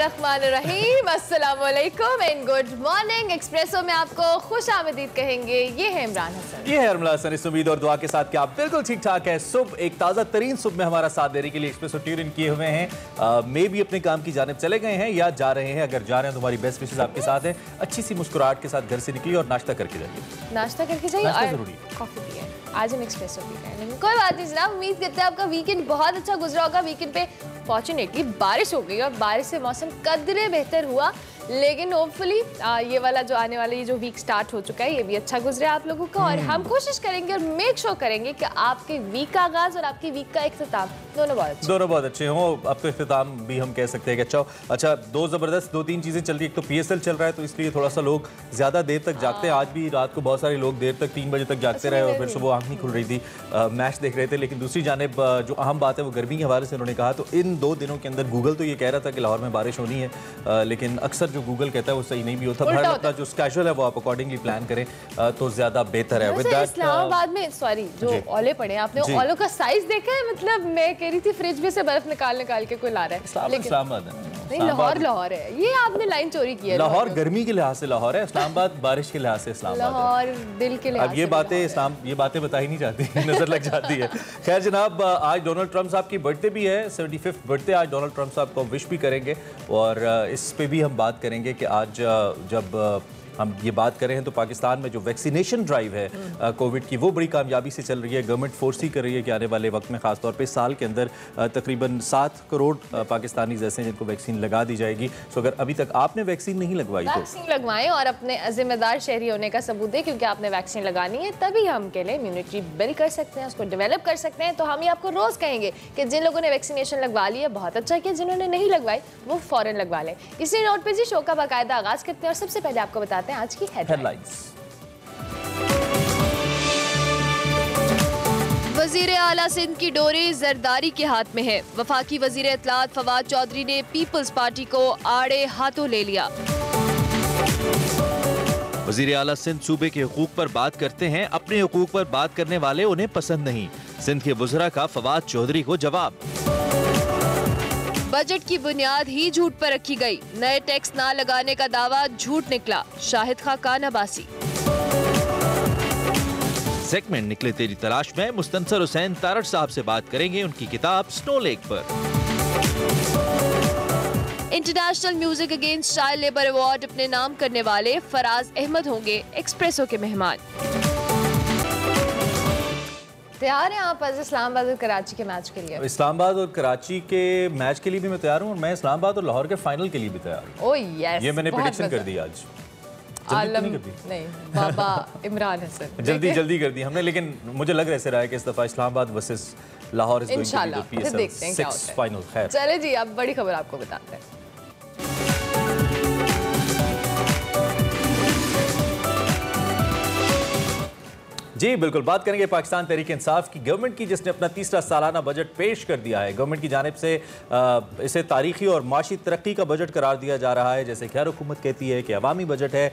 बिस्मिल्लाहिर्रहमानिर्रहीम, अस्सलामुअलैकुम and good morning. Espresso में आपको खुश आमदीद कहेंगे। ये है इमरान हसन, ये है अरमला हसन। इस उम्मीद और दुआ के साथ कि आप बिल्कुल ठीक ठाक है। सुबह एक ताज़ा तरीन सुबह में हमारा साथ देने के लिए एक्सप्रेसो ट्यून इन किए हुए हैं। मे भी अपने काम की जानिब चले गए हैं या जा रहे हैं। अगर जा रहे हैं तो हमारी बेस्ट विशेष आपके साथ है। अच्छी सी मुस्कुराहट के साथ घर से निकलिए और नाश्ता करके जाइए। नाश्ता करके जाइए और जरूरी कॉफी पिए। आज हम एक्सप्रेसो पी रहे हैं, लेकिन कोई बात नहीं जनाब। उम्मीद करते हैं आपका वीकेंड बहुत अच्छा गुजरा होगा। वीकेंड पे फॉर्चुनेटली बारिश हो गई और बारिश से मौसम कदरे बेहतर हुआ, लेकिन होपफुली ये वाला जो आने वाला ये जो वीक स्टार्ट हो चुका है ये भी अच्छा गुजरे आप लोगों का। और हम कोशिश करेंगे और मेक श्योर करेंगे कि आपके वीक का आगाज और आपकी वीक का इख्तिताम दोनों बहुत अच्छे हों। अब तो इख्तिताम भी हम कह सकते हैं कि अच्छा दो ज़बरदस्त दो तीन चीज़ें चल रही है। एक तो PSL चल रहा है तो इसलिए थोड़ा सा लोग ज़्यादा देर तक जागते हैं। आज भी रात को बहुत सारे लोग देर तक 3 बजे तक जागते रहे और फिर सुबह आँख नहीं खुल रही थी, मैच देख रहे थे। लेकिन दूसरी जानिब जो अहम बात है वो गर्मी के हवाले से उन्होंने कहा। तो इन 2 दिनों के अंदर गूगल तो ये कह रहा था कि लाहौर में बारिश होनी है, लेकिन अक्सर जो गूगल कहता है वो सही नहीं भी होता। हर अपना जो स्केड्यूल है वो आप अकॉर्डिंगली प्लान करें तो ज्यादा बेहतर है। इस्लामाबाद में सॉरी जो ओले पड़े आपने ओलों का साइज देखा है? मतलब मैं कह रही थी फ्रिज में से बर्फ निकाल के कोई ला रहा है। इस्लामाबाद नहीं, लाहौर है। ये आपने लाइन चोरी की है। लाहौर गर्मी के लिहाज से लाहौर है, इस्लामाबाद बारिश के लिहाज से इस्लामाबाद है। लाहौर दिल के लिहाज अब ये बातें बताई नहीं जाती, नजर लग जाती है। खैर जनाब, आज डोनाल्ड ट्रंप साहब की बर्थडे भी है, 75th बर्थडे। आज डोनाल्ड ट्रंप साहब को विश भी करेंगे और इस पे भी हम बात करेंगे कि आज जब हम ये बात कर रहे हैं तो पाकिस्तान में जो वैक्सीनेशन ड्राइव है कोविड की वो बड़ी कामयाबी से चल रही है। गवर्नमेंट फोर्स ही कर रही है कि आने वाले वक्त में खासतौर पे साल के अंदर तकरीबन 7 करोड़ पाकिस्तानी ऐसे हैं जिनको वैक्सीन लगा दी जाएगी। तो अगर अभी तक आपने वैक्सीन नहीं लगवाई तो वैक्सीन लगवाएं और अपने जिम्मेदार शहरी होने का सबूत दें, क्योंकि आपने वैक्सीन लगानी है तभी हम के लिए इम्यूनिटी बिल्ड कर सकते हैं, उसको डेवलप कर सकते हैं। तो हम ये आपको रोज कहेंगे कि जिन लोगों ने वैक्सीनेशन लगवा ली है बहुत अच्छा किया, जिन्होंने नहीं लगवाई वो फौरन लगवा लें। इसी नोट पर जी शो का बाकायदा आगाज करते हैं और सबसे पहले आपको बताते हैं आज की हेडलाइंस। वज़ीर आला सिंध की डोरी जरदारी के हाथ में है। वफाकी वज़ीर इत्तलात फवाद चौधरी ने पीपल्स पार्टी को आड़े हाथों ले लिया। वज़ीर आला सिंध सूबे के हुकूक पर बात करते हैं, अपने हुकूक पर बात करने वाले उन्हें पसंद नहीं। सिंध के वज़रा का फवाद चौधरी को जवाब। बजट की बुनियाद ही झूठ पर रखी गई, नए टैक्स ना लगाने का दावा झूठ निकला। शाहिद खान अब्बासी। सेगमेंट निकले तेरी तलाश में मुस्तनसर हुसैन तारड़ साहब से बात करेंगे उनकी किताब स्नो लेक पर। International music against child labour award अपने नाम करने वाले फराज अहमद होंगे एक्सप्रेसो के मेहमान। तैयार हैं आप आज इस्लामाबाद और कराची के मैच के लिए? इस्लामाबाद और कराची के मैच के लिए भी मैं तैयार हूँ और मैं इस्लामाबाद और लाहौर के फाइनल के लिए भी तैयार हूँ। ओह यस, ये मैंने प्रेडिक्शन कर दी आज। नहीं बाबा इमरान हसन जल्दी कर दी हमने, लेकिन मुझे लग रहा है कि इस दफा इस्लामाबाद वर्सेस लाहौर इंशाल्लाह देखते हैं क्या होता है फाइनल। खैर चले जी, अब बड़ी खबर आपको बताते हैं। जी बिल्कुल, बात करेंगे पाकिस्तान तहरीक इंसाफ की गवर्नमेंट की, जिसने अपना तीसरा सालाना बजट पेश कर दिया है। गवर्नमेंट की जानिब से इसे तारीखी और माशी तरक्की का बजट करार दिया जा रहा है, जैसे कि हर हुकूमत कहती है कि अवामी बजट है।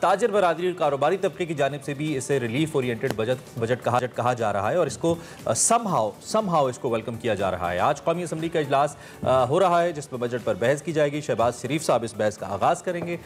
ताजर बरादरी और कारोबारी तबके की जानिब से भी इसे रिलीफ ओरिएंटेड बजट कहा जा रहा है और इसको समहाउ इसको वेलकम किया जा रहा है। आज कौमी असम्बली का इजलास हो रहा है जिसमें बजट पर बहस की जाएगी। शहबाज शरीफ साहब इस बहस का आगाज़ करेंगे।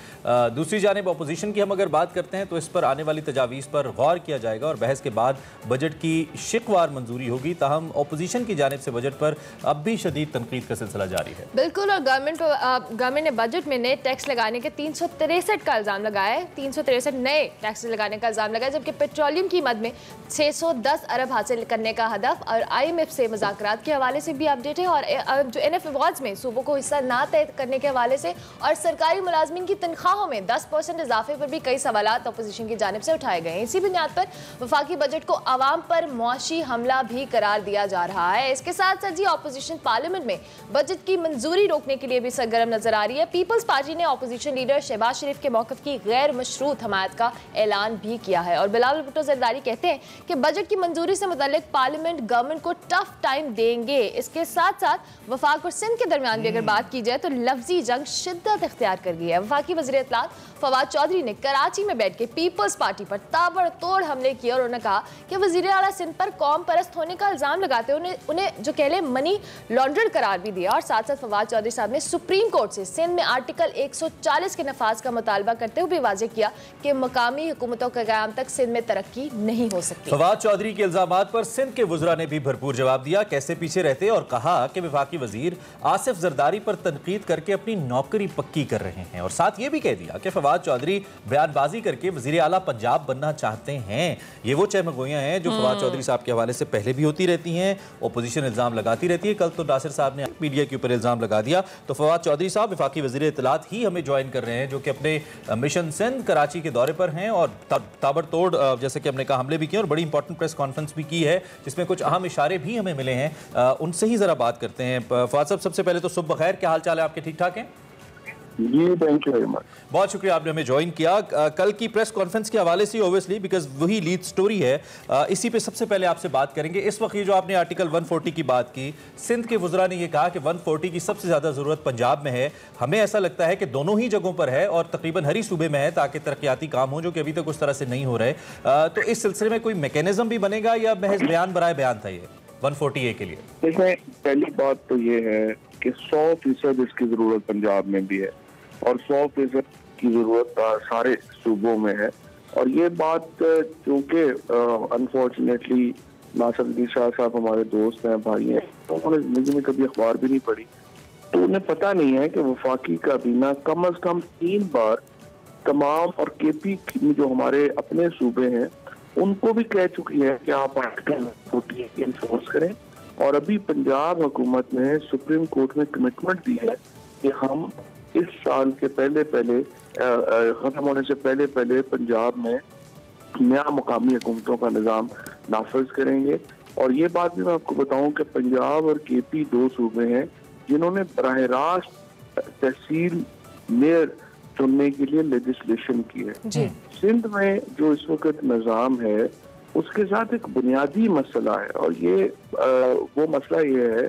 दूसरी जानिब अपोजिशन की हम अगर बात करते हैं तो इस पर आने वाली तजावीज़ पर गौर किया जाएगा और बहस के बाद बजट की शिकवार मंजूरी होगी। ताहम ओपोजिशन की जानिब से बजट पर अब भी शदीद तनकीद का सिलसिला जारी है। बिल्कुल, और गवर्नमेंट ने बजट में नए टैक्स लगाने के 363 का इल्जाम लगाया है। 363 नए टैक्स लगाने का इल्जाम लगाया, जबकि पेट्रोलियम की मद में 610 अरब हासिल करने का हदफ और IMF से मुज़ाकरात के हवाले से भी अपडेट है। और जो NF अवार्ड्स में सूबों को हिस्सा ना तय करने के हवाले से और सरकारी मुलाजमीन की तनख्वाहों में 10% इजाफे पर भी कई सवालात अपोजिशन की जानिब से उठाए गए हैं। इसी बुनियाद पर वफाकी बजट को आवाम पर मुआशी हमला भी करार दिया जा रहा है। इसके साथ साथ जी ऑपोजिशन पार्लियामेंट में बजट की मंजूरी रोकने के लिए भी सरगर्म नजर आ रही है। पीपल्स पार्टी ने ऑपोजिशन लीडर शहबाज शरीफ के मौक़िफ़ की गैर मशरूत हमायत का ऐलान भी किया है और बिलावल भुट्टो जरदारी कहते हैं कि बजट की मंजूरी से मुताल्लिक पार्लियामेंट गवर्नमेंट को टफ टाइम देंगे। इसके साथ साथ वफाक और सिंध के दरमियान भी अगर बात की जाए तो लफ्जी जंग शिद्दत इख्तियार कर गई है। वफाकी वज़ीर इत्तलात फवाद चौधरी ने कराची में बैठ के पीपल्स पार्टी पर ताबड़तोड़ हमले किए किया और उन्होंने कहा कि वज़ीर आला सिंध पर कौम परस्त होने का इल्ज़ाम लगाते हुए उन्हें जो कह लें मनी लॉन्ड्रेड करार भी दिया। और साथ साथ फवाद चौधरी साहब ने सुप्रीम कोर्ट से सिंध में आर्टिकल 140 के नफाज का मुतालबा करते हुए भी वाज़ेह किया कि मकामी हुकूमतों के क़याम तक सिंध में तरक्की नहीं हो सकती। फवाद चौधरी के इल्जामात पर सिंध के वुज़रा ने भी भरपूर जवाब दिया, कैसे पीछे रहते, और कहा कि वफाकी वजीर आसिफ जरदारी पर तनकीद करके अपनी नौकरी पक्की कर रहे हैं। और साथ ये भी कह दिया कि फवाद चौधरी बयानबाजी करके वजीर आला पंजाब बनना चाहते हैं। ये वो चहमगोइयां हैं जो फवाद चौधरी साहब के हवाले से पहले भी होती रहती हैं। अपोजिशन इल्जाम लगाती रहती है। कल तो नासिर साहब ने मीडिया के ऊपर इल्जाम लगा दिया। तो फवाद चौधरी साहब वफाकी वजीर इत्तलात ही हमें ज्वाइन कर रहे हैं, जो कि अपने मिशन सिंध कराची के दौरे पर हैं और ताबड़तोड़ जैसे कि हमने कहा हमले भी किए और बड़ी इंपॉर्टेंट प्रेस कॉन्फ्रेंस भी की है जिसमें कुछ अहम इशारे भी हमें मिले हैं। उनसे ही जरा बात करते हैं। फवाद साहब, सबसे पहले तो सुबह खैर, क्या हाल चाल है आपके? ठीक ठाक हैं जी, थैंक यू वेरी मच। बहुत शुक्रिया आपने हमें ज्वाइन किया। कल की प्रेस कॉन्फ्रेंस के हवाले से ऑब्वियसली बिकॉज वही लीड स्टोरी है, इसी पे सबसे पहले आपसे बात करेंगे। इस वक्त ये जो आपने आर्टिकल 140 की बात की, सिंध के वुज़रा ने ये कहा कि 140 की सबसे ज़्यादा ज़रूरत पंजाब में है। हमें ऐसा लगता है कि दोनों ही जगहों पर है और तकरीबन हर ही सूबे में है ताकि तरक्याती काम हो, जो कि अभी तक उस तरह से नहीं हो रहे। तो इस सिलसिले में कोई मैकेनिज्म भी बनेगा या महज बयान बराए बयान था ये 140A के लिए? देखिए, पहली बात तो ये है कि 100% इसकी जरूरत पंजाब में भी है और 100% की जरूरत सारे सूबों में है। और ये बात चूँकि अनफॉर्चुनेटली नासिर अली शाह साहब हमारे दोस्त हैं, भाई हैं, तो उन्होंने जिंदगी में कभी अखबार भी नहीं पढ़ी, तो उन्हें पता नहीं है कि वफाकी काबीना कम अज कम 3 बार तमाम और केपी जो हमारे अपने सूबे हैं उनको भी कह चुकी है कि आप आर्टिकल 140 इन्फोर्स करें। और अभी पंजाब हुकूमत ने सुप्रीम कोर्ट में कमिटमेंट दी है कि हम इस साल के पहले खत्म होने से पहले पंजाब में नया मकामी हुकूमतों का निज़ाम नाफिज करेंगे। और ये बात भी मैं आपको बताऊं कि पंजाब और केपी 2 सूबे हैं जिन्होंने बराह रास्त तहसील मेयर चुनने के लिए लेजिस्लेशन की है। सिंध में जो इस वक्त निज़ाम है उसके साथ एक बुनियादी मसला है, और ये वो मसला ये है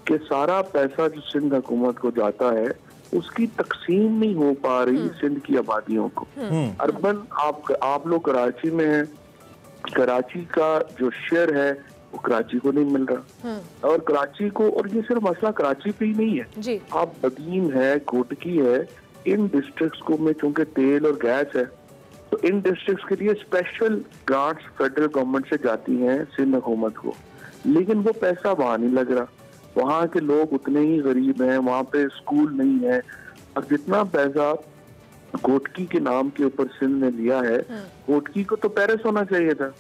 कि सारा पैसा जो सिंध हुकूमत को जाता है उसकी तकसीम नहीं हो पा रही सिंध की आबादियों को। अर्बन आप लोग कराची में हैं, कराची का जो शेयर है वो कराची को नहीं मिल रहा। और कराची को, और ये सिर्फ मसला कराची पे ही नहीं है, आप बदीन है, कोटकी है, इन डिस्ट्रिक्ट्स को में चूंकि तेल और गैस है तो इन डिस्ट्रिक्ट्स के लिए स्पेशल ग्रांट्स फेडरल गवर्नमेंट से जाती हैं सिंध हुकूमत को, लेकिन वो पैसा वहाँ नहीं लग रहा। वहाँ के लोग उतने ही गरीब हैं, वहाँ पे स्कूल नहीं है। और जितना पैसा कोटकी के नाम के ऊपर सिंध ने लिया है, कोटकी को तो पेरिस होना चाहिए था।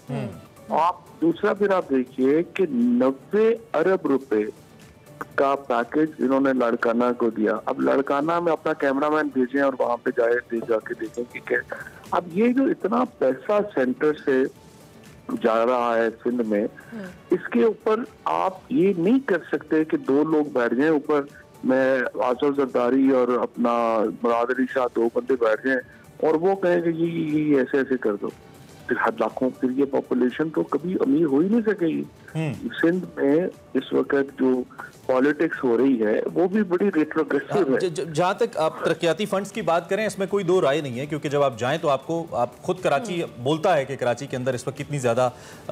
आप दूसरा फिर आप देखिए कि 90 अरब रुपए का पैकेज इन्होंने लड़काना को दिया। अब लड़काना में अपना कैमरामैन भेजें और वहां पे जाके देखें कि क्या। अब ये जो इतना पैसा सेंटर से जा रहा है सिंध में, इसके ऊपर आप ये नहीं कर सकते कि 2 लोग बैठ जाएं ऊपर, मैं आसिफ जरदारी और अपना मुराद अली शाह 2 बंदे बैठ जाएं और वो कहें कि ये ऐसे ऐसे कर दो। फिर लाखों फिर ये पॉपुलेशन तो कभी अमीर हो ही नहीं सकेगी। सिंध में इस वक्त जो पॉलिटिक्स हो रही है वो भी बड़ी रेट्रोग्रेसिव है। जहाँ तक आप तरक्याती फंड्स की बात करें, इसमें कोई 2 राय नहीं है, क्योंकि जब आप जाएं तो आप खुद कराची बोलता है कि कराची के अंदर इस वक्त कितनी ज़्यादा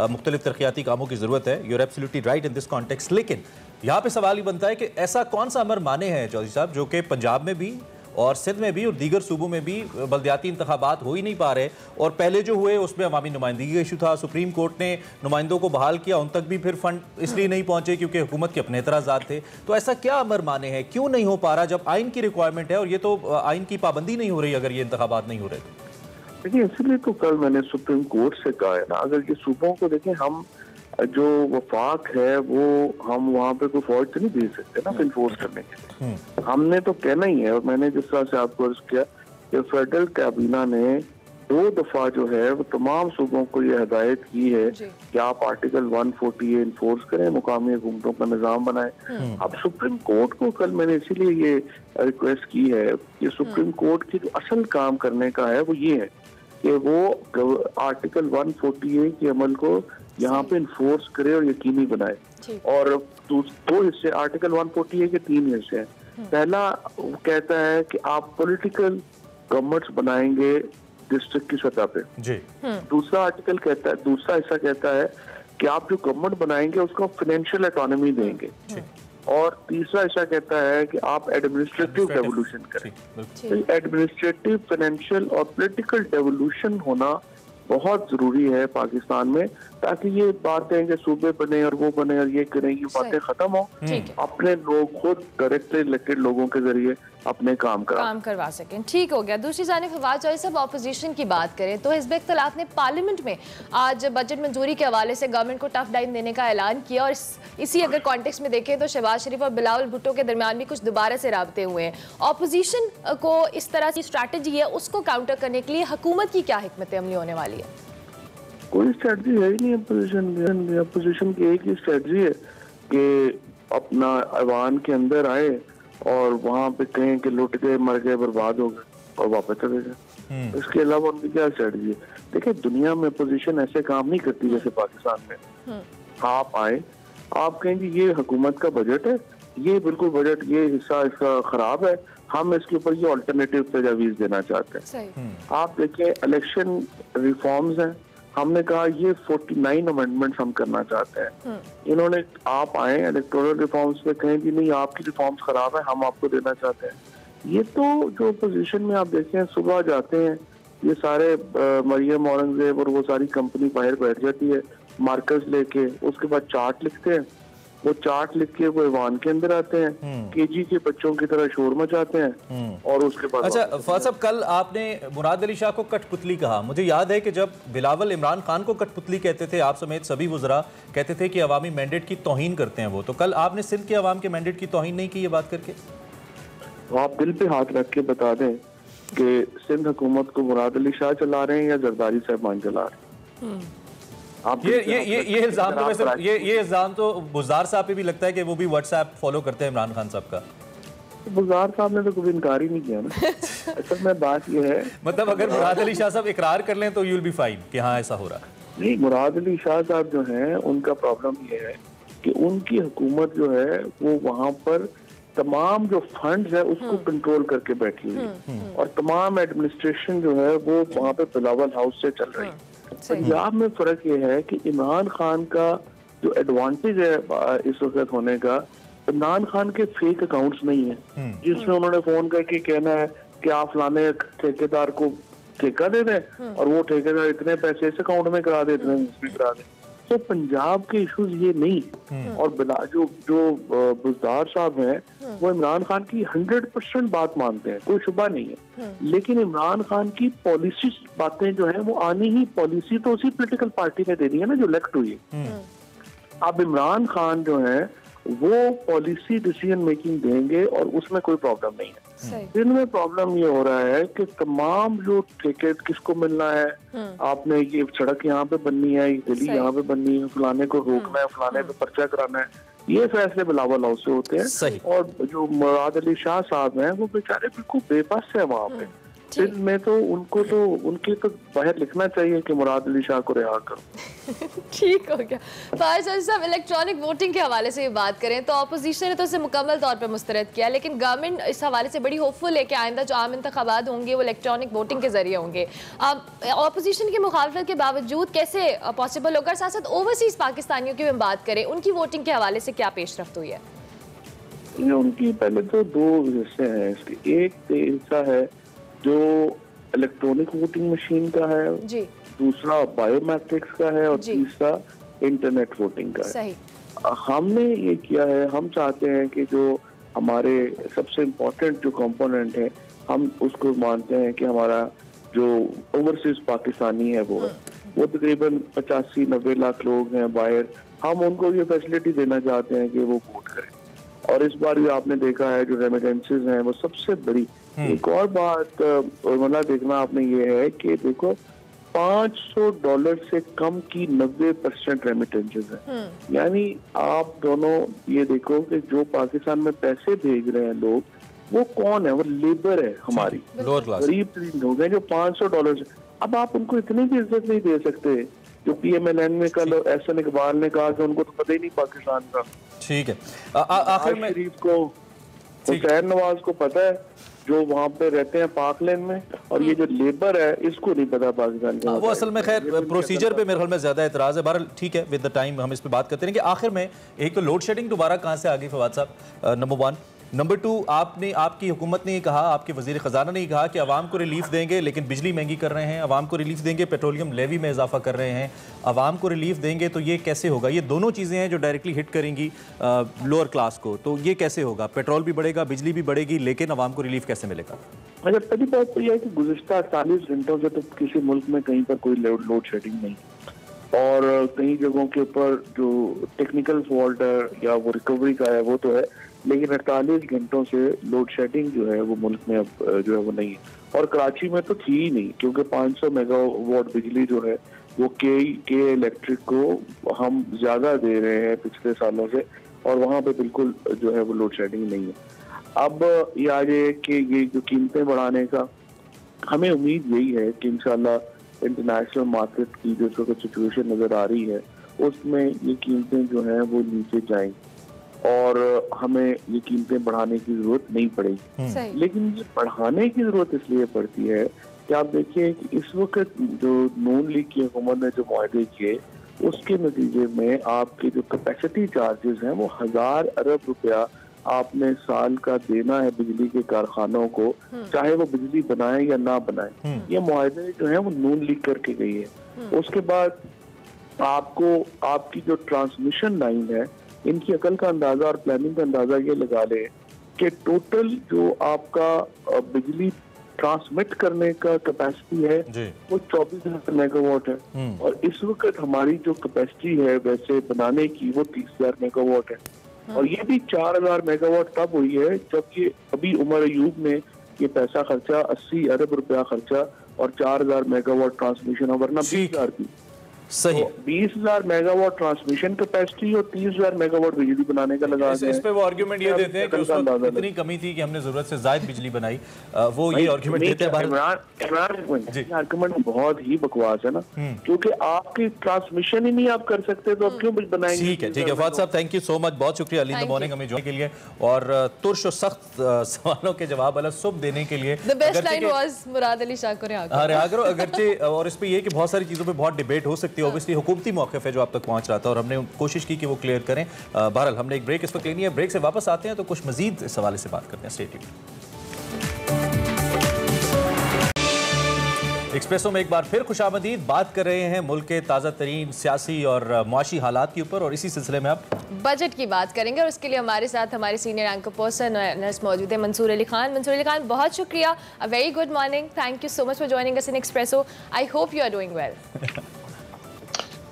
मुख्तलिफ तरक्याती कामों की ज़रूरत है। You are absolutely right in this context. लेकिन यहाँ पे सवाल ही बनता है कि ऐसा कौन सा अमर माने हैं चौधरी साहब जो कि पंजाब में भी और सिंध में भी और दीगर सूबों में भी बल्दियाती इंतखाबात हो ही नहीं पा रहे, और पहले जो हुए उसमें अवामी नुमाइंदगी का इशू था। सुप्रीम कोर्ट ने नुमाइंदों को बहाल किया, उन तक भी फिर फंड इसलिए नहीं पहुंचे क्योंकि हुकूमत के अपने एतराज़ात थे। तो ऐसा क्या अमर माने हैं, क्यों नहीं हो पा रहा जब आइन की रिक्वायरमेंट है और ये तो आइन की पाबंदी नहीं हो रही अगर ये इंतखाबात नहीं हो रहे? देखिए, इसलिए तो कल मैंने सुप्रीम कोर्ट से कहा है ना, अगर ये सूबों को देखें, हम जो वफाक है वो हम वहाँ पे कोई फौज तो नहीं भेज सकते ना इन्फोर्स करने के लिए। हमने तो कहना ही है, और मैंने जिस तरह से आपको अर्ज किया कि फेडरल कैबिना ने 2 दफा जो है वो तमाम सूबों को ये हिदायत की है कि आप आर्टिकल 140 इन्फोर्स करें, मुकामी हुकूमतों का निज़ाम बनाएं। अब सुप्रीम कोर्ट को कल मैंने इसीलिए ये रिक्वेस्ट की है कि सुप्रीम कोर्ट की जो असल काम करने का है वो ये है कि वो आर्टिकल 140 के अमल को यहाँ पे इन्फोर्स करे और यकीनी बनाए। और 2 हिस्से आर्टिकल 140 के 3 हिस्से हैं। पहला कहता है कि आप पॉलिटिकल गवर्नमेंट्स बनाएंगे डिस्ट्रिक्ट की सतह पे। जी। दूसरा आर्टिकल कहता है, दूसरा हिस्सा कहता है कि आप जो गवर्नमेंट बनाएंगे उसको फाइनेंशियल ऑटोनॉमी देंगे, और तीसरा हिस्सा कहता है कि आप एडमिनिस्ट्रेटिव डेवोल्यूशन करें। तो एडमिनिस्ट्रेटिव, फाइनेंशियल और पॉलिटिकल डेवोल्यूशन होना बहुत जरूरी है पाकिस्तान में, ताकि ये बातें कि सूबे बने और वो बने और ये करें, ये बातें खत्म हो। अपने लोग खुद डायरेक्टली इलेक्टेड लोगों के जरिए अपने काम करवा सकें। ठीक हो गया। दूसरी जानिब फवाद चौधरी साहब, ऑपोजिशन की बात करें तो हिज़्ब इख्तिलाफ ने पार्लियामेंट में आज बजट मंजूरी के हवाले से गवर्नमेंट को टफ टाइम देने का ऐलान किया, और इसी अगर कॉन्टेक्स्ट में देखें तो शहबाज शरीफ और बिलावल भुट्टो के दरमियान भी कुछ दोबारा से राबते हुए हैं। ऑपोजिशन को इस तरह की स्ट्रैटेजी है, उसको काउंटर करने के लिए हुकूमत की क्या हिकमत अमली होने वाली है? कोई स्ट्रेटजी है ही नहीं अपोजिशन। अपोजिशन की एक ही स्ट्रेटजी है कि अपना ऐवान के अंदर आए और वहां पे कहें कि लुट गए, मर गए, बर्बाद हो गए और वापस चले जाए। इसके अलावा उनकी क्या स्ट्रेटजी है? देखिए, दुनिया में अपोजिशन ऐसे काम नहीं करती जैसे पाकिस्तान में। आप आए, आप कहेंगे ये हुकूमत का बजट है, ये बिल्कुल बजट, ये हिस्सा इसका खराब है, हम इसके ऊपर ये ऑल्टरनेटिव तजावीज देना चाहते हैं। आप देखिए, इलेक्शन रिफॉर्म्स हैं, हमने कहा ये 49 अमेंडमेंट्स हम करना चाहते हैं। इन्होंने, आप आए इलेक्टोरल रिफॉर्म्स पे कहें कि नहीं आपकी रिफॉर्म्स खराब है, हम आपको देना चाहते हैं। ये तो जो अपोजिशन में आप देखें, सुबह जाते हैं ये सारे मरियम औरंगजेब और वो सारी कंपनी बाहर बैठ जाती है मार्कर्स लेके, उसके बाद चार्ट लिखते हैं, वो चार्ट लिख के वो ईवान के अंदर आते हैं, केजी के बच्चों की तरह शोर मचाते हैं, और उसके बाद अच्छा फवाद साहब, कल आपने मुराद अली शाह को कठपुतली कहा। मुझे याद है कि जब बिलावल इमरान खान को कठपुतली कहते थे, आप समेत सभी वज़रा कहते थे कि अवामी मैंडेट की तौहीन करते हैं वो, तो कल आपने सिंध के अवाम के मैंडेट की तौहीन नहीं की ये बात करके? तो आप दिल पे हाथ रख के बता दें कि सिंध हुकूमत को मुराद अली शाह चला रहे हैं या जरदारी साहबान चला रहे हैं? ये इल्जाम तो वैसे ये इल्जाम तो बुज़दार साहब पे भी लगता है कि वो भी व्हाट्सएप फॉलो करते हैं इमरान खान साहब का। बुज़दार साहब ने तो कभी इनकार ही नहीं किया ना। असल में बात ये है, मतलब अगर मुराद अली शाह साहब इकरार कर लें तो यू विल बी फाइन कि हाँ ऐसा हो रहा है। नहीं, मुराद अली शाह साहब जो हैं उनका प्रॉब्लम ये है कि उनकी हुकूमत जो है वो वहाँ पर तमाम जो फंड्स है उसको कंट्रोल करके बैठी हुई है, और तमाम एडमिनिस्ट्रेशन जो है वो वहाँ पे बिलावल हाउस से चल रही है। पंजाब में फर्क ये है कि इमरान खान का जो एडवांटेज है इस वक्त होने का, इमरान खान के फेक अकाउंट्स नहीं है जिसमें उन्होंने फोन करके कहना है कि आप फलाने ठेकेदार को ठेका दे दें और वो ठेकेदार इतने पैसे इस अकाउंट में करा दे, इतने उसमें करा दे। तो पंजाब के इश्यूज ये नहीं। और जो बुज़दार साहब हैं वो इमरान खान की 100% बात मानते हैं, कोई शुबा नहीं है, लेकिन इमरान खान की पॉलिसी बातें जो है वो आनी ही, पॉलिसी तो उसी पॉलिटिकल पार्टी ने देनी है ना जो इलेक्ट हुई है। अब इमरान खान जो है वो पॉलिसी डिसीजन मेकिंग देंगे और उसमें कोई प्रॉब्लम नहीं है। इनमें प्रॉब्लम ये हो रहा है कि तमाम जो टिकट किसको मिलना है, आपने ये सड़क यहाँ पे बननी है, ये गली यहाँ पे बननी है, फलाने को रोकना है, फलाने पे पर्चा कराना है, ये फैसले बिलावल हाउस से होते हैं। और जो मुराद अली शाह साहब हैं वो बेचारे बिल्कुल बेबस है वहाँ पे। में तो उनको तो उनके तो बाहर लिखना चाहिए कि मुराद अली शाह को रिहा करो। ठीक हो गया। फवाद साहब, इलेक्ट्रॉनिक वोटिंग के हवाले से बात करें तो अपोजिशन ने तो इसे मुकम्मल तौर पर मुस्तरद किया, लेकिन गवर्नमेंट इस हवाले से बड़ी होपफुल है कि आइंदा जो आम इंतखाबात होंगे वो इलेक्ट्रॉनिक वोटिंग के जरिए होंगे। अपोजिशन की मुखालफत के बावजूद कैसे पॉसिबल होगा? साथ साथ ओवरसीज पाकिस्तानियों की हम बात करें, उनकी वोटिंग के हवाले से क्या पेशरफ्त हुई है? ये उनकी पहले तो दो हिस्से हैं इसके। एक हिस्सा है जो इलेक्ट्रॉनिक वोटिंग मशीन का है जी, दूसरा बायोमेट्रिक्स का है और तीसरा इंटरनेट वोटिंग का है। सही। हमने ये किया है, हम चाहते हैं कि जो हमारे सबसे इम्पोर्टेंट जो कंपोनेंट है हम उसको मानते हैं कि हमारा जो ओवरसीज पाकिस्तानी है वो तकरीबन 85-90 लाख लोग हैं बाहर, हम उनको ये फैसिलिटी देना चाहते हैं कि वो वोट करें। और इस बार भी आपने देखा है जो रेमिटेंसेज हैं वो सबसे बड़ी। एक और बात मतलब देखना आपने ये है कि देखो $500 से कम की 90% रेमिटेंसेज हैं। यानी आप दोनों ये देखो कि जो पाकिस्तान में पैसे भेज रहे हैं लोग वो कौन है? वो लेबर है हमारी, गरीब लोग हैं जो $500। अब आप उनको इतनी भी इज्जत नहीं दे सकते जो PMLN में कल एहसन इकबाल ने कहा कि उनको तो पता ही नहीं पाकिस्तान का। ठीक है। आखिर में शरीफ को, हुसैन नवाज को पता है जो वहाँ पे रहते हैं पाकलैंड में, और ये जो लेबर है इसको नहीं पता पाकिस्तान के। वो असल में खैर प्रोसीजर पे मेरे ख्याल में ज्यादा एतराज है। बहरहाल ठीक है, विद द टाइम हम इस पे बात करते रहेंगे। आखिर में एक तो लोड शेडिंग दोबारा कहाँ से आ गई फवाद साहब, नंबर 1। नंबर 2, आपकी हुकूमत ने कहा, आपके वजीर खजाना ने कहा कि आवाम को रिलीफ देंगे, लेकिन बिजली महंगी कर रहे हैं। आवाम को रिलीफ देंगे, पेट्रोलियम लेवी में इजाफा कर रहे हैं। आवाम को रिलीफ देंगे तो ये कैसे होगा? ये दोनों चीज़ें हैं जो डायरेक्टली हिट करेंगी लोअर क्लास को, तो ये कैसे होगा? पेट्रोल भी बढ़ेगा, बिजली भी बढ़ेगी, लेकिन आवाम को रिलीफ कैसे मिलेगा? अच्छा, पहली बात तो यह है कि गुज़िश्ता 48 घंटों से तो किसी मुल्क में कहीं पर कोई लोड शेडिंग नहीं, और कई जगहों के ऊपर जो टेक्निकल फॉल्ट है या वो रिकवरी का है वो तो है, लेकिन 48 घंटों से लोड शेडिंग जो है वो मुल्क में अब जो है वो नहीं है। और कराची में तो थी ही नहीं, क्योंकि 500 मेगावाट बिजली जो है वो के इलेक्ट्रिक को हम ज्यादा दे रहे हैं पिछले सालों से, और वहाँ पे बिल्कुल जो है वो लोड शेडिंग नहीं है। अब ये आ जाए कि ये जो कीमतें बढ़ाने का, हमें उम्मीद यही है कि इंशाल्लाह इंटरनेशनल मार्केट की जो सिचुएशन नजर आ रही है उसमें ये कीमतें जो हैं वो नीचे जाएंगी और हमें ये कीमतें बढ़ाने की जरूरत नहीं पड़ेगी। लेकिन ये बढ़ाने की जरूरत इसलिए पड़ती है कि आप देखिए कि इस वक्त जो नून लीग की हुकूमत ने जो मुआहदे किए उसके नतीजे में आपके जो कैपेसिटी चार्जेस हैं वो 1000 अरब रुपया आपने साल का देना है बिजली के कारखानों को, चाहे वो बिजली बनाए या ना बनाए। ये मुआहदे जो है वो नून लीग करके गई है। उसके बाद आपको आपकी जो ट्रांसमिशन लाइन है, इनकी अकल का अंदाजा और प्लानिंग का अंदाजा ये लगा ले कि टोटल जो आपका बिजली ट्रांसमिट करने का कैपेसिटी है वो 24,000 मेगावाट है, और इस वक्त हमारी जो कैपेसिटी है वैसे बनाने की वो 30,000 मेगावाट है। और ये भी 4,000 मेगावाट तब हुई है जब ये अभी उमर अयूब ने ये पैसा खर्चा, 80 अरब रुपया खर्चा और 4,000 मेगावाट ट्रांसमिशन, वरना 20,000 की। सही, तो 20,000 मेगावाट ट्रांसमिशन कैपेसिटी और 30,000 मेगावाट बिजली बनाने का लगा इस पे वो आर्ग्यूमेंट ये देते हैं कि उस वक्त इतनी कमी थी कि हमने जरूरत से ज्यादा बिजली बनाई। वो ये आर्ग्यूमेंट देते हैं। आर्ग्यूमेंट बहुत ही बकवास है ना, क्योंकि आपकी ट्रांसमिशन ही नहीं आप कर सकते तो आप क्यों बनाएंगे? ठीक है फवाद साहब, थैंक यू सो मच, बहुत शुक्रिया अर्ली इन द मॉर्निंग हमें ज्वाइन के लिए और तुर्श और सख्त सवालों के जवाब अला सुबह देने के लिए। The best line was Murad Ali Shah को अगरचे, और इस पे ये कि बहुत सारी चीजों पे बहुत डिबेट हो सकती है, ऑब्वियसली हुकूमती मौक़िफ़ है जो आप तक पहुंच रहा था और हमने कोशिश की कि वो क्लियर करें। बहरहाल हमने एक ब्रेक इस वक्त लेनी है, ब्रेक से वापस आते हैं तो कुछ मजीद इस हवाले से बात करते हैं। Stay tuned. एक्सप्रेसो में एक बार फिर खुशामदीद, बात कर रहे हैं मुल्क के ताज़ा तरीन सियासी और मुआशी हालात के ऊपर, और इसी सिलसिले में आप बजट की बात करेंगे और उसके लिए हमारे साथ हमारे सीनियर एंकर पर्सन नर्स मौजूद है मंसूर अली खान। मंसूर अली खान, बहुत शुक्रिया, a very good morning, thank you so much for joining us in Expresso. I hope you are doing well.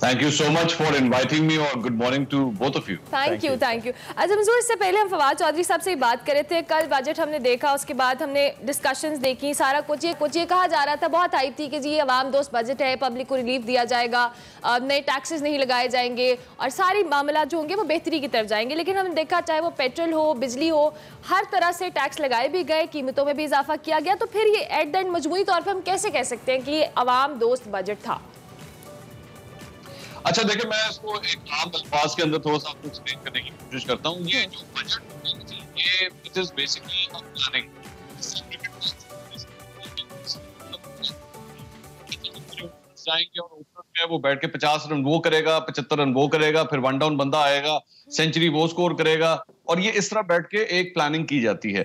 Thank you so much for inviting me, और good morning to both of you. Thank you. अच्छा मंसूर, इससे पहले हम फवाद चौधरी साहब से ही बात कर रहे थे। कल बजट हमने देखा, उसके बाद हमने डिस्कशंस देखी, सारा कुछ ये कहा जा रहा था, बहुत हाइप थी कि जी ये आवाम दोस्त बजट है, पब्लिक को रिलीफ दिया जाएगा, नए टैक्सेस नहीं लगाए जाएंगे और सारी मामला जो होंगे वो बेहतरी की तरफ जाएंगे। लेकिन हमने देखा चाहे वो पेट्रोल हो, बिजली हो, हर तरह से टैक्स लगाए भी गए, कीमतों में भी इजाफा किया गया। तो फिर ये एट द एंड मजमूई तौर पर हम कैसे कह सकते हैं कि ये आवाम दोस्त बजट था? अच्छा देखिए, मैं इसको एक आम अल्फाज के अंदर थोड़ा सा आपको एक्सप्लेन करने की कोशिश करता हूँ। ये जो बजट ये इट इज बेसिकली प्लानिंग। जाएंगे और ऊपर वो बैठ के 50 रन वो करेगा, 75 रन वो करेगा, फिर वन डाउन बंदा आएगा, सेंचुरी वो स्कोर करेगा, और ये इस तरह बैठ के एक प्लानिंग की जाती है।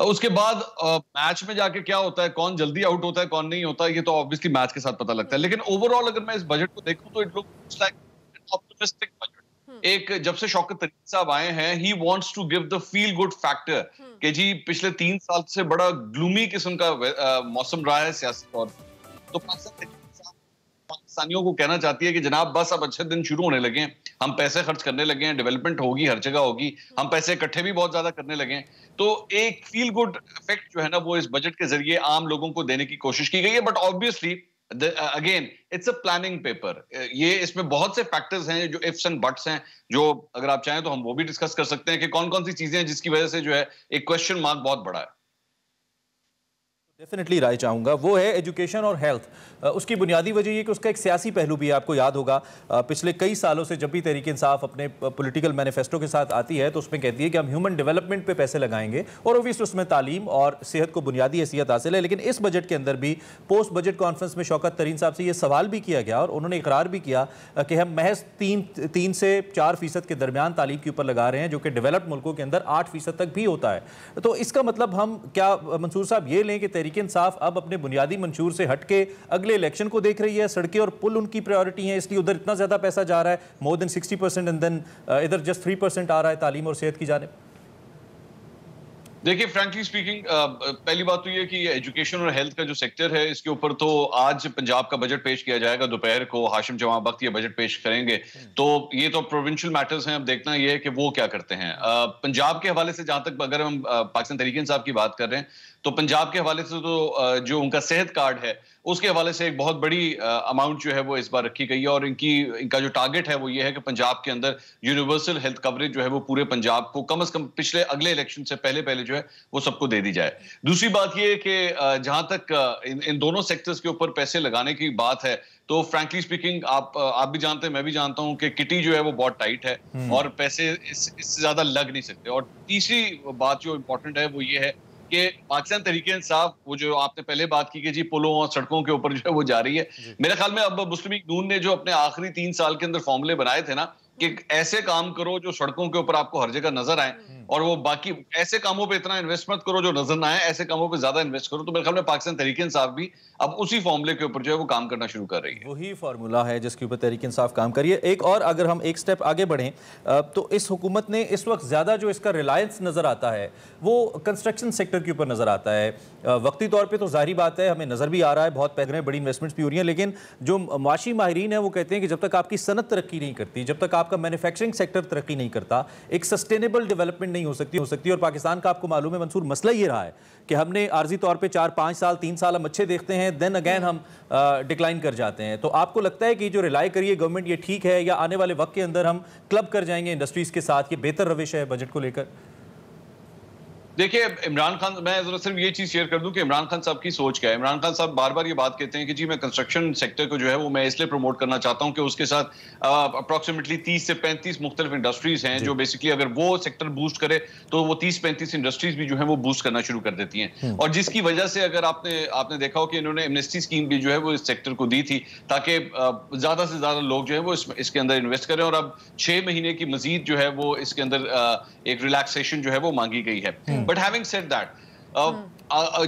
उसके बाद मैच में जाके क्या होता है, कौन जल्दी आउट होता है कौन नहीं होता, ये तो ऑब्वियसली मैच के साथ पता लगता है। लेकिन ओवरऑल अगर मैं इस बजट को देखूं तो it looks like an optimistic budget. एक जब से शौकत तरीन साहब आए हैं, he wants to give the feel good factor कि जी पिछले 3 साल से बड़ा ग्लूमी किस्म का मौसम रहा है सियासी तौर पर। तो पाकिस्तानियों को कहना चाहती है कि जनाब बस अब अच्छे दिन शुरू होने लगे हैं, हम पैसे खर्च करने लगे हैं, डेवलपमेंट होगी, हर जगह होगी, हम पैसे इकट्ठे भी बहुत ज्यादा करने लगे हैं। तो एक फील गुड इफेक्ट जो है ना वो इस बजट के जरिए आम लोगों को देने की कोशिश की गई है। But obviously again it's a planning paper. ये इसमें बहुत से फैक्टर्स हैं जो इफ्स एंड बट्स हैं, जो अगर आप चाहें तो हम वो भी डिस्कस कर सकते हैं कि कौन कौन सी चीजें हैं जिसकी वजह से जो है एक क्वेश्चन मार्क बहुत बड़ा है। डेफिनेटली राय चाहूँगा, वो है एजुकेशन और हेल्थ। उसकी बुनियादी वजह ये कि उसका एक सियासी पहलू भी है। आपको याद होगा पिछले कई सालों से जब भी तहरीक इंसाफ अपने पॉलिटिकल मैनिफेस्टो के साथ आती है तो उसमें कहती है कि हम ह्यूमन डेवलपमेंट पे पैसे लगाएंगे और ओबियसली उसमें तालीम और सेहत को बुनियादी हैसियत हासिल है। लेकिन इस बजट के अंदर भी पोस्ट बजट कॉन्फ्रेंस में शौकत तरीन साहब से ये सवाल भी किया गया और उन्होंने इकरार भी किया कि हम महज 3 से 4% के दरमियान तालीम के ऊपर लगा रहे हैं, जो कि डेवलप्ड मुल्कों के अंदर 8% तक भी होता है। तो इसका मतलब हम क्या मंसूर साहब ये लें कि तहरीक इंसाफ अब अपने बुनियादी मंशूर से हटके अगले इलेक्शन को देख रही है, सड़कें और पुल उनकी प्रायोरिटी हैं, इसलिए उधर इतना ज्यादा पैसा जा रहा है, मोर देन 60% एंड देन इधर जस्ट 3% आ रहा है तालीम और सेहत की जानिब? देखिए, फ्रैंकली स्पीकिंग, पहली बात तो ये कि ये एजुकेशन और हेल्थ का जो सेक्टर है, इसके ऊपर तो आज पंजाब का बजट पेश किया जाएगा। दोपहर को हाशिम जवां बख्त ये बजट पेश करेंगे, तो ये तो प्रोविंशियल मैटर्स हैं। अब देखना ये है कि वो क्या करते हैं। पंजाब के हवाले से जहां तक अगर हम पाकिस्तान तहरीक इंसाफ की बात कर रहे हैं, तो पंजाब के हवाले से तो जो उनका सेहत कार्ड है उसके हवाले से एक बहुत बड़ी अमाउंट जो है वो इस बार रखी गई है और इनका जो टारगेट है वो ये है कि पंजाब के अंदर यूनिवर्सल हेल्थ कवरेज जो है वो पूरे पंजाब को कम से कम पिछले अगले इलेक्शन से पहले जो है वो सबको दे दी जाए। दूसरी बात ये है कि जहां तक इन दोनों सेक्टर्स के ऊपर पैसे लगाने की बात है, तो फ्रैंकली स्पीकिंग आप भी जानते हैं, मैं भी जानता हूं कि किटी जो है वो बहुत टाइट है और पैसे इससे ज्यादा लग नहीं सकते। और तीसरी बात जो इंपॉर्टेंट है वो ये है कि पाकिस्तान तहरीक इंसाफ, वो जो आपने पहले बात की कि जी पुलों और सड़कों के ऊपर जो है वो जा रही है, मेरे ख्याल में अब मुस्लिम लीग नून ने जो अपने आखिरी 3 साल के अंदर फॉर्मूले बनाए थे ना कि ऐसे काम करो जो सड़कों के ऊपर आपको हर जगह नजर आए और वो बाकी ऐसे कामों पे इतना इन्वेस्ट मत करो जो नजर ना आए, ऐसे कामों पे ज्यादा इन्वेस्ट करो। तो मेरे ख्याल में पाकिस्तान तहरीक इंसाफ भी अब उसी फॉर्मूले के ऊपर जो है वो काम करना शुरू कर रही है। वही फार्मूला है जिसके ऊपर तहरीक इंसाफ काम करिए। एक और अगर हम एक स्टेप आगे बढ़ें तो इस हुकूमत ने इस वक्त ज़्यादा जो इसका रिलायंस नज़र आता है वो कंस्ट्रक्शन सेक्टर के ऊपर नज़र आता है। वक्ती तौर पर तो जाहिर बात है, हमें नज़र भी आ रहा है, बहुत पैसे बड़ी इन्वेस्टमेंट्स भी हो रही हैं, लेकिन जो माशी माहिरीन है वो कहते हैं कि जब तक आपकी सनत तरक्की नहीं करती, जब तक आपका मैन्युफैक्चरिंग सेक्टर तरक्की नहीं करता, एक सस्टेनेबल डेवलपमेंट नहीं हो सकती। और पाकिस्तान का आपको मालूम है मंसूर, मसला ये रहा है कि हमने आर्जी तौर पे 4-5 साल 3 साल हम अच्छे देखते हैं, देन अगेन हम डिक्लाइन कर जाते हैं। तो आपको लगता है कि जो रिलाई करिए गवर्नमेंट ये ठीक है, या आने वाले वक्त के अंदर हम क्लब कर जाएंगे इंडस्ट्रीज के साथ? ये बेहतर रविश है बजट को लेकर? देखिए, इमरान खान, मैं जरा सिर्फ ये चीज शेयर कर दूं कि इमरान खान साहब की सोच क्या है। इमरान खान साहब बार बार ये बात कहते हैं कि जी मैं कंस्ट्रक्शन सेक्टर को जो है वो मैं इसलिए प्रमोट करना चाहता हूं कि उसके साथ अप्रॉक्सीमेटली 30 से 35 मुख्तलिफ इंडस्ट्रीज हैं जो बेसिकली अगर वो सेक्टर बूस्ट करे तो वो 30-35 इंडस्ट्रीज भी जो है वो बूस्ट करना शुरू कर देती हैं। और जिसकी वजह से अगर आपने देखा हो कि इन्होंने एमनेस्टी स्कीम भी जो है वो इस सेक्टर को दी थी ताकि ज्यादा से ज्यादा लोग जो है वो इसके अंदर इन्वेस्ट करें। और अब 6 महीने की मजीद जो है वो इसके अंदर एक रिलैक्सेशन जो है वो मांगी गई है। बट हैविंग सेड दैट,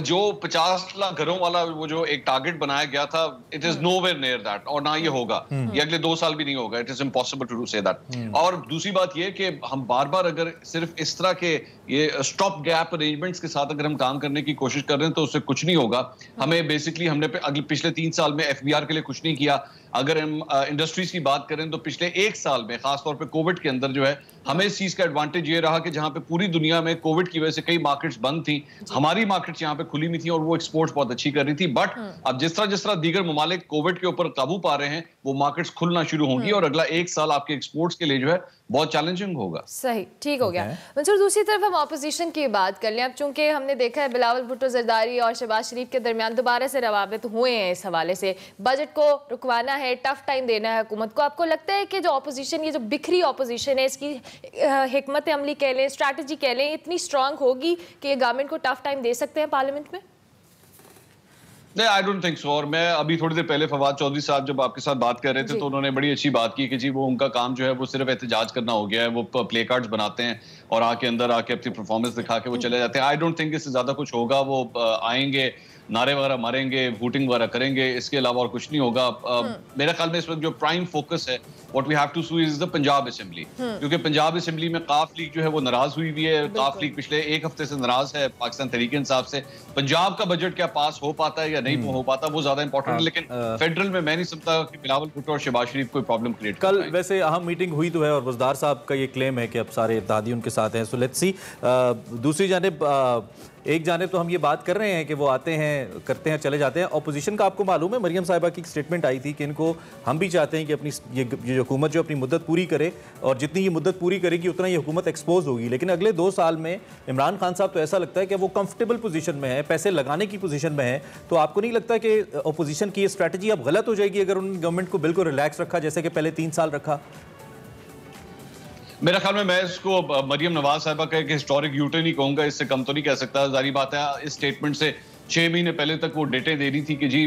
जो 50 लाख घरों वाला वो जो एक टारगेट बनाया गया था, it is nowhere near that, और ना ये होगा, ये अगले 2 साल भी नहीं होगा। It is impossible to say that. और दूसरी बात ये कि हम बार बार अगर सिर्फ इस तरह के ये स्टॉप गैप अरेंजमेंट्स के साथ अगर हम काम करने की कोशिश कर रहे हैं तो उससे कुछ नहीं होगा। हमें बेसिकली हमने अगले पिछले 3 साल में FBR के लिए कुछ नहीं किया। अगर हम इंडस्ट्रीज की बात करें तो पिछले 1 साल में खासतौर पे कोविड के अंदर जो है हमें इस चीज का एडवांटेज ये रहा कि जहां पे पूरी दुनिया में कोविड की वजह से कई मार्केट्स बंद थी, हमारी मार्केट्स यहाँ पे खुली हुई थी और वो एक्सपोर्ट्स बहुत अच्छी कर रही थी। बट अब जिस तरह दीगर ममालिक कोविड के ऊपर काबू पा रहे हैं, वो मार्केट्स खुलना शुरू होंगी और अगला 1 साल आपके एक्सपोर्ट्स के लिए जो है बहुत चैलेंजिंग होगा। सही, ठीक हो गया। मंसूर, दूसरी तरफ हम ऑपोजिशन की बात कर लें। अब चूंकि हमने देखा है बिलावल भुट्टो जरदारी और शहबाज शरीफ के दरमियान दोबारा से रवाबित हुए हैं इस हवाले से, बजट को रुकवाना है, टफ टाइम देना है हुकूमत को। आपको लगता है कि जो ऑपोजिशन, ये जो बिखरी ऑपोजिशन है, इसकी हिकमत अमली कह लें, स्ट्रैटेजी कह लें, इतनी स्ट्रांग होगी कि गवर्नमेंट को टफ टाइम दे सकते हैं पार्लियामेंट में? नहीं, आई डोंट थिंक सो। और मैं अभी थोड़ी देर पहले फवाद चौधरी साहब जब आपके साथ बात कर रहे थे तो उन्होंने बड़ी अच्छी बात की कि जी वो उनका काम जो है वो सिर्फ एहतजाज करना हो गया है। वो प्ले कार्ड्स बनाते हैं और अंदर आके अपनी परफॉर्मेंस दिखा के वो चले जाते हैं। आई डोंट थिंक इससे ज्यादा कुछ होगा। वो आएंगे, नारे वगैरह मारेंगे, वोटिंग वगैरह करेंगे, इसके अलावा और कुछ नहीं होगा। मेरा ख्याल में इस वक्त जो प्राइम फोकस है, what we have to see is the Punjab assembly, क्योंकि पंजाब असेंबली में काफ लीग जो है वो नाराज हुई हुई है। काफ लीग पिछले 1 हफ्ते से नाराज है पाकिस्तान तहरीक इंसाफ से। पंजाब का बजट क्या पास हो पाता है या नहीं हो पाता वो ज्यादा इंपॉर्टेंट है, लेकिन फेडरल में मैं नहीं समझता कि बिलावल भुट्टो और शहबाज शरीफ कोई प्रॉब्लम क्रिएट कल वैसे अहम मीटिंग हुई तो है और वज़दार साहब का ये क्लेम है कि अब सारे इत्तेहादी उनके साथ हैं। So let's see. दूसरी जानिब एक जानिब तो हम ये बात कर रहे हैं कि वो आते हैं, करते हैं, चले जाते हैं। ऑपोजिशन का आपको मालूम है, मरियम साहिबा की स्टेटमेंट आई थी कि इनको हम भी चाहते हैं कि अपनी ये हुकूमत जो अपनी मुद्दत पूरी करे, और जितनी ये मुद्दत पूरी करेगी उतना ये हुकूमत एक्सपोज होगी। लेकिन अगले 2 साल में इमरान खान साहब तो ऐसा लगता है कि वो कंफर्टेबल पोजीशन में है, पैसे लगाने की पोजीशन में है। तो आपको नहीं लगता कि ऑपोजिशन की ये स्ट्रैटेजी अब गलत हो जाएगी अगर उन्होंने गवर्नमेंट को बिल्कुल रिलैक्स रखा जैसे कि पहले 3 साल रखा? मेरा ख्याल में मैं इसको मरियम नवाज साहिबा का एक हिस्टोरिक यूटर्न ही कहूंगा, इससे कम तो नहीं कह सकता। जारी बात है, इस स्टेटमेंट से 6 महीने पहले तक वो डेटें दे रही थी कि जी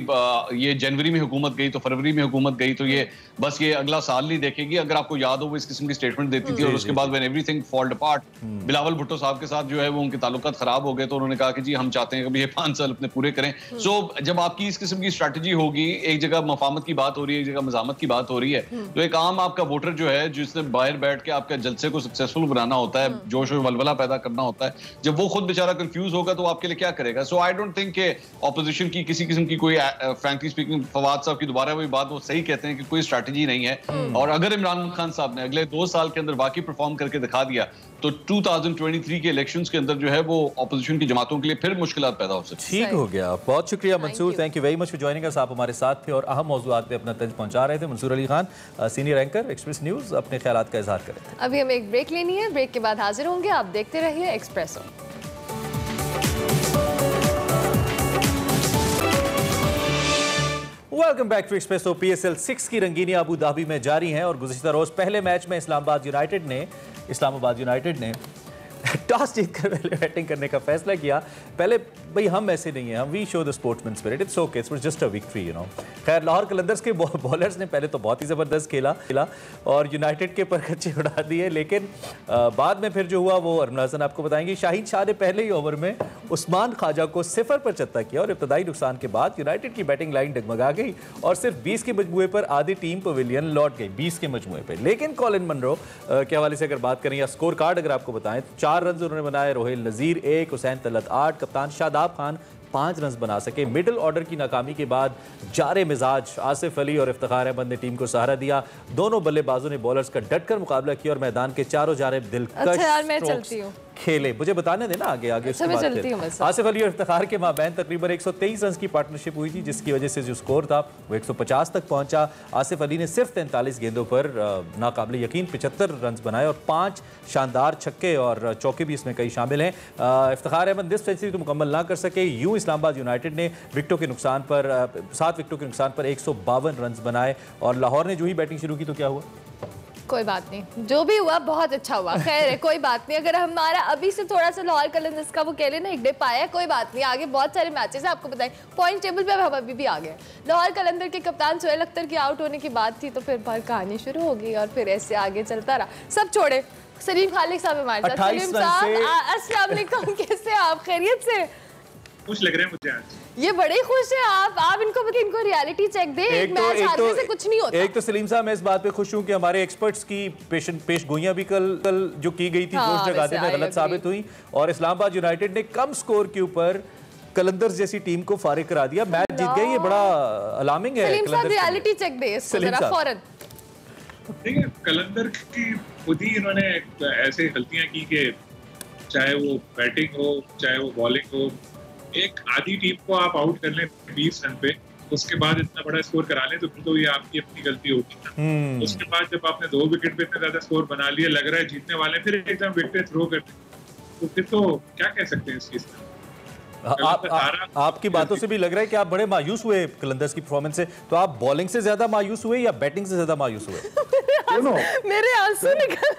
ये जनवरी में हुकूमत गई तो फरवरी में हुकूमत गई, तो ये बस ये अगला साल नहीं देखेगी। अगर आपको याद हो, वो इस किस्म की स्टेटमेंट देती थी और उसके बाद when everything fold apart, Bilawal Bhutto साहब के साथ जो है वो उनके ताल्लुकात खराब हो गए, तो उन्होंने कहा कि जी हम चाहते हैं कि ये 5 साल अपने पूरे करें। सो जब आपकी इस किस्म की स्ट्रैटेजी होगी, एक जगह मफामत की बात हो रही है, एक जगह मजामत की बात हो रही है, तो एक आम आपका वोटर जो है जिसने बाहर बैठ के आपके जलसे को सक्सेसफुल बनाना होता है, जोश और वलवला पैदा करना होता है, जब वो खुद बेचारा कंफ्यूज होगा तो आपके लिए क्या करेगा? सो आई डोंट थिंक के ऑपोजिशन की किसी किस्म की कोई, फ्रैंकली स्पीकिंग, फवाद साहब की दोबारा वही बात, वो सही कहते हैं कि कोई स्ट्रैटेजी नहीं है। और अगर इमरान खान साहब ने अगले 2 साल के अंदर वाकई परफॉर्म करके दिखा दिया तो 2023 के इलेक्शंस के अंदर जो है वो ऑपोजिशन की जमातों के लिए फिर मुश्किलात पैदा हो सकती है। ठीक हो गया, बहुत शुक्रिया Mansoor, thank you very much for joining us. आप हमारे साथ थे और अहम मौजूआत पे अपना तंज पहुंचा रहे थे। Mansoor Ali Khan, senior anchor Express News, अपने ख्यालात का इजहार कर रहे थे। अभी हमें एक ब्रेक लेनी है, ब्रेक के बाद हाजिर होंगे। आप देखते रहिए Expresso. Welcome back to Expresso. PSL 6 की रंगीनी अबू धाबी में जारी हैं और गुज़िश्ता रोज पहले मैच में इस्लामाबाद यूनाइटेड ने टॉस जीतकर पहले बैटिंग करने का फैसला किया। पहले भाई हम ऐसे नहीं हैं, हम we show the sportsman spirit, it's okay, it's just a victory, you know. खैर, लाहौर कलंदर्स के बॉलर्स ने पहले तो बहुत ही ज़बरदस्त खेला और यूनाइटेड के परखच्चे उड़ा दिए, लेकिन बाद में फिर जो हुआ वो अरमान हसन आपको बताएंगे। शाहीन शाह ने पहले ही ओवर में उस्मान ख्वाजा को 0 पर चत्ता किया और इब्तदाई नुकसान के बाद यूनाइटेड की बैटिंग लाइन डगमगा गई और सिर्फ 20 के मजमूए पर आधी टीम पवेलियन लौट गई, 20 के मजमूए पर। लेकिन कॉलिन मनरो के हवाले से अगर बात करें या स्कोर कार्ड अगर आपको बताएं, 4 रन उन्होंने बनाए, रोहिल नज़ीर 1, हुसैन तलत 8, कप्तान शादाब खान 5 रन बना सके। मिडिल ऑर्डर की नाकामी के बाद जारे मिजाज आसिफ अली और इफ्तिखार अहमद ने टीम को सहारा दिया। दोनों बल्लेबाजों ने बॉलर्स का डटकर मुकाबला किया और मैदान के चारों जानिब दिलकश खेले। मुझे बताने देना आगे उसके बाद आसिफ अली और इफ्तिखार के माबैन तकरीबन 123 रन की पार्टनरशिप हुई थी, जिसकी वजह से जो स्कोर था वो 150 तक पहुंचा। आसिफ अली ने सिर्फ 43 गेंदों पर नाकाबिले यकीन 75 रन बनाए और 5 शानदार छक्के और चौके भी इसमें कई शामिल हैं। इफ्तिखार अहमद दिस सेंचुरी तो मुकम्मल ना कर सके। यूं इस्लामाबाद यूनाइटेड ने 7 विकेटों के नुकसान पर 152 रन बनाए और लाहौर ने जो ही बैटिंग शुरू की तो क्या हुआ? कोई बात नहीं, जो भी हुआ बहुत अच्छा हुआ। खैर है, कोई बात नहीं। अगर हमारा अभी से थोड़ा सा लाहौर कलंदर्स का वो कह लेना एक डिप आया है, कोई बात नहीं, आगे बहुत सारे मैचेस हैं। आपको बताएं पॉइंट टेबल पे हम अभी भी आ गए। लाहौर कलंदर के कप्तान सोहेल अख्तर की आउट होने की बात थी तो फिर कहानी शुरू हो गई और फिर ऐसे आगे चलता रहा। सब छोड़े, सलीम खालिक साहब हमारे साथ। सलीम साहब अस्सलाम वालेकुम, कैसे आप? खैरियत से? खुश लग रहे हैं मुझे आज। ये बड़े खुश हैं आप इनको बताइए, इनको रियलिटी चेक दे। एक मैच हारने से कुछ नहीं होता। एक तो सलीम साहब, मैं इस बात पे खुश हूं कि हमारे एक्सपर्ट्स की पेशगोइयां भी कल जो की गई थी जोश जगाने में गलत साबित हुई और इस्लामाबाद यूनाइटेड ने कम स्कोर के ऊपर कलंदर्स जैसी टीम को फारिग करा दिया, मैच जीत गए। ये बड़ा अलार्मिंग है। सलीम साहब रियलिटी चेक दे इसको जरा फौरन। देखिए, कलंदर की खुद ही इन्होंने ऐसे गलतियां की कि चाहे वो बैटिंग हो चाहे वो बॉलिंग हो, एक आधी टीम को आप आउट कर लें 20 रन पे, उसके बाद इतना बड़ा स्कोर करा लें तो फिर तो ये आपकी अपनी गलती होगी ना। उसके बाद जब आपने 2 विकेट पे इतना ज्यादा स्कोर बना लिया, लग रहा है जीतने वाले, फिर एकदम विकेट थ्रो करते तो फिर तो क्या कह सकते हैं इस चीज में। आपकी बातों से भी लग रहा है कि आप बड़े मायूस हुए कलंदर्स की परफॉर्मेंस से। तो आप बॉलिंग से ज्यादा मायूस हुए या बैटिंग से ज्यादा मायूस हुए? मेरे आंसू निकल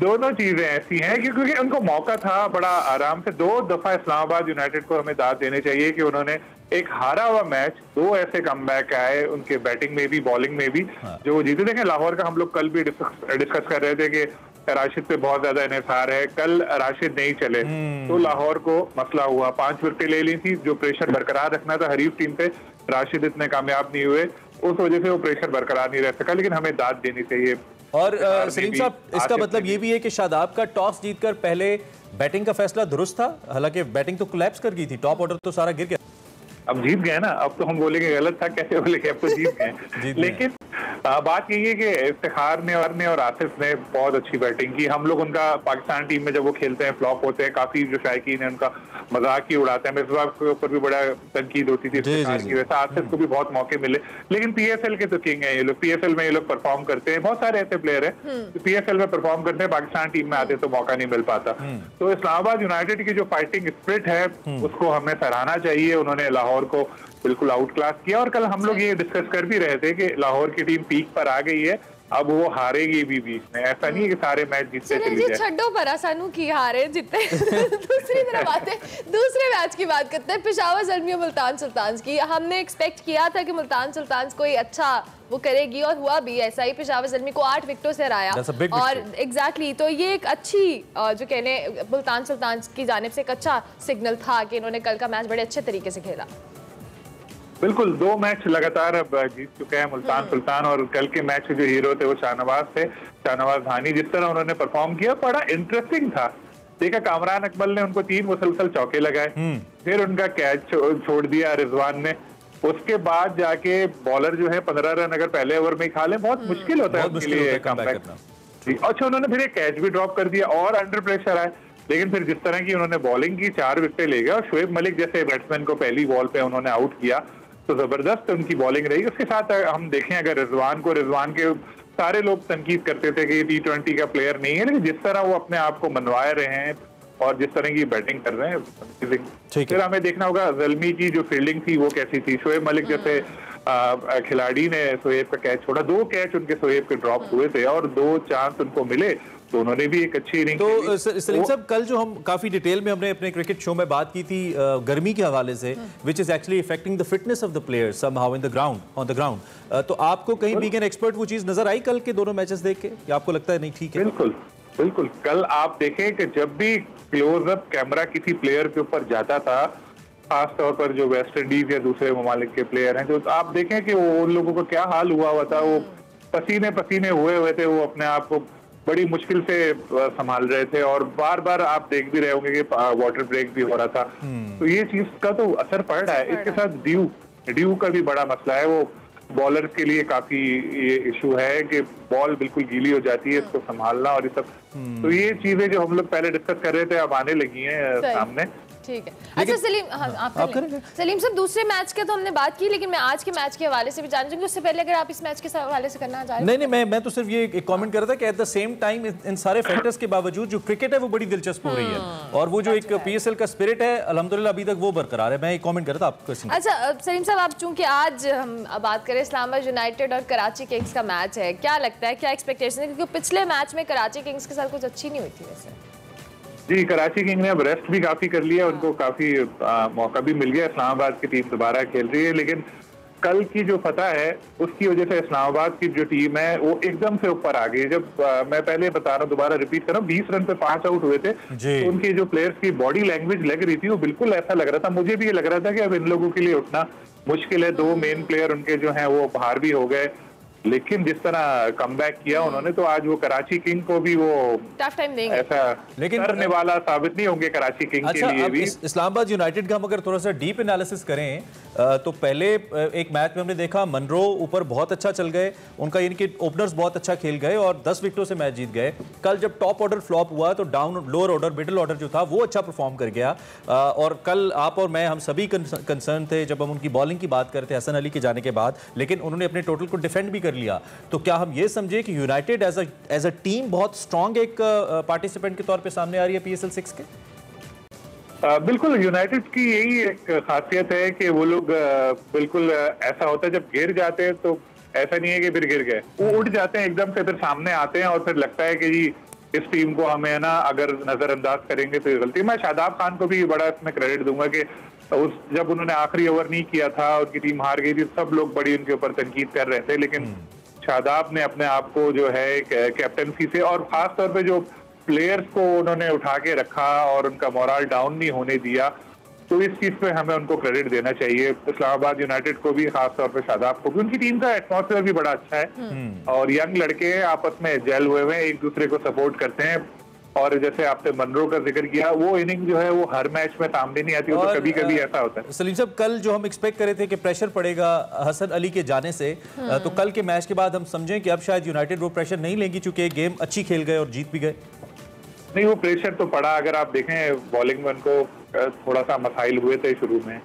दोनों चीजें ऐसी हैं क्योंकि उनको मौका था बड़ा आराम से 2 दफा इस्लामाबाद यूनाइटेड को हमें दाद देने चाहिए कि उन्होंने एक हारा हुआ मैच 2 ऐसे कमबैक आए उनके बैटिंग में भी बॉलिंग में भी जो जीते। देखें, लाहौर का हम लोग कल भी डिस्कस कर रहे थे कि राशिद पे बहुत ज्यादा इन्हिसार है। कल राशिद नहीं चले तो लाहौर को मसला हुआ। 5 विकेटें ले ली थी, जो प्रेशर बरकरार रखना था हरीफ टीम पे, राशिद इतने कामयाब नहीं हुए, उस वजह से वो प्रेशर बरकरार नहीं रह सका। लेकिन हमें दाद देनी चाहिए। और सलीम साहब, इसका मतलब ये भी है कि शादाब का टॉस जीतकर पहले बैटिंग का फैसला दुरुस्त था, हालांकि बैटिंग तो कोलैप्स कर गई थी, टॉप ऑर्डर तो सारा गिर गया। अब जीत गए ना, अब तो हम बोलेंगे गलत था, कैसे बोलेंगे, अब तो जीत गए। लेकिन बात यही है कि इफ्तिखार ने और आसिफ ने बहुत अच्छी बैटिंग की। हम लोग उनका पाकिस्तान टीम में जब वो खेलते हैं फ्लॉप होते हैं, काफी जो शायकीन है उनका मजाक ही उड़ाते हैं। मिसबाह के ऊपर भी बड़ा तनकीद होती थी इफ्तिखार की, वैसे आसिफ को भी बहुत मौके मिले। लेकिन पीएसएल के तो किंग है ये लोग, पीएसएल में ये लोग परफॉर्म करते हैं। बहुत सारे ऐसे प्लेयर है जो पीएसएल में परफॉर्म करते हैं, पाकिस्तान टीम में आते तो मौका नहीं मिल पाता। तो इस्लामाबाद यूनाइटेड की जो फाइटिंग स्पिरिट है उसको हमें सराहना चाहिए। उन्होंने लाहौर को बिल्कुल आउट क्लास किया, और कल हम लोग ये डिस्कस कर भी रहे थे कि लाहौर की टीम पीक पर आ गई है, अब वो हारेगी भी बीच में, ऐसा नहीं है कि सारे मैच जीतते चली जाए। छड्डो पर सानू की हारे जीते। दूसरी तरफ आते दूसरे मैच की बात करते हैं, पेशावर ज़ल्मी और मुल्तान सुल्तान्स की। हमने एक्सपेक्ट किया था कि मुल्तान सुल्तान्स कोई अच्छा वो करेगी, और हुआ भी ऐसा ही। पेशावर ज़ल्मी को 8 विकेटों से हराया, और एग्जैक्टली तो ये एक अच्छी जो कहने मुल्तान सुल्तान्स की जानिब से एक अच्छा सिग्नल था कि इन्होंने कल का मैच बड़े अच्छे तरीके से खेला। बिल्कुल, 2 मैच लगातार अब जीत चुके हैं मुल्तान सुल्तान, और कल के मैच के जो हीरो थे वो शाहनवाज थे, शाहनवाज धानी। जिस तरह उन्होंने परफॉर्म किया बड़ा इंटरेस्टिंग था। देखा, कामरान अकमल ने उनको 3 मुसलसल चौके लगाए, फिर उनका कैच छोड़ दिया रिजवान ने। उसके बाद जाके बॉलर जो है 15 रन अगर पहले ओवर में खा ले, बहुत मुश्किल होता है उनके लिए कमबैक करना। अच्छा, उन्होंने फिर एक कैच भी ड्रॉप कर दिया और अंडर प्रेशर आए, लेकिन फिर जिस तरह की उन्होंने बॉलिंग की, 4 विकेटें ले गए, और शोएब मलिक जैसे बैट्समैन को पहली बॉल पे उन्होंने आउट किया, तो जबरदस्त उनकी बॉलिंग रही। उसके साथ हम देखें अगर रिजवान के सारे लोग तनकीद करते थे कि ये T20 का प्लेयर नहीं है, लेकिन जिस तरह वो अपने आप को मनवा रहे हैं और जिस तरह की बैटिंग कर रहे हैं, फिर हमें देखना होगा ज़ल्मी की जो फील्डिंग थी वो कैसी थी। शोएब मलिक जैसे खिलाड़ी ने शोएब का कैच छोड़ा, 2 कैच उनके शोएब के ड्रॉप हुए थे और 2 चांस उनको मिले, तो उन्होंने भी एक अच्छी इनिंग। तो सलीम साहब, कल जो हम काफी डिटेल में हमने अपने क्रिकेट शो में बात की थी गर्मी के हवाले से, which is actually affecting the fitness of the players somehow in the ground, on the ground, तो आपको कहीं बीइंग एन एक्सपर्ट वो चीज नजर आई कल के दोनों मैचेस देख के, या आपको लगता है नहीं ठीक है? बिल्कुल बिल्कुल, कल आप देखें कि जब भी क्लोजअप कैमरा किसी प्लेयर के ऊपर जाता था, खासतौर पर जो वेस्ट इंडीज या दूसरे ममालिक के प्लेयर हैं, तो आप देखें कि वो उन लोगों को क्या हाल हुआ था। वो पसीने पसीने हुए थे, वो अपने आप को बड़ी मुश्किल से संभाल रहे थे, और बार बार आप देख भी रहे होंगे कि वाटर ब्रेक भी हो रहा था। तो ये चीज का तो असर पड़ रहा है। इसके साथ ड्यू का भी बड़ा मसला है। वो बॉलर के लिए काफी ये इशू है कि बॉल बिल्कुल गीली हो जाती है, इसको संभालना और ये सब। तो ये चीजें जो हम लोग पहले डिस्कस कर रहे थे अब आने लगी हैं सामने। ठीक है। अच्छा सलीम, आप सलीम साहब, दूसरे मैच के तो हमने बात की, लेकिन मैं आज के मैच के हवाले से भी जानना चाहूंगी। उससे पहले अगर आप इस मैच के हवाले से करना चाहें। नहीं, मैं तो सिर्फ ये एक कमेंट कर रहा था कि at the same time in सारे फैक्टर्स के बावजूद जो क्रिकेट है वो बड़ी दिलचस्प हो रही है, और वो जो एक पीएसएल का स्पिरिट है अल्हम्दुलिल्लाह अभी तक वो बरकरार है। मैं एक कमेंट कर रहा था आपको। अच्छा सलीम साहब, आप चूंकि आज हम बात करें इस्लामाबाद यूनाइटेड और कराची किंग्स का मैच है, क्या लगता है, क्या एक्सपेक्टेशन है? क्योंकि पिछले मैच में कराची किंग्स के साथ कुछ अच्छी नहीं हुई थी वैसे। जी, कराची किंग ने अब रेस्ट भी काफी कर लिया, उनको काफी मौका भी मिल गया। इस्लामाबाद की टीम दोबारा खेल रही है, लेकिन कल की जो फतह है उसकी वजह से इस्लामाबाद की जो टीम है वो एकदम से ऊपर आ गई। जब मैं पहले बता रहा हूँ, दोबारा रिपीट कर रहा हूँ, 20 रन पे 5 आउट हुए थे, तो उनके जो प्लेयर्स की बॉडी लैंग्वेज लग रही थी वो बिल्कुल ऐसा लग रहा था, मुझे भी ये लग रहा था कि अब इन लोगों के लिए उठना मुश्किल है। 2 मेन प्लेयर उनके जो है वो बाहर भी हो गए, लेकिन जिस तरह कमबैक किया उन्होंने, तो आज वो कराची किंग को भी वो टफ टाइम देंगे, ऐसा लेकिन करने वाला साबित नहीं होंगे कराची किंग के लिए भी। इस्लामाबाद यूनाइटेड का हम अगर थोड़ा सा डीप एनालिसिस करें तो पहले एक मैच में हमने देखा मनरो ऊपर बहुत अच्छा चल गए, उनका यानी कि ओपनर्स बहुत अच्छा खेल गए और 10 विकेटों से मैच जीत गए। कल जब टॉप ऑर्डर फ्लॉप हुआ तो down lower order middle order जो था वो अच्छा परफॉर्म कर गया, और कल आप और मैं हम सभी कंसर्न थे जब हम उनकी बॉलिंग की बात करते हसन अली के जाने के बाद, लेकिन उन्होंने अपने टोटल को डिफेंड भी कर लिया। तो क्या हम ये समझे कि यूनाइटेड एज अ टीम बहुत स्ट्रॉन्ग एक पार्टिसिपेंट के तौर पे सामने आ रही है PSL 6 के? बिल्कुल, यूनाइटेड की यही एक खासियत है कि वो लोग बिल्कुल ऐसा होता है जब गिर जाते हैं तो ऐसा नहीं है कि फिर गिर गए, वो उठ जाते हैं एकदम से, फिर सामने आते हैं और फिर लगता है कि जी इस टीम को हमें ना अगर नजरअंदाज करेंगे तो ये गलती। मैं शादाब खान को भी बड़ा इसमें क्रेडिट दूंगा कि जब उन्होंने आखिरी ओवर नहीं किया था, उनकी टीम हार गई थी, सब लोग बड़ी उनके ऊपर तनकीद कर रहे थे, लेकिन शादाब ने अपने आप को जो है कैप्टनसी से और खास तौर पे जो प्लेयर्स को उन्होंने उठा के रखा और उनका मोरल डाउन नहीं होने दिया, तो इस चीज पे हमें उनको क्रेडिट देना चाहिए। इस्लामाबाद यूनाइटेड को भी, खास तौर पे शादाब को भी। उनकी टीम का एटमॉस्फेयर भी बड़ा अच्छा है और यंग लड़के आपस में जेल हुए हैं, एक दूसरे को सपोर्ट करते हैं। और जैसे आपने मनरो का जिक्र किया, वो इनिंग जो है वो हर मैच में सामने नहीं आती, वो तो कभी कभी ऐसा होता है। सलीम साहब, कल जो हम एक्सपेक्ट कर रहे थे कि प्रेशर पड़ेगा हसन अली के जाने से, तो कल के मैच के बाद हम समझें कि अब शायद यूनाइटेड वो प्रेशर नहीं लेगी, चूंकि गेम अच्छी खेल गए और जीत भी गए। नहीं, वो प्रेशर तो पड़ा। अगर आप देखें बॉलिंग में उनको थोड़ा सा मसाइल हुए थे शुरू में,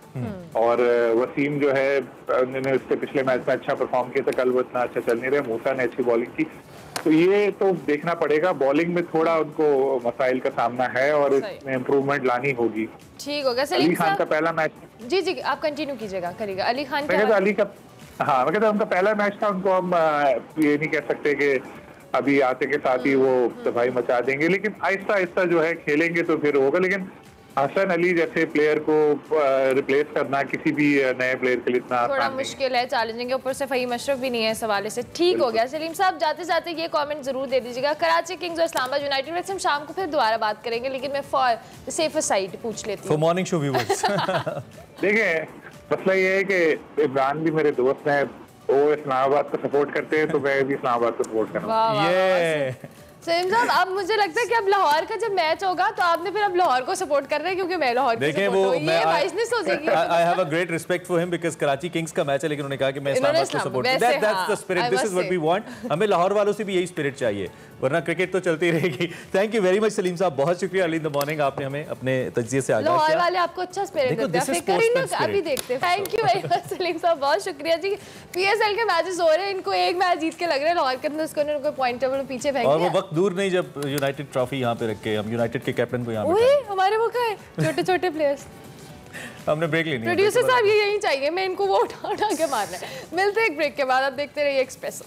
और वसीम जो है उन्होंने उसके पिछले मैच में अच्छा परफॉर्म किया था, कल वो इतना अच्छा चल नहीं रहे। मूसा ने अच्छी बॉलिंग की, तो ये तो देखना पड़ेगा। बॉलिंग में थोड़ा उनको मसाइल का सामना है और इसमें इम्प्रूवमेंट लानी होगी। ठीक होगा। अली खान का पहला मैच, जी जी आप कंटिन्यू कीजिएगा, करिएगा। अली खान मैं कहता अली का, हाँ मैं कहता उनका पहला मैच था, उनको हम ये नहीं कह सकते कि अभी आते के साथ ही वो तबाही मचा देंगे, लेकिन आहिस्ता आहिस्ता जो है खेलेंगे तो फिर होगा। लेकिन हसन अली जैसे प्लेयर को रिप्लेस करना किसी भी नए प्लेयर के लिए इतना थोड़ा मुश्किल है, चैलेंजिंग है। ऊपर से फ़हीम अशरफ भी नहीं है इस हवाले से। ठीक हो गया। सलीम साहब, जाते जाते ये कमेंट जरूर दे दीजिएगा, कराची किंग्स और इस्लामाबाद यूनाइटेड, वैसे हम शाम को फिर दोबारा बात करेंगे, लेकिन मैं फॉर द सेफर साइड पूछ लेती हूँ। मॉर्निंग शो व्यूअर्स देखें, मसला ये है कि इमरान भी मेरे दोस्त हैं, वो इस्लामाबाद को सपोर्ट करते हैं, तो मैं भी इस्लामाबाद को सपोर्ट कर रहा हूँ। ये सलीम साहब, अब मुझे लगता है कि अब लाहौर का जब मैच होगा तो आपने फिर अब लाहौर को सपोर्ट कर रहे हैं, क्योंकि मैं लाहौर की देखें, सपोर्ट वो हूं। ये वाइसनेस हो जाएगी। I have a great respect for him because Karachi Kings का मैच है, लेकिन उन्होंने कहा कि मैं इस्लामाबाद को सपोर्ट करता हूं। That's the spirit, this is what we want. हमें लाहौर वालों से भी यही स्पिरिट चाहिए, वरना क्रिकेट तो चलती रहेगी। Thank you very much Salim साहब, बहुत शुक्रिया। अर्ली इन द मॉर्निंग आपने हमें अपने तज्जिए से आगाह लाहौर किया। वाले आपको अच्छा स्पिरिट देते हैं, फिक्र ही ना, अभी देखते हैं। Thank you very much Salim साहब, बहुत शुक्रिया जी। पीएसएल के मैचेस हो रहे हैं, इनको एक मैच जीत के लग रहा है लाहौर के अंदर, उसको उन्होंने पॉइंट टेबल में पीछे फेंक और दिया। वो वक्त दूर नहीं जब यूनाइटेड ट्रॉफी यहाँ पे रख के हम यूनाइटेड के कैप्टन को यहाँ पे ओए हमारे वो कहाँ है, छोटे छोटे प्लेयर्स। हमने ब्रेक लेनी है। प्रोड्यूसर साहब ये यही चाहिए, मैं इनको वो उठा उठा के मारना है। मिलते हैं एक ब्रेक के बाद, आप देखते रहिए एक्सप्रेसो।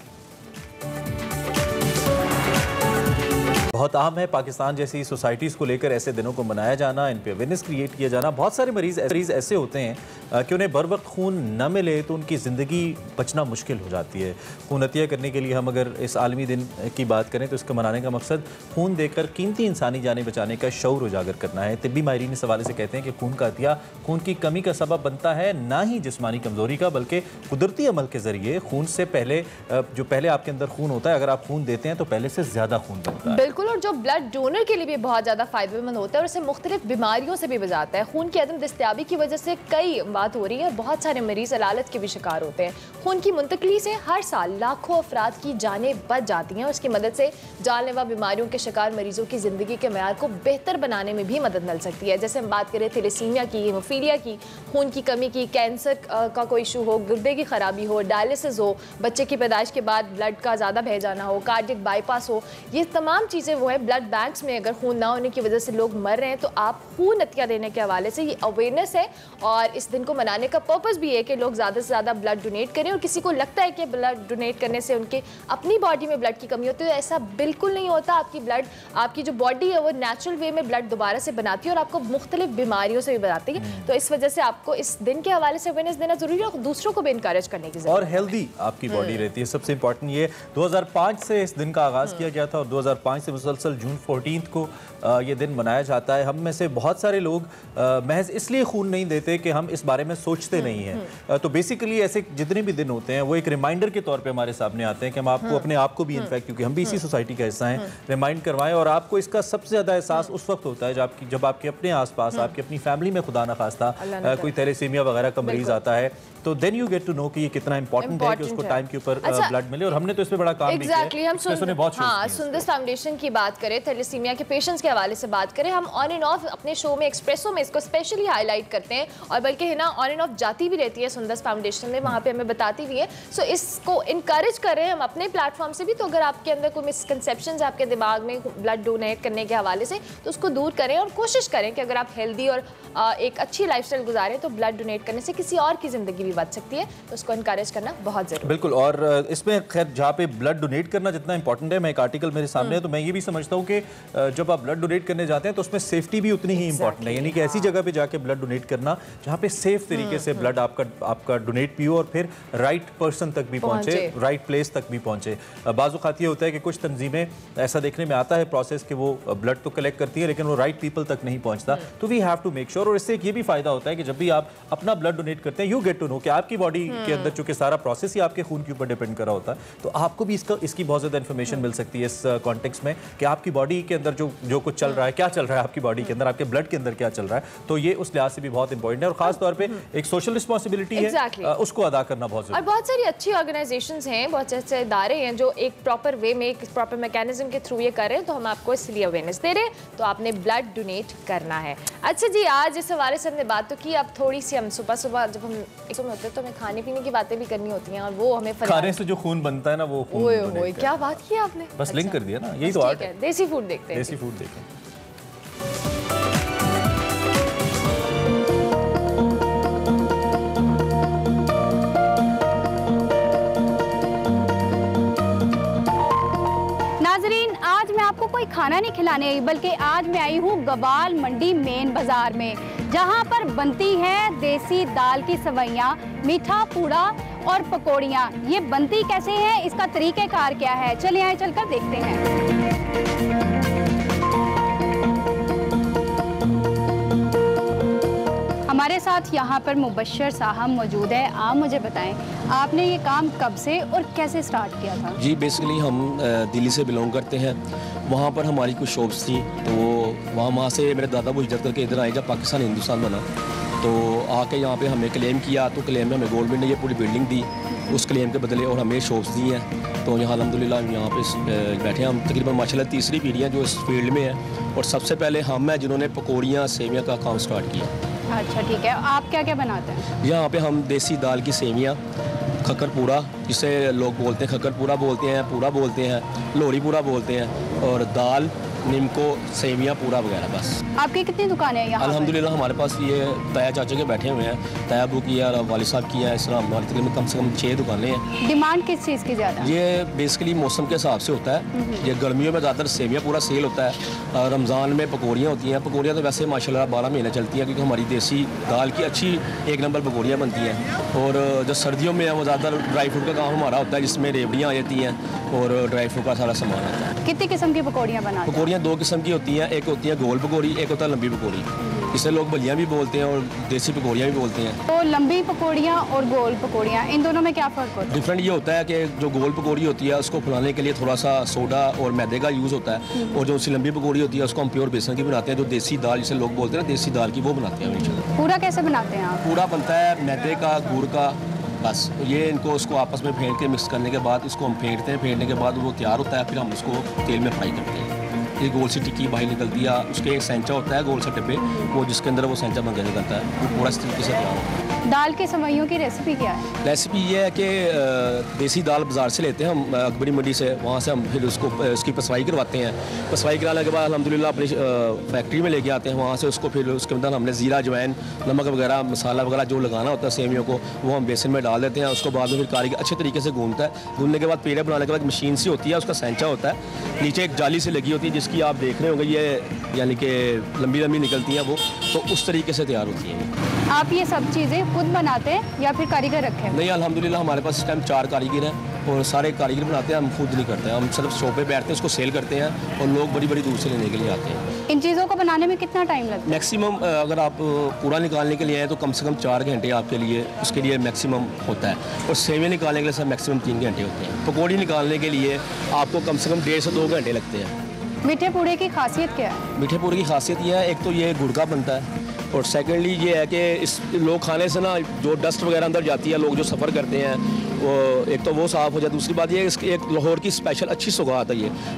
बहुत अहम है पाकिस्तान जैसी सोसाइटीज़ को लेकर ऐसे दिनों को मनाया जाना, इन पे अवेयरनेस क्रिएट किया जाना। बहुत सारे मरीज़ ऐसे होते हैं कि उन्हें बर वक्त खून न मिले तो उनकी ज़िंदगी बचना मुश्किल हो जाती है। खून अतिया करने के लिए हम अगर इस आलमी दिन की बात करें तो इसका मनाने का मकसद खून देकर कीमती इंसानी जानें बचाने का शऊर उजागर करना है। तिब्बी माहिरीन इस हवाले से कहते हैं कि खून का अतिया खून की कमी का सबब बनता है, ना ही जिस्मानी कमज़ोरी का, बल्कि कुदरती अमल के ज़रिए खून से पहले जो पहले आपके अंदर खून होता है, अगर आप खून देते हैं तो पहले से ज़्यादा खून बनता है। बिल्कुल, और जो ब्लड डोनर के लिए भी बहुत ज़्यादा फायदेमंद होता है और इसे मुख्तलिफ बीमारियों से भी बचाता है। खून की अदम दस्तियाबी की वजह से कई बात हो रही है और बहुत सारे मरीज अलालत के भी शिकार होते हैं। खून की मुंतकली से हर साल लाखों अफराद की जानें बच जाती हैं और उसकी मदद से जानलेवा बीमारियों के शिकार मरीजों की ज़िंदगी के मैयार को बेहतर बनाने में भी मदद मिल सकती है। जैसे हम बात करें थैलेसीमिया की, हीमोफीलिया की, खून की कमी की, कैंसर का कोई इशू हो, गुर्दे की खराबी हो, डायलिसिस हो, बच्चे की पैदाइश के बाद ब्लड का ज़्यादा बह जाना हो, कार्डियक बाईपास हो, ये तमाम चीज़ें वो है। ब्लड बैंक्स में अगर खून ना होने की वजह से लोग मर रहे हैं, तो आप खून अतिया देने के हवाले से ये अवेयरनेस है और इस दिन को मनाने का पर्पस भी है कि लोग ज़्यादा से ज़्यादा ब्लड डोनेट करें। और किसी को लगता है कि ब्लड डोनेट करने से उनके अपनी बॉडी में ब्लड की कमी होती है, ऐसा बिल्कुल नहीं होता। आपकी ब्लड, आपकी जो बॉडी है वो नेचुरल वे में ब्लड दोबारा से बनाती है और आपको मुख्तलिफ बीमारियों से भी बनाती है। तो इस वजह से आपको इस दिन के हवाले से अवेयरनेस देना जरूरी है और दूसरों को भी इंकरेज करने की और हेल्दी आपकी बॉडी रहती है, सबसे इंपॉर्टेंट ये। 2005 से इस दिन का आगाज़ किया गया था और 2005 से मुसलसल जून 14 को ये दिन मनाया जाता है। हम में से बहुत सारे लोग महज इसलिए खून नहीं देते कि हम इस बारे में सोचते नहीं हैं। तो बेसिकली ऐसे जितने भी दिन होते हैं वो एक रिमाइंडर के तौर पे हमारे सामने आते हैं कि हम आपको अपने आप को भी इनफैक्ट, क्योंकि हम भी इसी सोसाइटी का हिस्सा हैं, रिमाइंड करवाएं। और आपको इसका सबसे ज़्यादा एहसास उस वक्त होता है जब आपके अपने आसपास, आपकी अपनी फैमिली में खुदा न खास्ता कोई थैलेसीमिया वगैरह का मरीज आता है, तो then you get to know कि ये कितना इंपॉर्टेंट है कि उसको टाइम के ऊपर ब्लड मिले। और हमने तो इसमें बड़ा काम भी किया। हम सुंदस फाउंडेशन की बात करें, थैलेसीमिया के पेशेंट्स के हवाले से बात करें, हम ऑन एंड ऑफ अपने शो में एक्सप्रेसो में इसको स्पेशली हाईलाइट करते हैं और बल्कि है ना ऑन एंड ऑफ जाती भी रहती है सुंदस फाउंडेशन में, वहाँ पे हमें बताती भी है। सो इसको इनकरेज कर रहे हैं हम अपने प्लेटफॉर्म से भी। तो अगर आपके अंदर कोई मिसकंसेप्शन है आपके दिमाग में ब्लड डोनेट करने के हवाले से, तो उसको दूर करें और कोशिश करें कि अगर आप हेल्दी और एक अच्छी लाइफस्टाइल गुजारें तो ब्लड डोनेट करने से किसी और की ज़िंदगी भी बच सकती है। तो उसको इनकरेज करना बहुत ज़रूरी है। बिल्कुल। और इसमें खैर जहाँ पे ब्लड डोनेट करना जितना इंपॉर्टेंट है, मैं एक आर्टिकल मेरे सामने है तो मैं ये भी समझता हूँ कि जब आप ब्लड डोनेट करने जाते हैं तो उसमें सेफ्टी भी उतनी ही इंपॉर्टेंट है। यानी कि ऐसी जगह पे जाके ब्लड डोनेट करना जहाँ पे सेफ तरीके से ब्लड आपका डोनेट भी हो और फिर राइट पर्सन तक भी पहुँचे, राइट प्लेस तक भी पहुँचे। बाज़ औक़ात ये होता है कि कुछ तंजीमें ऐसा देखने में आता है प्रोसेस कि वो ब्लड तो कलेक्ट करती है लेकिन वो राइट पीपल तक नहीं पहुँचता। तो we have to make sure. और इससे एक ये भी फायदा होता है कि जब भी आप अपना ब्लड डोनेट करते हैं, यू गेट टू नो कि आपकी बॉडी के अंदर चूंकि सारा प्रोसेस ही आपके खून के ऊपर डिपेंड कर रहा होता है, तो आपको भी इसकी बहुत ज़्यादा इन्फॉर्मेशन मिल सकती है इस कॉन्टेक्स्ट में कि आपकी बॉडी के अंदर जो कुछ चल रहा है, क्या चल रहा है आपकी बॉडी के अंदर, आपके ब्लड के अंदर क्या चल रहा है। तो ये उस लिहाज से भी बहुत इंपॉर्टेंट है और खास तौर पर एक सोशल रिस्पॉन्सिबिलिटी है, उसको अदा करना बहुत जरूरी है। और बहुत सारी अच्छी ऑर्गेनाइजेशंस हैं, बहुत अच्छे इदारे हैं जो एक प्रॉपर वे में, एक प्रॉपर मैकेनिज्म के थ्रू ये कर रहे हैं, तो हम आपको इसलिए अवेयरनेस दे रहे हैं, तो आपने ब्लड डोनेट करना है। अच्छा जी, आज इस हवाले से हमने बात तो की, अब थोड़ी सी हम सुबह सुबह जब हम एक में होते हैं तो हमें खाने पीने की बातें भी करनी होती हैं, और वो हमें खाने से जो खून बनता है ना, वो खून ओए क्या बात की आपने, बस लिंक कर दिया ना, यही तो आर्ट है। देसी फूड देखते हैं, देसी फूड देखें। नाजरीन, आज मैं आपको कोई खाना नहीं खिलाने आई, बल्कि आज मैं आई हूँ गवाल मंडी मेन बाजार में, जहाँ पर बनती हैं देसी दाल की सवैयाँ, मीठा पूड़ा और पकौड़ियाँ। ये बनती कैसे हैं, इसका तरीक़ेकार क्या है, चलिए आए चलकर देखते हैं। हमारे साथ यहाँ पर मुबश्शिर साहब मौजूद है। आप मुझे बताएं, आपने ये काम कब से और कैसे स्टार्ट किया था? जी, बेसिकली हम दिल्ली से बिलोंग करते हैं। वहाँ पर हमारी कुछ शॉप्स थी, तो वहाँ से मेरे दादा वो हिजरत करके इधर आए जब पाकिस्तान हिंदुस्तान बना, तो आके यहाँ पे हमने क्लेम किया, तो क्लेम में हमें गवर्नमेंट ने ये पूरी बिल्डिंग दी उस क्लेम के बदले, और हमें शॉप्स दी हैं। तो यहाँ अल्हम्दुलिल्लाह हम यहाँ पे बैठे हैं। हम तकरीबन माशाल्लाह तीसरी पीढ़ी हैं जो इस फील्ड में है, और सबसे पहले हम हैं जिन्होंने पकौड़ियाँ सेवियाँ का काम स्टार्ट किया। अच्छा, ठीक है। आप क्या क्या बनाते हैं? यहाँ पे हम देसी दाल की सेवियाँ, खकर पूरा जिसे लोग बोलते हैं, खकर पूरा बोलते हैं, पूरा बोलते हैं, लोहड़ी पूरा बोलते हैं, और दाल, निमको, सेवियाँ, पूरा वगैरह। बस आपकी कितनी दुकानें हैं यहाँ? अल्हम्दुलिल्लाह हमारे पास ये ताया चाचा के बैठे हुए हैं, ताया अबू की है, वालिद साहब की है, इस तरह हमारे तकरीबन कम से कम 6 दुकानें हैं। डिमांड किस चीज़ की ज़्यादा? ये बेसिकली मौसम के हिसाब से होता है। ये गर्मियों में ज़्यादातर सेवियाँ पूरा सेल होता है, रमज़ान में पकौड़ियाँ होती हैं। पकौड़ियाँ तो वैसे माशाल्लाह 12 महीने चलती हैं, क्योंकि हमारी देसी दाल की अच्छी 1 नंबर पकौड़ियाँ बनती हैं। और जो सर्दियों में है वो ज़्यादातर ड्राई फ्रूट का काम हमारा होता है, जिसमें रेवड़ियाँ आ जाती हैं और ड्राई फ्रूट का सारा सामान आता है। कितनी किस्म की पकौड़ियाँ बनाते हैं? पकौड़ियाँ 2 किस्म की होती हैं, एक होती है गोल पकौड़ी, एक होता है लंबी पकौड़ी। इसे लोग बलियाँ भी बोलते हैं और देसी पकौड़ियाँ भी बोलते हैं। तो लंबी पकौड़ियाँ और गोल पकौड़ियाँ, इन दोनों में क्या फ़र्क होता है? डिफरेंट ये होता है कि जो गोल पकौड़ी होती है उसको फुलाने के लिए थोड़ा सा सोडा और मैदे का यूज़ होता है, और जो उसकी लंबी पकौड़ी होती है उसको हम प्योर बेसन की बनाते हैं, जो देसी दाल जिसे लोग बोलते हैं ना, देसी दाल की, वो बनाते हैं इंशाल्लाह। पूरा कैसे बनाते हैं आप? पूरा बनता है मैदे का, गुड़ का, बस ये इनको उसको आपस में फेंट के मिक्स करने के बाद इसको हम फेंटते हैं। फेंटने के बाद वो तैयार होता है, फिर हम उसको तेल में फ्राई करते हैं। ये गोल सी टिक्की बाहर निकलती है, उसके एक सेंचा होता है गोल सा डिब्बे, वो जिसके अंदर वो सेंचा बन के निकलता है, वो पूरा इस तरीके से तैयार होता है। दाल के सवैयों की रेसिपी क्या है? रेसिपी ये है कि देसी दाल बाज़ार से लेते हैं हम, अकबरी मंडी से, वहाँ से हम फिर उसकी पसवाई करवाते हैं। पसवाई कराने के बाद अल्हम्दुलिल्लाह अपनी फैक्ट्री में लेके आते हैं, वहाँ से उसको फिर उसके अंदर हमने ज़ीरा, अजवाइन, नमक वगैरह, मसाला वगैरह जो लगाना होता है सेवियों को, वो हम बेसन में डाल देते हैं। उसको बाद में फिर कारीगर अच्छे तरीके से गूंदता है। गूंदने के बाद पेड़े बनाने के बाद मशीन सी होती है, उसका सेंचा होता है, नीचे एक जाली से लगी होती है जिसकी आप देख रहे होंगे, ये यानी कि लंबी लंबी निकलती हैं वो, तो उस तरीके से तैयार होती हैं। आप ये सब चीज़ें खुद बनाते हैं या फिर कारीगर रखे हैं? नहीं, अल्हम्दुलिल्लाह हमारे पास इस टाइम 4 कारीगर हैं, और सारे कारीगर बनाते हैं, हम खुद नहीं करते हैं। हम सिर्फ शॉप पे बैठते हैं, उसको सेल करते हैं, और लोग बड़ी बड़ी दूर से लेने के लिए आते हैं। इन चीज़ों को बनाने में कितना टाइम लगता है? मैक्सिमम अगर आप पूरा निकालने के लिए आए तो कम से कम 4 घंटे आपके लिए उसके लिए मैक्सिमम होता है, और सेवियाँ निकालने के लिए सर मैक्सिमम 3 घंटे होते हैं। पकौड़ी निकालने के लिए आपको कम से कम 1.5 से 2 घंटे लगते हैं। मीठे पूड़े की खासियत क्या है? मीठे पूड़े की खासियत यह है, एक तो ये गुड़ का बनता है, और सेकेंडली ये है कि इस लोग खाने से ना जो डस्ट वगैरह अंदर जाती है, लोग जो सफ़र करते हैं वो एक तो वो साफ़ हो जाए। दूसरी बात ये इसकी एक लाहौर की स्पेशल अच्छी सौगात है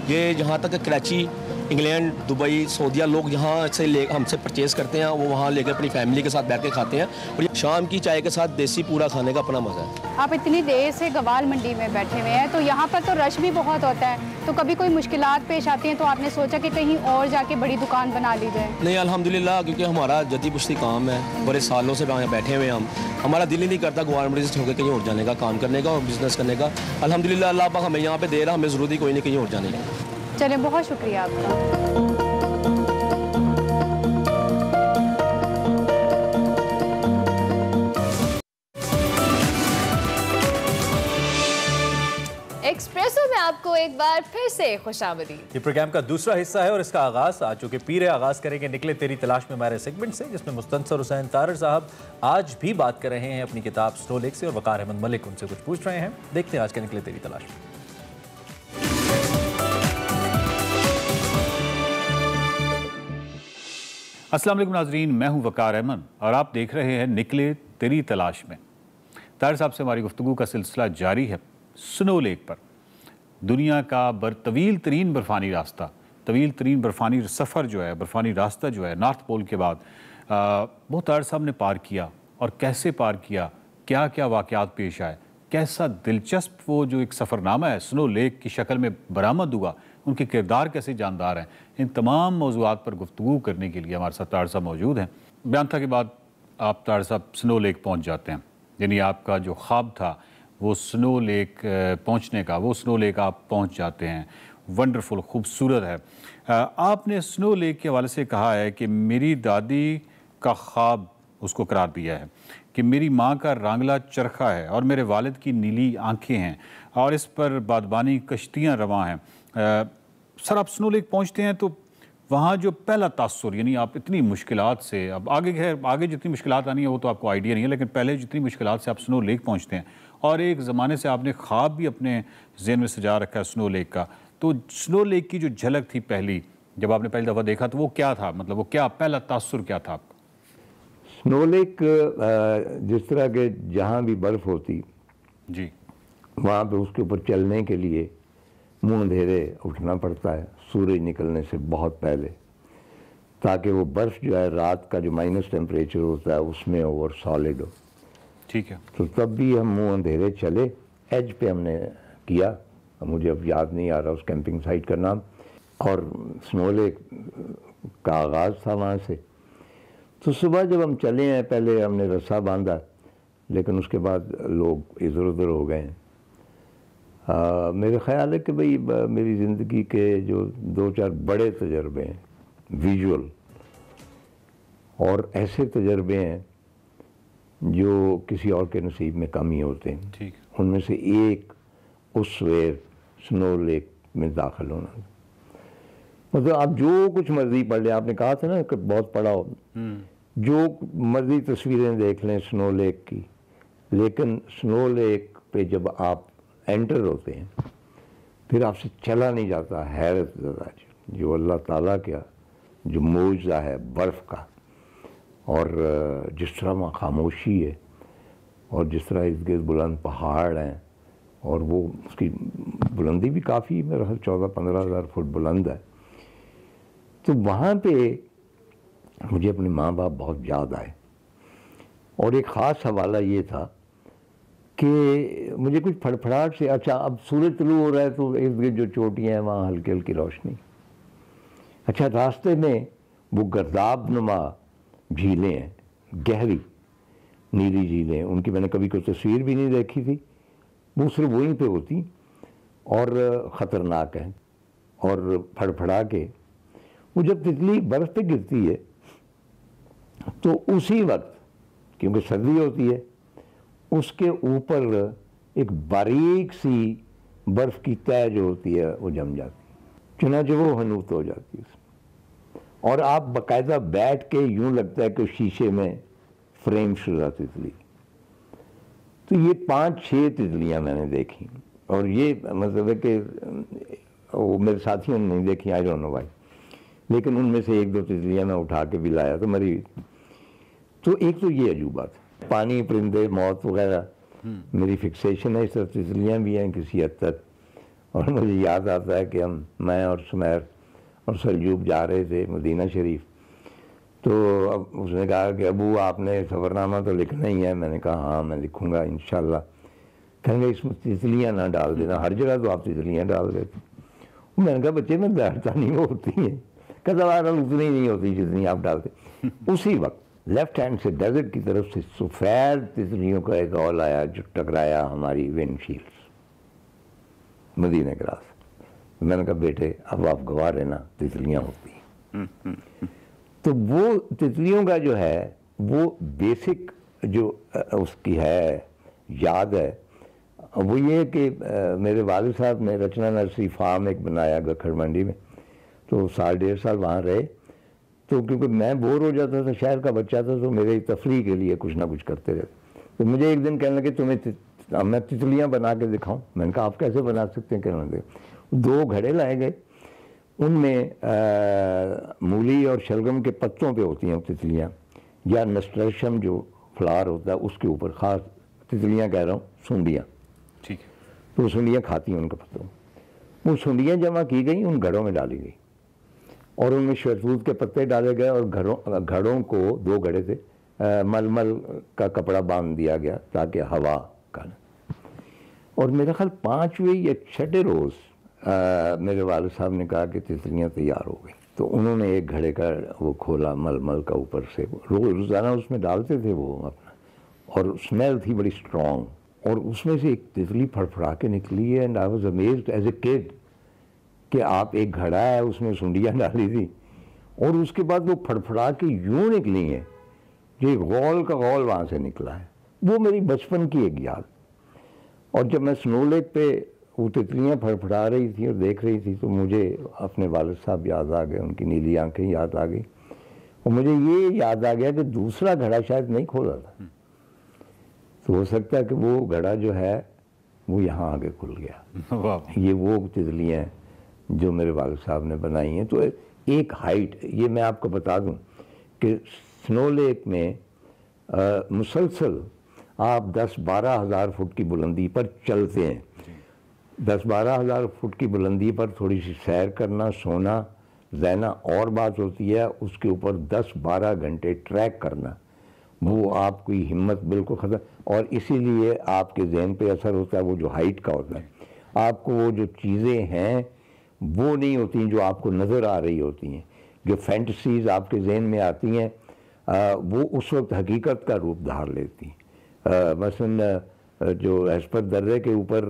ये जहाँ तक कराची, इंग्लैंड, दुबई, सऊदीया लोग यहाँ से हमसे परचेज़ करते हैं, वो वहाँ लेकर अपनी फैमिली के साथ बैठ के खाते हैं, और शाम की चाय के साथ देसी पूरा खाने का अपना मज़ा है। आप इतनी देर से गवाल मंडी में बैठे हुए हैं, तो यहाँ पर तो रश भी बहुत होता है, तो कभी कोई मुश्किलात पेश आती हैं तो आपने सोचा कि कहीं और जाके बड़ी दुकान बना ली जाए? नहीं, अल्हम्दुलिल्लाह, क्योंकि हमारा जदी पुश्ती काम है, बड़े सालों से बैठे हुए हम, हमारा दिल ही नहीं करता गवाल मंडी से होकर कहीं और जाने का, काम करने का और बिज़नेस करने का। अल्हम्दुलिल्लाह अल्लाह पाक हमें यहाँ पे दे रहा, हमें ज़रूरत ही कोई नहीं कहीं और जाने की। चलिए, बहुत शुक्रिया आपका। एक्सप्रेस एक्सप्रेसो में आपको एक बार फिर से खुशामदीद। ये प्रोग्राम का दूसरा हिस्सा है और इसका आगाज आज चूंकि पीर है, आगाज करेंगे निकले तेरी तलाश में हमारे सेगमेंट से, जिसमें मुस्तनसर हुसैन तारर साहब आज भी बात कर रहे हैं अपनी किताब स्नो लेक से और वकार अहमद मलिक उनसे कुछ पूछ रहे हैं। देखते हैं आज के निकले तेरी तलाश में। अस्सलाम वालेकुम नाज़रीन, मैं हूं वकार अहमद और आप देख रहे हैं निकले तेरी तलाश में। तार साहब से हमारी गुफ्तगू का सिलसिला जारी है स्नो लेक पर। दुनिया का तवील तरीन बर्फ़ानी रास्ता, तवील तरीन बर्फ़ानी सफ़र जो है, बर्फ़ानी रास्ता जो है नॉर्थ पोल के बाद वो तार साहब ने पार किया और कैसे पार किया, क्या क्या वाक़यात पेश आए, कैसा दिलचस्प वो जो एक सफ़रनामा है स्नो लेक की शक्ल में बरामद हुआ, उनके किरदार कैसे जानदार हैं, इन तमाम मौज़ूआत पर गुफ्तगू करने के लिए हमारे साथ तार साहब मौजूद हैं। बयान था के बाद आप तार साहब स्नो लेक पहुँच जाते हैं, यानी आपका जो ख्वाब था वो स्नो लेक पहुँचने का, वो स्नो लेक आप पहुँच जाते हैं। वंडरफुल, खूबसूरत है। आपने स्नो लेक के हवाले से कहा है कि मेरी दादी का ख्वाब उसको करार दिया है कि मेरी माँ का रांगला चरखा है और मेरे वालिद की नीली आंखें हैं और इस पर बादबानी कश्तियाँ रवां हैं। सर, आप स्नो लेक पहुँचते हैं तो वहाँ जो पहला तासुर, यानी आप इतनी मुश्किलात से, अब आगे जितनी मुश्किलात आनी है वो तो आपको आइडिया नहीं है, लेकिन पहले जितनी मुश्किलात से आप स्नो लेक पहुँचते हैं और एक ज़माने से आपने ख्वाब भी अपने ज़हन में सजा रखा है स्नो लेक का, तो स्नो लेक की जो झलक थी पहली, जब आपने पहली दफ़ा देखा तो वो क्या था, मतलब वो क्या पहला तासुर क्या था आपका? स्नो लेक जिस तरह के जहाँ भी बर्फ़ होती जी, वहाँ पे उसके ऊपर चलने के लिए मुँह अंधेरे उठना पड़ता है सूरज निकलने से बहुत पहले, ताकि वो बर्फ़ जो है रात का जो माइनस टेम्परेचर होता है उसमें हो और सॉलिड हो। ठीक है। तो तब भी हम मुँह अंधेरे चले, एज पे हमने किया, मुझे अब याद नहीं आ रहा उस कैंपिंग साइट का नाम, और स्नो लेक का आगाज़ था वहाँ से। तो सुबह जब हम चले हैं, पहले हमने रस्सा बांधा, लेकिन उसके बाद लोग इधर उधर हो गए हैं। मेरे ख्याल है कि भाई मेरी ज़िंदगी के जो 2-4 बड़े तजर्बे हैं विजुअल, और ऐसे तजर्बे हैं जो किसी और के नसीब में कम ही होते हैं। ठीक। उनमें से एक उस वेर स्नो लेक में दाखिल होना, मतलब आप जो कुछ मर्जी पढ़ लें, आपने कहा था ना कि बहुत पढ़ा हो, जो मर्जी तस्वीरें देख लें स्नो लेक की, लेकिन स्नो लेक पे जब आप एंटर होते हैं फिर आपसे चला नहीं जाता। हैरत ज़रा जो अल्लाह ताला का जो मौजज़ा है बर्फ़ का, और जिस तरह वहाँ खामोशी है और जिस तरह इर्द गिर्द बुलंद पहाड़ हैं, और वो उसकी बुलंदी भी काफ़ी, मेरा ख्याल 14-15 हज़ार फुट बुलंद है। तो वहाँ पे मुझे अपने माँ बाप बहुत याद आए, और एक ख़ास हवाला ये था कि मुझे कुछ फड़फड़ाहट से, अच्छा अब सूरज तुलू हो रहा है तो इर्द गिर्द जो चोटियाँ हैं वहाँ हल्की हल्की रोशनी, अच्छा रास्ते में वो गर्दाब नुमा झीलें हैं, गहरी नीली झीलें, उनकी मैंने कभी कोई तस्वीर भी नहीं देखी थी, वो सिर्फ वहीं पे होती और ख़तरनाक है। और फड़फड़ा के वो जब तितली बर्फ़ पे गिरती है तो उसी वक्त, क्योंकि सर्दी होती है, उसके ऊपर एक बारीक सी बर्फ़ की तह जो होती है वो जम जाती है, चुनांचे वो हनूत हो जाती है उसमें, और आप बाकायदा बैठ के यूँ लगता है कि शीशे में फ्रेम शुदा तितली। तो ये 5-6 तितलियाँ मैंने देखी, और ये मतलब है कि वो मेरे साथियों ने नहीं देखी, आई डोंट नो व्हाई, लेकिन उनमें से 1-2 तितलियाँ मैं उठा के भी लाया तो मरी। तो एक तो ये अजूबा था, पानी, परिंदे, मौत वगैरह मेरी फिक्सेशन है, इस तरह तितलियाँ भी हैं किसी हद तक। और मुझे याद आता है कि मैं और सुमैर और सलजूब जा रहे थे मदीना शरीफ, तो अब उसने कहा कि अबू आपने सफ़रनामा तो लिखना ही है। मैंने कहा हाँ मैं लिखूँगा इंशाल्लाह। कहेंगे इसमें तितलियाँ ना डाल देना, हर जगह तो आप तितलियाँ डाल देते। मैंने कहा बच्चे मैं बैठता नहीं, वो होती हैं, कहता उतनी नहीं होती जितनी आप डालते। उसी वक्त लेफ्ट हैंड से डेजर्ट की तरफ से सफ़ेद तितलियों का एक औल आया जो टकराया हमारी विंडशील्ड मदीना के रास्ते। मैंने कहा बेटे अब आप गवाह रहना, तितलियाँ होती हैं। तो वो तितलियों का जो है वो बेसिक जो उसकी है याद है, वो ये कि मेरे वालिद साहब ने रचना नर्सरी फार्म एक बनाया गखड़ मंडी में, तो साल 1.5 साल वहाँ रहे। तो क्योंकि मैं बोर हो जाता था, शहर का बच्चा था, तो मेरे तफरीह के लिए कुछ ना कुछ करते रहते। तो मुझे एक दिन कहने लगे तुम्हें मैं तितलियाँ बना के दिखाऊं। मैंने कहा आप कैसे बना सकते हैं? कहने लगे 2 घड़े लाए गए, उनमें मूली और शलगम के पत्तों पे होती हैं तितलियाँ, या नस्टर्शम जो फ्लावर होता है उसके ऊपर, ख़ास तितलियाँ कह रहा हूँ, सुंडियाँ। ठीक है। तो सुंडियाँ खाती हैं उनके पत्तों। वो सुंडियाँ जमा की गई, उन घड़ों में डाली गई और उनमें शहतूत के पत्ते डाले गए और घड़ों को 2 घड़े थे मलमल का कपड़ा बांध दिया गया ताकि हवा का। और मेरा ख्याल 5वें या 6ठे रोज़ मेरे वालिद साहब ने कहा कि तितलियाँ तैयार हो गई। तो उन्होंने एक घड़े का वो खोला मलमल का ऊपर से, रोज़ाना उसमें डालते थे वो अपना, और स्मेल थी बड़ी स्ट्रॉन्ग, और उसमें से एक तितली फड़फड़ा के निकली है। And I was amazed as a kid कि आप एक घड़ा है उसमें सुंडियाँ डाली थी और उसके बाद वो फड़फड़ा के यूँ निकली हैं, ये गौल का गौल वहाँ से निकला है। वो मेरी बचपन की एक याद। और जब मैं स्नो लेक पे वो तितलियाँ फड़फड़ा रही थी और देख रही थी तो मुझे अपने वालिद साहब याद आ गए, उनकी नीली आंखें याद आ गई, और मुझे ये याद आ गया कि दूसरा घड़ा शायद नहीं खोला था। तो हो सकता है कि वो घड़ा जो है वो यहाँ आगे खुल गया। ये वो तितलियाँ हैं जो मेरे वालिद साहब ने बनाई हैं। तो एक हाइट, ये मैं आपको बता दूं कि स्नो लेक में मुसलसल आप 10-12 हज़ार फुट की बुलंदी पर चलते हैं। 10-12 हज़ार फुट की बुलंदी पर थोड़ी सी सैर करना, सोना, रहना और बात होती है, उसके ऊपर 10-12 घंटे ट्रैक करना, वो आपकी हिम्मत बिल्कुल ख़त्म। और इसीलिए आपके जहन पे असर होता है वो जो हाइट का होता है। आपको वो जो चीज़ें हैं वो नहीं होती जो आपको नज़र आ रही होती हैं, जो फैंटसीज़ आपके जहन में आती हैं वो उस वक्त हकीकत का रूप धार लेती हैं। मसलन जो एस्पर दर्रे के ऊपर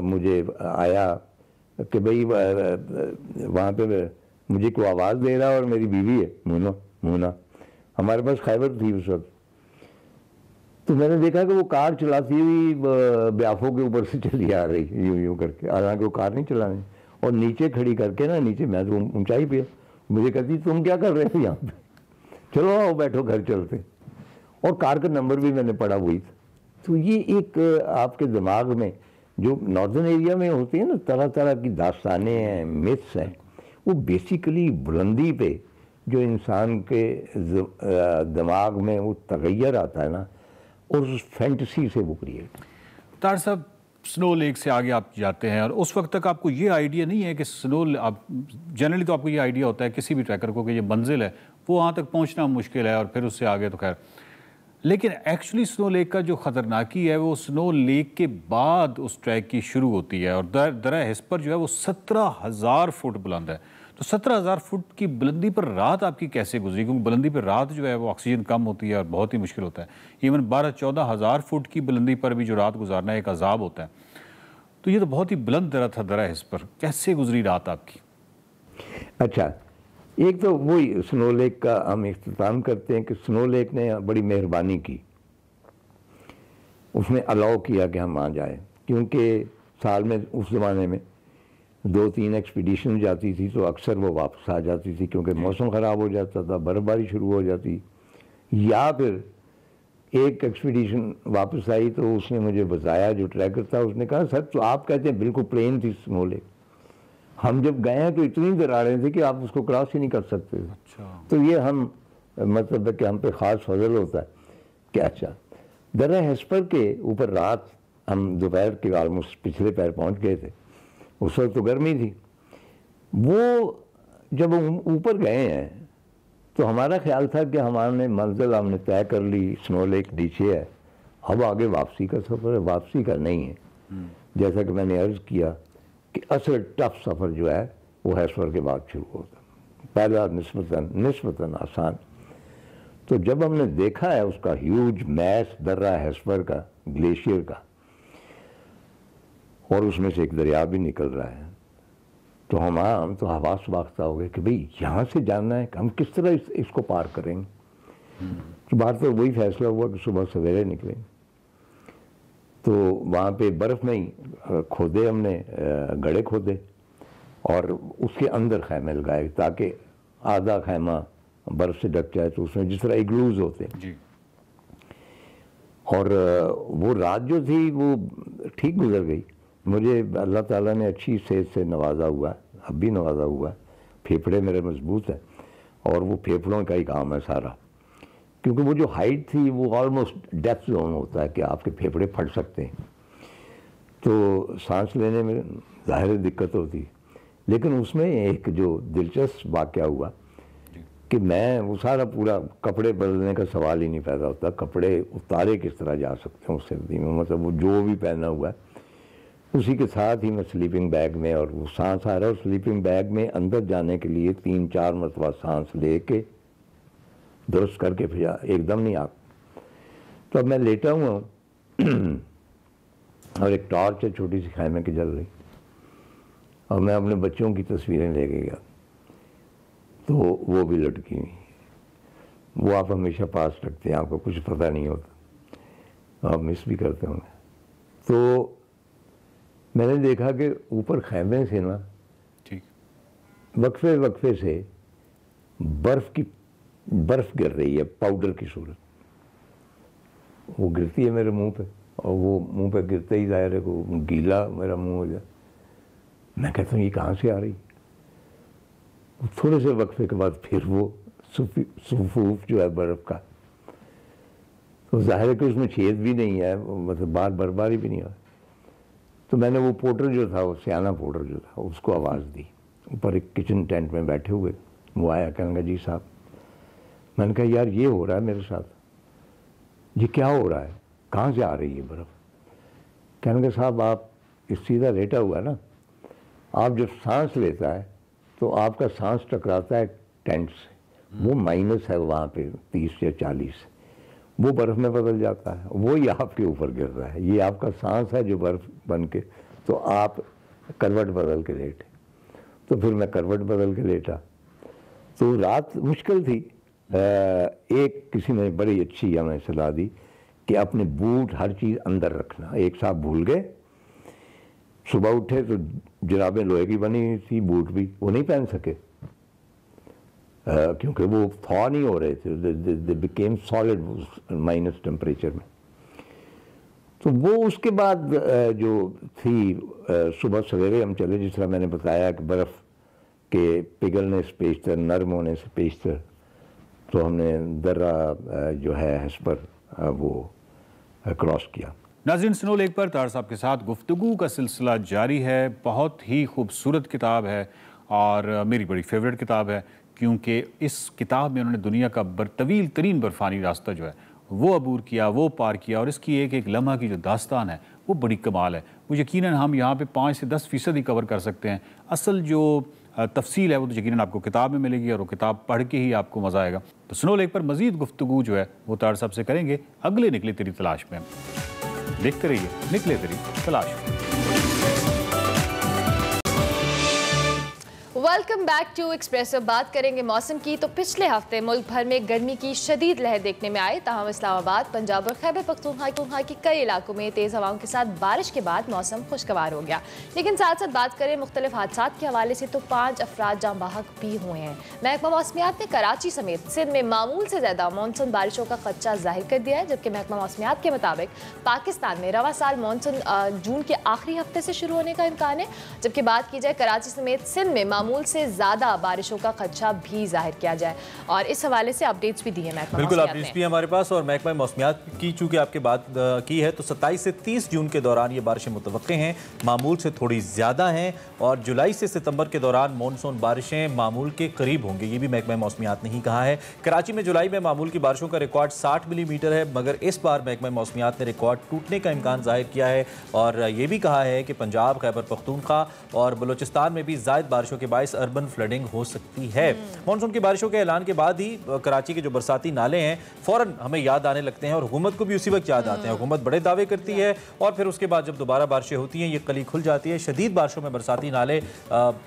मुझे आया कि भाई वहाँ पे मुझे कोई आवाज़ दे रहा है और मेरी बीवी है मूना, हमारे पास खैबर थी उस वक्त। तो मैंने देखा कि वो कार चलाती हुई ब्याफों के ऊपर से चली आ रही यूं करके, हालांकि वो कार नहीं चलानी, और नीचे खड़ी करके ना, नीचे मैं तो ऊंचाई पे, मुझे कहती तुम क्या कर रहे थे यहाँ पे, चलो आओ बैठो घर चलते। और कार का नंबर भी मैंने पढ़ा वही था। तो ये एक आपके दिमाग में जो नॉर्दर्न एरिया में होती है ना, तरह तरह की दास्तानें हैं, मिथ्स हैं, वो बेसिकली बुलंदी पे जो इंसान के दिमाग में वो तगैर आता है ना, और उस फैंटेसी से वो क्रिएट। तार साहब, स्नो लेक से आगे आप जाते हैं और उस वक्त तक आपको ये आइडिया नहीं है कि आप जनरली तो आपको ये आइडिया होता है किसी भी ट्रैकर को कि ये मंजिल है, वो वहाँ तक पहुँचना मुश्किल है और फिर उससे आगे तो खैर। लेकिन एक्चुअली स्नो लेक का जो ख़तरनाकी है वो स्नो लेक के बाद उस ट्रैक की शुरू होती है, और दर्रा हेस्पर जो है वो 17,000 फुट बुलंद है। तो 17,000 फुट की बुलंदी पर रात आपकी कैसे गुजरी? क्योंकि बुलंदी पर रात जो है वो ऑक्सीजन कम होती है और बहुत ही मुश्किल होता है। इवन 12-14 हज़ार फुट की बुलंदी पर भी जो रात गुजारना एक अजाब होता है। तो ये तो बहुत ही बुलंद दर्रा था दर्रा हेस्पर, कैसे गुजरी रात आपकी? अच्छा, एक तो वही स्नो लेक का हम इख्तिताम करते हैं कि स्नो लेक ने बड़ी मेहरबानी की, उसने अलाउ किया कि हम आ जाए, क्योंकि साल में उस ज़माने में 2-3 एक्सपीडिशन जाती थी तो अक्सर वो वापस आ जाती थी, क्योंकि मौसम ख़राब हो जाता था, बर्फ़बारी शुरू हो जाती, या फिर एक एक्सपीडिशन वापस आई तो उसने मुझे बताया, जो ट्रैकर था, उसने कहा सर तो आप कहते हैं बिल्कुल प्लेन थी स्नो लेक, हम जब गए हैं तो इतनी दरारें थी कि आप उसको क्रॉस ही नहीं कर सकते थे। अच्छा। तो ये हम मतलब है कि हम पे ख़ास फजल होता है कि अच्छा दर्रा हेस्पर के ऊपर रात हम दोपहर के ऑलमोस्ट पिछले पैर पहुंच गए थे, उस वक्त तो गर्मी थी। वो जब हम ऊपर गए हैं तो हमारा ख्याल था कि हमारे मंजिल हमने तय कर ली, स्नो लेक नीचे है, अब आगे वापसी का सफ़र है। वापसी का नहीं है, जैसा कि मैंने अर्ज़ किया कि असल टफ सफ़र जो है वो हेस्पर के बाद शुरू होता है, पहला निस्बतन आसान। तो जब हमने देखा है उसका ह्यूज मैस दर्रा हेस्पर का, ग्लेशियर का, और उसमें से एक दरिया भी निकल रहा है, तो हम तो हवास वाख्ता हो गए कि भाई यहाँ से जानना है कि हम किस तरह इसको पार करेंगे। तो बाहर तो वही फैसला हुआ कि सुबह सवेरे निकलेंगे। तो वहाँ पे बर्फ़ में ही खोदे हमने, गड्ढे खोदे और उसके अंदर खैमे लगाए ताकि आधा खैमा बर्फ़ से ढक जाए, तो उसमें जिस तरह इग्लूज होते हैं जी। और वो रात जो थी वो ठीक गुजर गई। मुझे अल्लाह ताला ने अच्छी सेहत से नवाजा हुआ, अब भी नवाजा हुआ। फेफड़े मेरे मजबूत हैं और वो फेफड़ों का ही काम है सारा, क्योंकि वो जो हाइट थी वो ऑलमोस्ट डेथ जोन होता है कि आपके फेफड़े फट सकते हैं, तो सांस लेने में ज़ाहिर दिक्कत होती। लेकिन उसमें एक जो दिलचस्प वाक़या हुआ कि मैं वो सारा पूरा कपड़े बदलने का सवाल ही नहीं पैदा होता, कपड़े उतारे किस तरह जा सकते हैं उस सर्दी में, मतलब वो जो भी पहना हुआ है उसी के साथ ही मैं स्लीपिंग बैग में, और वो सांस आ रहा है और स्लीपिंग बैग में अंदर जाने के लिए 3-4 मरतबा सांस ले के दुरुस्त करके फिर एकदम नहीं आ। तो अब मैं लेटा हुआ हूँ और एक टॉर्च है छोटी सी खैमे की जल रही, और मैं अपने बच्चों की तस्वीरें ले के गया, तो वो भी लटकी हुई। वो आप हमेशा पास रखते हैं, आपको कुछ पता नहीं होता, आप मिस भी करते होंगे। तो मैंने देखा कि ऊपर खैमे से ना ठीक वक्फे वक्फे से बर्फ़ गिर रही है पाउडर की सूरत। वो गिरती है मेरे मुंह पे, और वो मुंह पे गिरते ही ज़ाहिर है को गीला मेरा मुंह हो जाए। मैं कहता हूँ ये कहाँ से आ रही? थोड़े से वक्फे के बाद फिर वो सुफूफ जो है बर्फ़ का, तो ज़ाहिर है कि उसमें छेद भी नहीं है, मतलब बार बर्फबारी भी नहीं है। तो मैंने वो पोर्टर जो था, वो सियाना पोर्टर जो था, उसको आवाज़ दी। ऊपर एक किचन टेंट में बैठे हुए, वो आया, कहने लगा जी साहब। मैंने कहा यार ये हो रहा है मेरे साथ, ये क्या हो रहा है, कहाँ से आ रही है बर्फ़? कहने लगा साहब आप इस सीधा लेटा हुआ है ना, आप जब सांस लेता है तो आपका सांस टकराता है टेंट से, वो माइनस है वहाँ पे 30 या 40, वो बर्फ़ में बदल जाता है, वो ही आपके ऊपर गिर रहा है। ये आपका सांस है जो बर्फ़ बन के, तो आप करवट बदल के लेटे। तो फिर मैं करवट बदल के लेटा। तो रात मुश्किल थी। एक किसी ने बड़ी अच्छी हमें सलाह दी कि अपने बूट हर चीज़ अंदर रखना। एक साहब भूल गए, सुबह उठे तो जुराबें लोहे की बनी थी, बूट भी वो नहीं पहन सके क्योंकि वो थॉ नहीं हो रहे थे, they became solid minus temperature में। तो वो उसके बाद जो थी सुबह सवेरे हम चले, जिस तरह मैंने बताया कि बर्फ़ के पिघलने से पेशतर, नरम होने से पेशतर, तो हमने दर्रा जो है हस्पर वो क्रॉस किया। नाज़रीन, स्नो लेक पर तार साहब के साथ गुफ्तगू का सिलसिला जारी है। बहुत ही खूबसूरत किताब है और मेरी बड़ी फेवरेट किताब है, क्योंकि इस किताब में उन्होंने दुनिया का तवील तरीन बर्फ़ानी रास्ता जो है वो अबूर किया, वो पार किया, और इसकी एक एक लम्हा की जो दास्तान है वो बड़ी कमाल है। वो यकीनन हम यहाँ पे 5 से 10% ही कवर कर सकते हैं। असल जो तफसील है वो तो यकीनन आपको किताब में मिलेगी, और वो किताब पढ़ के ही आपको मज़ा आएगा। तो स्नो लेक पर मज़ीद गुफ्तगू जो है वो तार साहब से करेंगे अगले निकले तेरी तलाश में। देखते रहिए निकले तेरी तलाश में। Welcome back to Expresso. बात करेंगे मौसम की। तो पिछले हफ्ते मुल्क भर में गर्मी की शदीद लहर देखने में आई, ताहम इस्लामाबाद, पंजाब और खैबर पख्तूनख्वा के कई इलाकों में तेज़ हवाओं के साथ बारिश के बाद मौसम खुशगवार हो गया। लेकिन साथ साथ बात करें मुख्तलिफ हादसा के हवाले से तो 5 अफराद जाँ बहक भी हुए हैं। महकमा मौसमियात ने कराची समेत सिंध में मामूल से ज़्यादा मानसून बारिशों का खदशा जाहिर कर दिया है, जबकि महकमा मौसमियात के मुताबिक पाकिस्तान में रवा साल मानसून जून के आखिरी हफ्ते से शुरू होने का इम्कान है। जबकि बात की जाए कराची समेत सिंध में मामूल से ज्यादा बारिशों का खदशा भी जाहिर किया जाए, और इस हवाले से अपडेट्स भी दिए महकमा बिल्कुल अपडेट्स भी हमारे पास। और महकमा मौसमियात की चूंकि आपके बात की है, तो 27 से 30 जून के दौरान ये बारिशें मुतवक्के हैं, मामूल से थोड़ी ज़्यादा हैं, और जुलाई से सितंबर के दौरान मानसून बारिशें मामूल के करीब होंगे, ये भी महकमा मौसमियात ने ही कहा है। कराची में जुलाई में मामूल की बारिशों का रिकॉर्ड 60 मिलीमीटर है, मगर इस बार महकमा मौसमियात ने रिकॉर्ड टूटने का इम्कान जाहिर किया है, और ये भी कहा है कि पंजाब, खैबर पख्तूनख्वा और बलूचिस्तान में भी ज़ायद बारिशों के बाद बाइस अर्बन फ्लडिंग हो सकती है। मानसून की बारिशों के ऐलान के बाद ही कराची के जो बरसाती नाले हैं फौरन हमें याद आने लगते हैं और हुकूमत को भी उसी वक्त याद आते हैं। हुकूमत बड़े दावे करती है और फिर उसके बाद जब दोबारा बारिशें होती हैं ये कली खुल जाती है। शदीद बारिशों में बरसाती नाले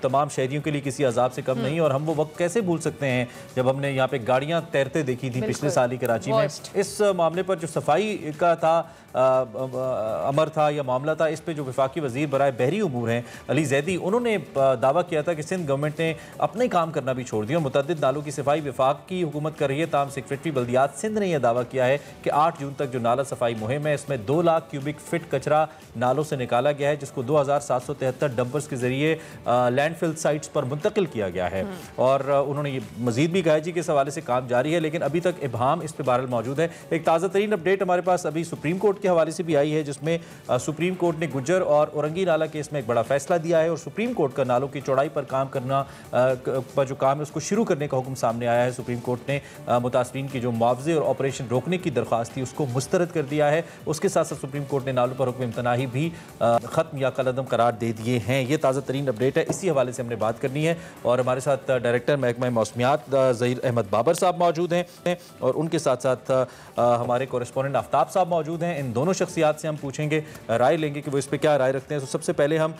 तमाम शहरियों के लिए किसी अजाब से कम नहीं, और हम वो वक्त कैसे भूल सकते हैं जब हमने यहाँ पे गाड़ियाँ तैरते देखी थी पिछले साल ही कराची में। इस मामले पर जो सफाई का था अमर था या मामला था, इस पे जो वफाकी वजीर बराए बहरी उमूर हैं अली जैदी, उन्होंने दावा किया था कि सिंध गवर्नमेंट ने अपने काम करना भी छोड़ दिया। मुतअद्दिद नालों की सफाई वफाक की हुकूमत कर रही है। ताम सेक्रेटरी बल्दियात सिंध ने यह दावा किया है कि 8 जून तक जो नाला सफाई मुहिम है इसमें 2 लाख क्यूबिक फिट कचरा नालों से निकाला गया है, जिसको 2773 डंपर्स के जरिए लैंडफिल साइट्स पर मुंतकिल किया गया है। और उन्होंने ये मजीद भी कहा जी कि इस हवाले से काम जारी है, लेकिन अभी तक इबहाम इस पर बहरहाल मौजूद है। एक ताज़ा तरीन अपडेट हमारे पास अभी सुप्रीम कोर्ट के हवाले से भी आई है, जिसमें सुप्रीम कोर्ट ने गुज्जर और औरंगी नाला केस में एक बड़ा फैसला दिया है और सुप्रीम कोर्ट का नालों की चौड़ाई पर काम करना पर जो काम है उसको शुरू करने का हुक्म सामने आया है। सुप्रीम कोर्ट ने मुतासरीन की जो मुआवजे और ऑपरेशन रोकने की दरख्वास्त थी उसको मुस्तरद कर दिया है। उसके साथ साथ सुप्रीम कोर्ट ने नालों पर हुक्म इम्तनाही भी ख़त्म या कलअदम करार दे दिए हैं। ये ताज़ा तरीन अपडेट है, इसी हवाले से हमने बात करनी है और हमारे साथ डायरेक्टर महकमा मौसमियात ज़हीर अहमद बाबर साहब मौजूद हैं और उनके साथ साथ हमारे कोरेस्पोंडेंट आफ्ताब साहब मौजूद हैं। इन दोनों शख्सियात से हम पूछेंगे, राय लेंगे कि वो इस पर क्या राय रखते हैं। तो सबसे पहले हम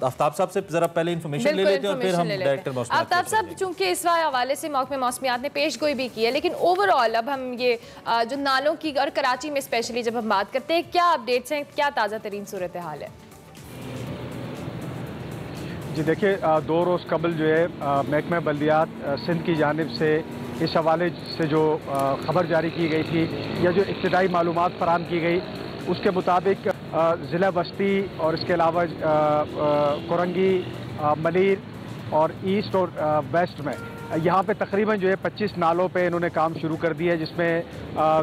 आफ्ताब साहब से ज़रा पहले इन्फॉर्मेशन ले लेते हैं और फिर हम डायरेक्टर मौसमियात। आफ्ताब साहब, चूंकि इस हवाले से महकमा मौसमियात ने पेश गोई भी की है, लेकिन ओवरऑल अब हम ये जो नालों की और कराची में स्पेशली जब हम बात करते हैं, क्या अपडेट्स हैं, क्या ताज़ा तरीन सूरत हाल है? जी देखिए, 2 रोज़ कबल जो है महकमा बल्दियात सिंध की जानिब से इस हवाले से जो खबर जारी की गई थी या जो इब्तिदाई मालूमात फराहम की गई उसके मुताबिक ज़िला बस्ती और इसके अलावा कोरंगी, मलीर और ईस्ट और वेस्ट में यहाँ पे तकरीबन जो है 25 नालों पे इन्होंने काम शुरू कर दिया है, जिसमें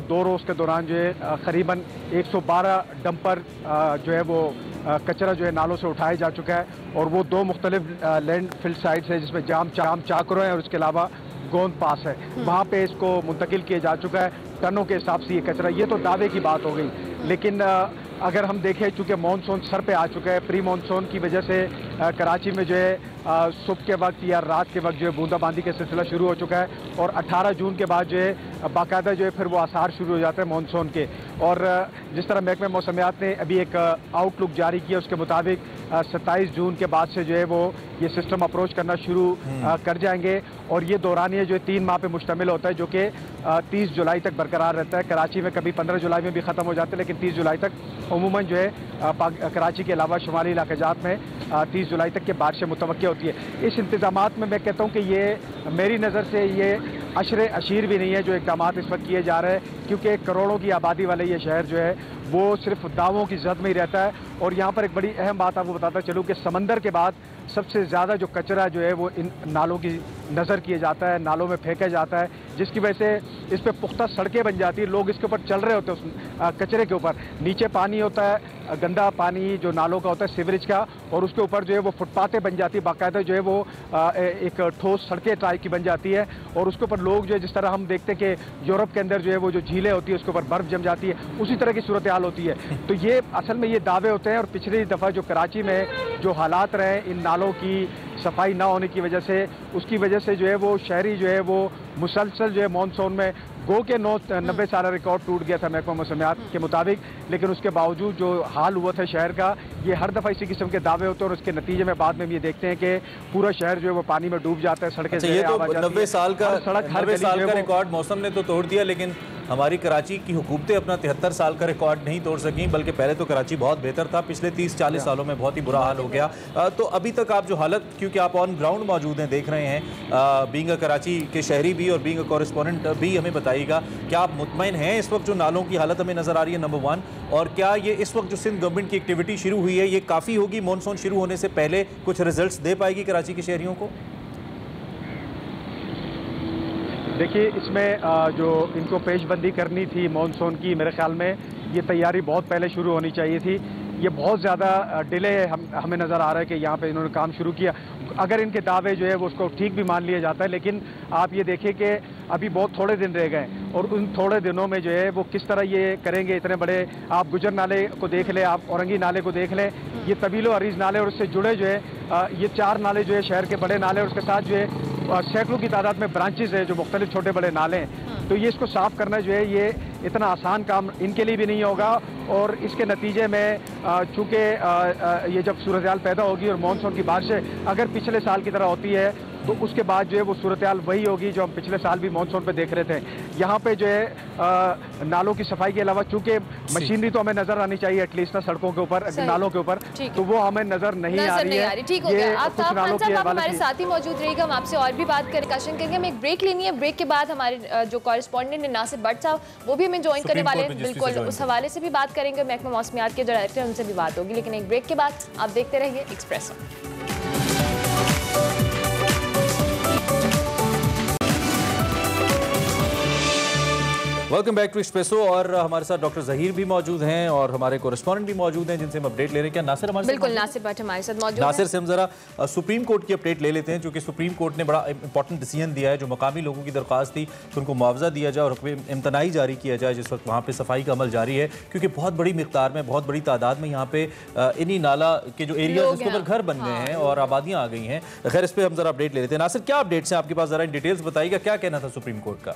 2 रोज़ के दौरान जो है करीबन 112 डंपर जो है वो कचरा जो है नालों से उठाया जा चुका है और वो 2 मुख्तलिफ लैंड फिल साइट्स है जिसमें जाम चाकरो है और उसके अलावा गोंद पास है, वहाँ पे इसको मुंतकिल किया जा चुका है टनों के हिसाब से ये कचरा। ये तो दावे की बात हो गई, लेकिन अगर हम देखें चूँकि मानसून सर पे आ चुका है, प्री मानसून की वजह से कराची में जो है सुबह के वक्त या रात के वक्त जो है बूंदाबांदी का सिलसिला शुरू हो चुका है और 18 जून के बाद जो है बाकायदा जो है फिर वो आसार शुरू हो जाते हैं मानसून के। और जिस तरह महकमा मौसमियात ने अभी एक आउटलुक जारी किया उसके मुताबिक 27 जून के बाद से जो है वो ये सिस्टम अप्रोच करना शुरू कर जाएंगे और ये दौरानिया जो है 3 माह पे मुश्तमिल होता है, जो कि 30 जुलाई तक बरकरार रहता है। कराची में कभी 15 जुलाई में भी ख़त्म हो जाता है, लेकिन 30 जुलाई तक अमूमन जो है कराची के अलावा शुमाली इलाक़ाजात में 30 जुलाई तक के बारिशें मुतवक्की होती है। इस इंतज़ामात में मैं कहता हूँ कि ये मेरी नज़र से ये अशरे अशीर भी नहीं है जो इक़दामात इस वक्त किए जा रहे हैं, क्योंकि करोड़ों की आबादी वाले ये शहर जो है वो सिर्फ दावों की जद में ही रहता है। और यहाँ पर एक बड़ी अहम बात आपको बताता चलूँ कि समंदर के बाद सबसे ज़्यादा जो कचरा जो है वो इन नालों की नज़र किया जाता है, नालों में फेंका जाता है, जिसकी वजह से इस पर पुख्ता सड़कें बन जाती है, लोग इसके ऊपर चल रहे होते हैं उस कचरे के ऊपर। नीचे पानी होता है, गंदा पानी जो नालों का होता है सीवरेज का, और उसके ऊपर जो है वो फुटपाथें बन जाती है, बाकायदा जो है वो एक ठोस सड़कें टाइप की बन जाती है और उसके ऊपर लोग जो है जिस तरह हम देखते हैं कि यूरोप के अंदर जो है वो जो झीलें होती है उसके ऊपर बर्फ़ जम जाती है, उसी तरह की सूरत हाल होती है। तो ये असल में ये दावे होते हैं। और पिछली दफ़ा जो कराची में जो हालात रहे इन नालों की सफाई ना होने की वजह से, उसकी वजह से जो है वो शहरी जो है वो मुसलसल जो है मानसून में गो के 90 साल रिकॉर्ड टूट गया था महकमा मौसमियात के मुताबिक, लेकिन उसके बावजूद जो हाल हुआ था शहर का, ये हर दफ़ा इसी किस्म के दावे होते हैं और उसके नतीजे में बाद में हम ये देखते हैं कि पूरा शहर जो है वो पानी में डूब जाता है। सड़कें ये तो 90 साल का रिकॉर्ड मौसम ने तो तोड़ दिया, लेकिन हमारी कराची की हुकूमतें अपना 73 साल का रिकॉर्ड नहीं तोड़ सकी, बल्कि पहले तो कराची बहुत बेहतर था, पिछले 30-40 सालों में बहुत ही बुरा हाल हो गया। तो अभी तक आप जो हालत, क्योंकि आप ऑन ग्राउंड मौजूद हैं, देख रहे हैं, बीइंग कराची के शहरी भी और बीइंग कॉरेस्पोंडेंट भी, हमें बताइएगा क्या आप मुतमईन हैं इस वक्त जो नालों की हालत हमें नज़र आ रही है, नंबर 1, और क्या ये इस वक्त जो सिंध गवर्नमेंट की एक्टिविटी शुरू हुई है ये काफ़ी होगी, मानसून शुरू होने से पहले कुछ रिजल्ट्स दे पाएगी कराची के शहरियों को? देखिए, इसमें जो इनको पेशबंदी करनी थी मानसून की, मेरे ख्याल में ये तैयारी बहुत पहले शुरू होनी चाहिए थी। ये बहुत ज़्यादा डिले हमें नज़र आ रहा है कि यहाँ पे इन्होंने काम शुरू किया। अगर इनके दावे जो है वो उसको ठीक भी मान लिया जाता है, लेकिन आप ये देखें कि अभी बहुत थोड़े दिन रह गए और उन थोड़े दिनों में जो है वो किस तरह ये करेंगे। इतने बड़े आप गुजर नाले को देख लें, आप औरंगी नाले को देख लें, ये तवीलो अरीज नाले और उससे जुड़े जो है ये 4 नाले जो है शहर के बड़े नाले, और उसके साथ जो है सैकड़ों की तादाद में ब्रांचेज है जो मुख्तलिफ छोटे बड़े नाले हैं। तो ये इसको साफ करना जो है ये इतना आसान काम इनके लिए भी नहीं होगा, और इसके नतीजे में चूँकि ये जब सूरत हाल पैदा होगी और मानसून की बारिशें अगर पिछले साल की तरह होती है तो उसके बाद जो है वो सूरत हाल वही होगी जो हम पिछले साल भी मानसून पे देख रहे थे। यहाँ पे जो है नालों की सफाई के अलावा चूंकि मशीनरी तो हमें नजर आनी चाहिए एटलीस्ट ना सड़कों के ऊपर, नालों के ऊपर, तो वो हमें नजर नहीं आ रही है। ठीक हो गया। आप हमारे साथ ही मौजूद रहिएगा, हम आपसे और भी बात कर डिस्कशन करेंगे। हम एक ब्रेक लेनी है, ब्रेक के बाद हमारे जो कॉरेस्पॉन्डेंट है नासिर भट्ट साहब वो भी हमें ज्वाइन करने वाले हैं, बिल्कुल उस हवाले से भी बात करेंगे। महकमा मौसमियात के जो डायरेक्टर उनसे भी बात होगी, लेकिन एक ब्रेक के बाद आप देखते रहिए Expresso. Welcome back to Expresso. और हमारे साथ डॉक्टर जहीर भी मौजूद हैं और हमारे कोरेस्पॉन्डेंट भी मौजूद हैं जिनसे हम अपडेट ले रहे हैं। क्या नासिर हमारे बिल्कुल नासिर भट्ट हमारे साथ मौजूद हैं। नासिर से हम जरा सुप्रीम कोर्ट की अपडेट ले लेते हैं, क्योंकि सुप्रीम कोर्ट ने बड़ा इंपॉर्टेंट डिसीजन दिया है। जो मकामी लोगों की दरख्वास्त थी कि उनको मुआवजा दिया जाए और इम्तनाई जारी किया जाए जिस वक्त वहाँ पर सफाई का अमल जारी है, क्योंकि बहुत बड़ी मिकदार में बहुत बड़ी तादाद में यहाँ पे इन्हीं नाला के जो एरिया जिसके ऊपर घर बन गए हैं और आबादियाँ आ गई हैं। खैर इस पर हम जरा अपडेट ले लेते हैं। नासिर क्या अपडेट्स हैं आपके पास, जरा इन डिटेल्स बताइएगा, क्या कहना था सुप्रीम कोर्ट का?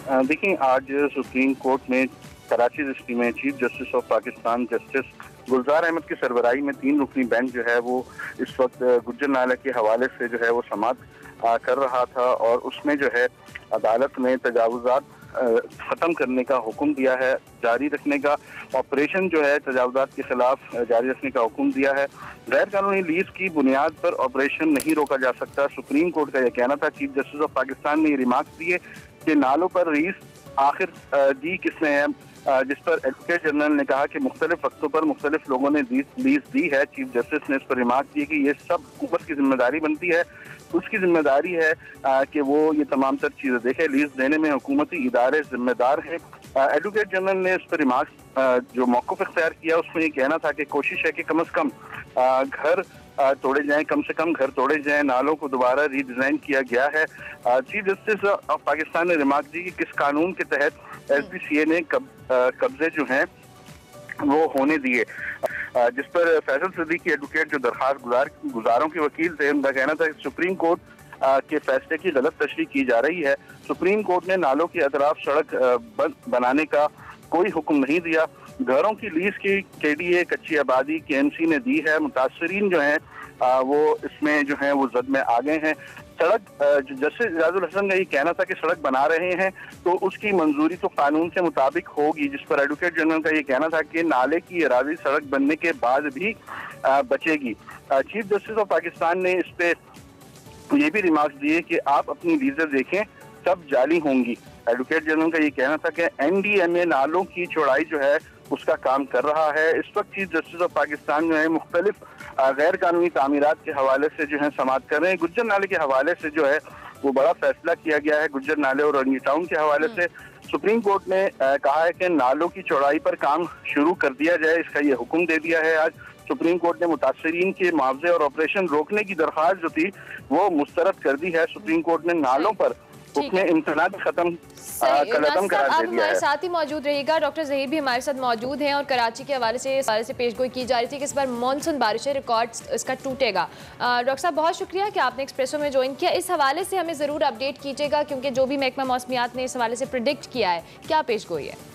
देखिए, आज सुप्रीम कोर्ट में कराची डिस्ट्रिक्ट में chief justice of Pakistan justice Gulzar Ahmed की सरबराही में 3 रुकनी बेंच जो है वो इस वक्त गुज्जर नाला के हवाले से जो है वो समाअत कर रहा था, और उसमें जो है अदालत ने तजावुजात ख़त्म करने का हुक्म दिया है, जारी रखने का ऑपरेशन जो है तजावुजात के खिलाफ जारी रखने का हुक्म दिया है। गैर कानूनी लीज की बुनियाद पर ऑपरेशन नहीं रोका जा सकता, सुप्रीम कोर्ट का यह कहना था। चीफ जस्टिस ऑफ पाकिस्तान ने ये रिमार्क्स दिए कि नालों पर लीज आखिर दी किसने है, जिस पर एडवोकेट जनरल ने कहा कि मुख्तलिफ वक्तों पर मुख्तलिफ लोगों ने लीज दी है। चीफ जस्टिस ने इस पर रिमार्क दिए कि ये सब हुकूमत की जिम्मेदारी बनती है, उसकी जिम्मेदारी है कि वो ये तमाम तर चीज़ें देखे, लीज देने में हुकूमती इदारे जिम्मेदार हैं। एडवोकेट जनरल ने इस पर रिमार्क जो मौक़िफ़ इख्तियार किया उसमें ये कहना था कि कोशिश है कि कम से कम घर तोड़े जाएं, कम से कम घर तोड़े जाएं, नालों को दोबारा रीडिज़ाइन किया गया है। चीफ जस्टिस ऑफ पाकिस्तान ने रिमार्क दी कि किस कानून के तहत SPCA ने कब्जे जो हैं वो होने दिए, जिस पर फैसल सिद्दीकी एडवोकेट जो दरखास्त गुजारों के वकील थे, उनका कहना था कि सुप्रीम कोर्ट के फैसले की गलत तशरीह की जा रही है। सुप्रीम कोर्ट ने नालों के अतराफ सड़क बनाने का कोई हुक्म नहीं दिया। घरों की लीज की KDA कच्ची आबादी KMC ने दी है। मुतासरीन जो हैं वो इसमें जो हैं वो जद में आ गए हैं। सड़क जस्टिस इजाजुल हसन का ये कहना था कि सड़क बना रहे हैं तो उसकी मंजूरी तो कानून के मुताबिक होगी, जिस पर एडवोकेट जनरल का ये कहना था कि नाले की अराजी सड़क बनने के बाद भी बचेगी। चीफ जस्टिस ऑफ पाकिस्तान ने इस पे ये भी रिमार्क्स दिए कि आप अपनी लीजें देखें सब जाली होंगी। एडवोकेट जनरल का ये कहना था कि NDMA नालों की चौड़ाई जो है उसका काम कर रहा है। इस वक्त चीफ जस्टिस ऑफ पाकिस्तान जो है मुख्तलिफ गैर कानूनी तामीरात के हवाले से जो है समाअत कर रहे हैं। गुज्जर नाले के हवाले से जो है वो बड़ा फैसला किया गया है। गुज्जर नाले और रंगी टाउन के हवाले से सुप्रीम कोर्ट ने कहा है कि नालों की चौड़ाई पर काम शुरू कर दिया जाए, इसका ये हुक्म दे दिया है। आज सुप्रीम कोर्ट ने मुतासरीन के मुआवजे और ऑपरेशन रोकने की दरख्वास्त जो थी वो मुस्तरद कर दी है। सुप्रीम कोर्ट ने नालों पर उसमें इम्तनाद खत्म कलदम करार दे दिया है। हमारे साथ ही मौजूद रहिएगा। डॉक्टर जहीर भी हमारे साथ मौजूद हैं और कराची के हवाले से पेशगोई की जा रही थी कि इस बार मानसून बारिश रिकॉर्ड इसका टूटेगा। डॉक्टर साहब बहुत शुक्रिया कि आपने एक्सप्रेसो में ज्वाइन किया। इस हवाले से हमें ज़रूर अपडेट कीजिएगा, क्योंकि जो भी महकमा मौसमियात ने इस हवाले से प्रिडिक्ट किया है, क्या पेशगोई है?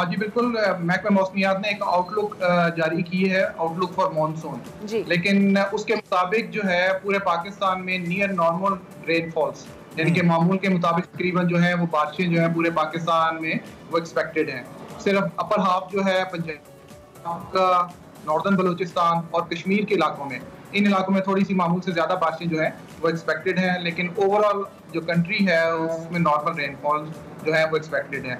जी बिल्कुल, महकमा मौसमियात ने एक आउटलुक जारी की है, आउटलुक फॉर मानसून, लेकिन उसके मुताबिक जो है पूरे पाकिस्तान में नियर नॉर्मल रेनफॉल्स यानी कि मामूल के मुताबिक तकरीबन जो है वो बारिशें जो है पूरे पाकिस्तान में वो एक्सपेक्टेड हैं। सिर्फ अपर हाफ जो है पंजाब का, नॉर्दर्न बलूचिस्तान और कश्मीर के इलाकों में, इन इलाकों में थोड़ी सी मामूल से ज़्यादा बारिशें जो है वो एक्सपेक्टेड हैं, लेकिन ओवरऑल जो कंट्री है उसमें नॉर्मल रेनफॉल जो है वो एक्सपेक्टेड है।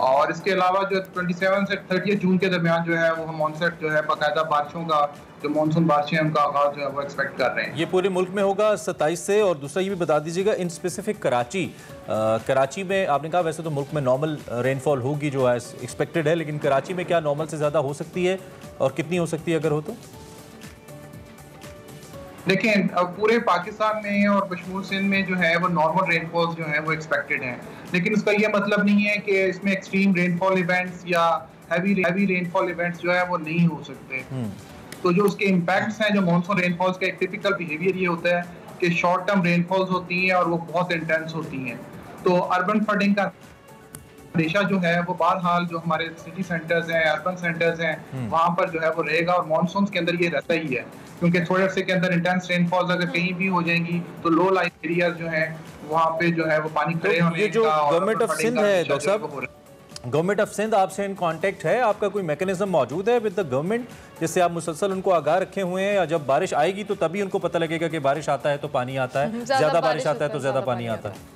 और इसके अलावा जो 27 से 30 जून के दरमियान जो है वो हम ऑनसेट जो है बाकायदा बारिशों का जो मानसून बारिशें उनका आगाज जो है वो एक्सपेक्ट कर रहे हैं। ये पूरे मुल्क में होगा 27 से। और दूसरा ये भी बता दीजिएगा इन स्पेसिफिक कराची में आपने कहा वैसे तो मुल्क में नॉर्मल रेनफॉल होगी जो है एक्सपेक्टेड है, लेकिन कराची में क्या नॉर्मल से ज़्यादा हो सकती है और कितनी हो सकती है अगर हो तो? देखें, पूरे पाकिस्तान में और बशमूल सिंध में जो है वो नॉर्मल रेनफॉल्स जो है वो एक्सपेक्टेड हैं, लेकिन उसका ये मतलब नहीं है कि इसमें एक्सट्रीम रेनफॉल इवेंट्स या हैवी रेनफॉल इवेंट्स जो है वो नहीं हो सकते। तो जो उसके इम्पैक्ट्स हैं, जो मॉनसून रेनफॉल्स का एक टिपिकल बिहेवियर ये होता है कि शॉर्ट टर्म रेनफॉल्स होती हैं और वो बहुत इंटेंस होती हैं। तो अर्बन फ्लडिंग का रेशा जो है वो बहरहाल जो हमारे सिटी सेंटर्स हैं, अर्बन सेंटर्स हैं, वहाँ पर जो है वो रहेगा और मॉनसून के अंदर ये रहता ही है, क्योंकि थोड़े अरसे के अंदर इंटेंस रेनफॉल्स अगर कहीं भी हो जाएंगी तो लो लाइंग एरियाज जो है वहाँ पे जो है वो पानी खड़े होने ये जो का और गवर्नमेंट ऑफ सिंध है डॉक्टर साहब, गवर्नमेंट ऑफ सिंध आपसे इन कांटेक्ट है, आपका कोई मैकेनिज्म मौजूद है विद द गवर्नमेंट जिससे आप मुसलसल उनको आगाह रखे हुए हैं, या जब बारिश आएगी तो तभी उनको पता लगेगा कि बारिश आता है तो पानी आता है, ज्यादा बारिश आता है तो ज्यादा पानी आता है?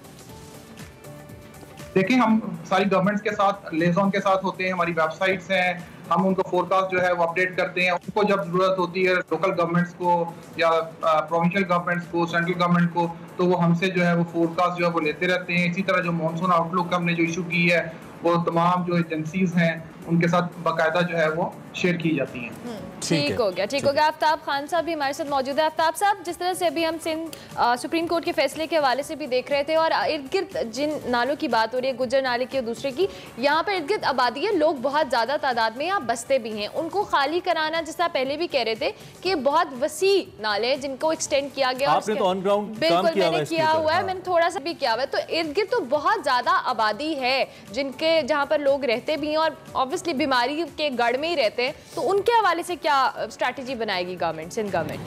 देखिए, हम सारी गवर्नमेंट्स के साथ लेजॉन के साथ होते हैं, हमारी वेबसाइट्स हैं, हम उनको फोरकास्ट जो है वो अपडेट करते हैं। उनको जब जरूरत होती है लोकल गवर्नमेंट्स को या प्रोविंशियल गवर्नमेंट्स को, सेंट्रल गवर्नमेंट को, तो वो हमसे जो है वो फोरकास्ट जो है वो लेते रहते हैं। इसी तरह जो मॉनसून आउटलुक हमने जो इशू की है वो तमाम जो एजेंसीज हैं उनके साथ बाकायदा जो है वो शेयर की जाती हैं। ठीक हो गया। आफ्ताब खान साहब भी हमारे साथ मौजूद है। आफ्ताब साहब, जिस तरह से अभी हम सिंध सुप्रीम कोर्ट के फैसले के हवाले से भी देख रहे थे और इर्द गिर्द जिन नालों की बात हो रही है, गुज्जर नाले की और दूसरे की, यहाँ पर इर्द गिर्द आबादी है, लोग बहुत ज़्यादा तादाद में यहाँ बसते भी हैं, उनको खाली कराना, जैसा पहले भी कह रहे थे कि बहुत वसी नाले जिनको एक्सटेंड किया गया, आपने तो ऑन ग्राउंड बिल्कुल मैंने किया हुआ है, मैंने थोड़ा सा भी किया हुआ है, तो इर्द गिर्द तो बहुत ज़्यादा आबादी है जिनके जहाँ पर लोग रहते भी हैं और ऑब्वियसली बीमारी के गढ़ में ही रहते हैं, तो उनके हवाले से क्या स्ट्रैटेजी बनाएगी गवर्नमेंट, सिंध गवर्नमेंट?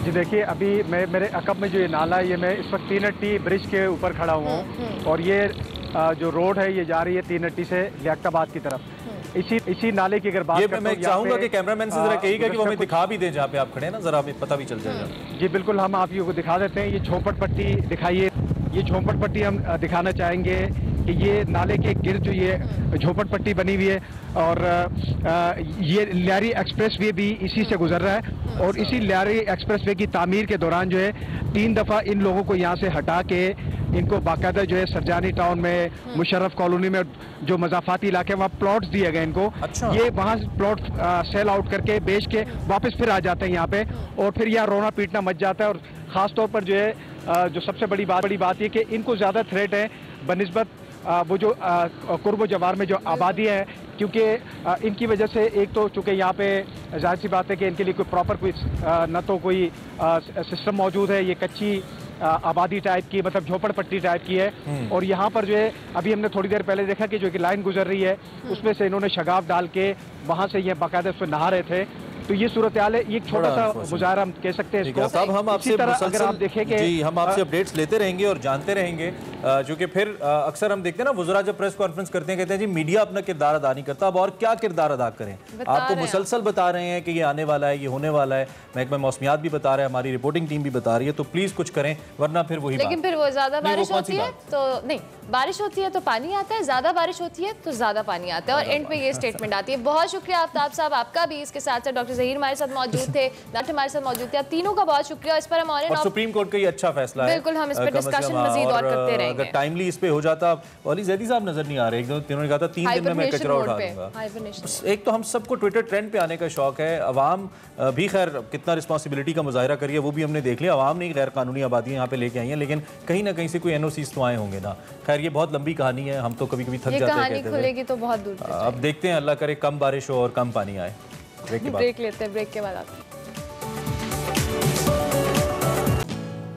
जी देखिए, अभी मैं मेरे अकब में जो ये नाला है, ये मैं इस वक्त 3 नट्टी ब्रिज के ऊपर खड़ा हुआ हूँ और ये जो रोड है ये जा रही है 3 नट्टी से लियाकताबाद की तरफ। इसी नाले की अगर बात मैं चाहूंगा कि कैमरामैन से जरा कहिएगा कि वो हमें दिखा भी दें जहाँ पे आप खड़े हैं ना, जरा हमें पता भी चल जाएगा। जी बिल्कुल, हम आप को दिखा देते हैं। ये झोपड़पट्टी दिखाइए, ये झोपड़पट्टी हम दिखाना चाहेंगे कि ये नाले के गिर्द जो ये झोपड़पट्टी बनी हुई है और ये लियारी एक्सप्रेस वे भी इसी से गुजर रहा है और इसी लियारी एक्सप्रेस वे की तामीर के दौरान जो है 3 दफ़ा इन लोगों को यहाँ से हटा के इनको बाकायदा जो है सरजानी टाउन में, मुशर्रफ कॉलोनी में जो मजाफाती इलाके वहाँ प्लॉट्स दिए गए इनको। अच्छा। ये वहाँ प्लॉट सेल आउट करके बेच के वापस फिर आ जाते हैं यहाँ पे और फिर यहाँ रोना पीटना मच जाता है। और ख़ास तौर पर जो है जो सबसे बड़ी बात ये कि इनको ज़्यादा थ्रेट है बनिस्बत वो जो कुर्ब जवार में जो आबादी है, क्योंकि इनकी वजह से एक तो चूँकि यहाँ पे जाहिर सी बात है कि इनके लिए कोई प्रॉपर कोई न तो कोई सिस्टम मौजूद है, ये कच्ची आबादी टाइप की, मतलब झोपड़पट्टी टाइप की है। और यहाँ पर जो है अभी हमने थोड़ी देर पहले देखा कि जो एक लाइन गुजर रही है उसमें से इन्होंने शगाफ डाल के वहाँ से ये बाकायदा उस पर नहा रहे थे। तो ये सूरत हाल है, ये एक छोटा सा मुजाहरा हम कह सकते हैं इसको। साहब, हम आपसे अगर आप देखें कि जी हम आपसे अपडेट्स लेते रहेंगे और जानते रहेंगे, क्योंकि फिर अक्सर हम देखते हैं ना वज़रा जब प्रेस कॉन्फ्रेंस करते हैं कहते हैं जी मीडिया अपना किरदार अदा नहीं करता। अब और क्या किरदार अदा करें? आपको मुसलसल बता रहे हैं कि ये आने वाला है, ये होने वाला है, महकमा मौसमियात भी बता रहा है, हमारी रिपोर्टिंग टीम भी बता रही है, तो प्लीज कुछ करें वरना फिर वही। लेकिन फिर वो ज्यादा बारिश होती है तो नहीं, बारिश होती है तो पानी आता है, ज्यादा बारिश होती है तो ज्यादा पानी आता है और एंड पे ये स्टेटमेंट आती है। बहुत शुक्रिया आफ्ताब साहब आपका भी, इसके साथ साथ डॉक्टर ज़हीर हमारे साथ मौजूद थे, डॉक्टर हमारे साथ मौजूद थे, आप तीनों का बहुत शुक्रिया। इस पर हम और सुप्रीम कोर्ट का ये अच्छा फैसला है, बिल्कुल हम इस पर डिस्कशन मजीद और करते रहेंगे। अगर टाइमली इस पे हो जाता, वाली ज़ैदी साहब नजर नहीं आ रहे, एकदम तीनों ने कहा था 3 दिन में मैं कचरा उठा दूंगा। एक तो हम सबको ट्विटर ट्रेंड पे आने का शौक है, अवाम भी खैर कितना रिस्पॉन्सिबिलिटी का मुजाहरा करिए वो भी हमने देख लिया, अवाम ने गैर कानूनी आबादी यहाँ पे लेके आई है, लेकिन कहीं ना कहीं से कोई NOCs तो आए होंगे ना। खैर ये बहुत लंबी कहानी है, हम तो कभी कभी थक जाते हैं, कहते खुलेगी तो बहुत दूर। अब देखते हैं, अल्लाह करे कम बारिश हो और कम पानी आए। ब्रेक लेते हैं, ब्रेक के बाद आते हैं।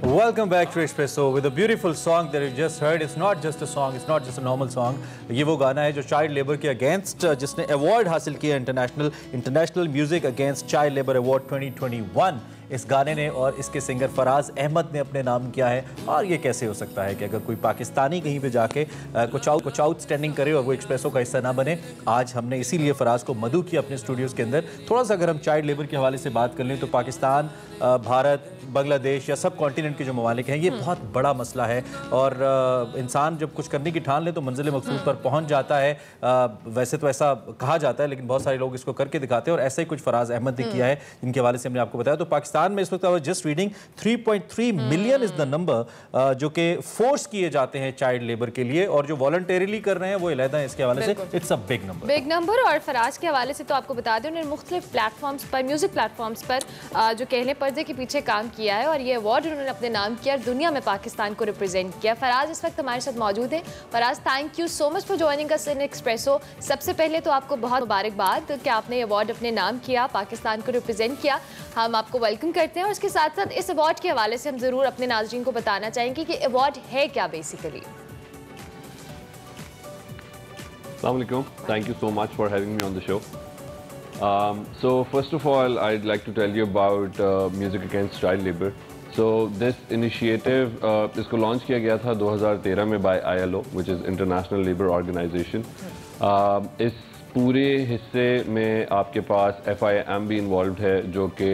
Welcome back to Espresso with a beautiful song that you just heard. It's not just a song, it's not just a normal song. ये वो गाना है जो चाइल्ड लेबर के अगेंस्ट जिसने अवार्ड हासिल किया international music against child labour award 2021 इस गाने ने और इसके सिंगर फराज अहमद ने अपने नाम किया है। और ये कैसे हो सकता है कि अगर कोई पाकिस्तानी कहीं पे जाके कुछ आउटस्टैंडिंग करे और वो एक्सप्रेसो का हिस्सा ना बने। आज हमने इसीलिए फराज को मधु किया अपने स्टूडियोज़ के अंदर। थोड़ा सा अगर हम चाइल्ड लेबर के हवाले से बात कर लें तो पाकिस्तान, भारत, बांग्लादेश या सब कॉन्टिनेंट के जो ममालिक हैं, ये बहुत बड़ा मसला है और इंसान जब कुछ करने की ठान ले तो मंजिल मकसूद पर पहुंच जाता है। वैसे तो ऐसा कहा जाता है लेकिन बहुत सारे लोग इसको करके दिखाते हैं और ऐसा ही कुछ फराज अहमद ने किया है जिनके हवाले से हमने आपको बताया। तो पाकिस्तान पाकिस्तान में इस वक्त just reading 3.3 million is the number जो कि फोर्स किए जाते हैं चाइल्ड लेबर के लिए, और जो वॉलंटरीली कर रहे हैं वो अलहदा है इसके हवाले से। It's a big number. और फराज के हवाले से तो आपको बता दें उन्होंने मुख्तलिफ प्लेटफॉर्म्स पर, म्यूजिक प्लेटफॉर्म्स पर जो कहने पर्दे के पीछे काम किया है, और ये अवार्ड उन्होंने अपने नाम किया और दुनिया में पाकिस्तान को रिप्रेजेंट किया। फराज इस वक्त हमारे साथ मौजूद है। Faraz, thank you so much for joining us in Expresso. सबसे पहले तो आपको बहुत मुबारकबाद कि आपने अवार्ड अपने नाम किया, पाकिस्तान को रिप्रेजेंट किया। हम आपको वेलकम करते हैं, और इसके साथ साथ इस अवार्ड के हवाले से हम ज़रूर अपने नाज़रीन को बताना चाहेंगे कि अवार्ड है क्या basically. Assalamu alaikum. Thank you so much for having me on the show. So first of all, I'd like to tell you about Music Against Child Labour. So this initiative, इसको launch किया गया था 2013 में by ILO, which is International Labour Organization. इस पूरे हिस्से में आपके पास FIM भी इन्वॉल्व है, जो कि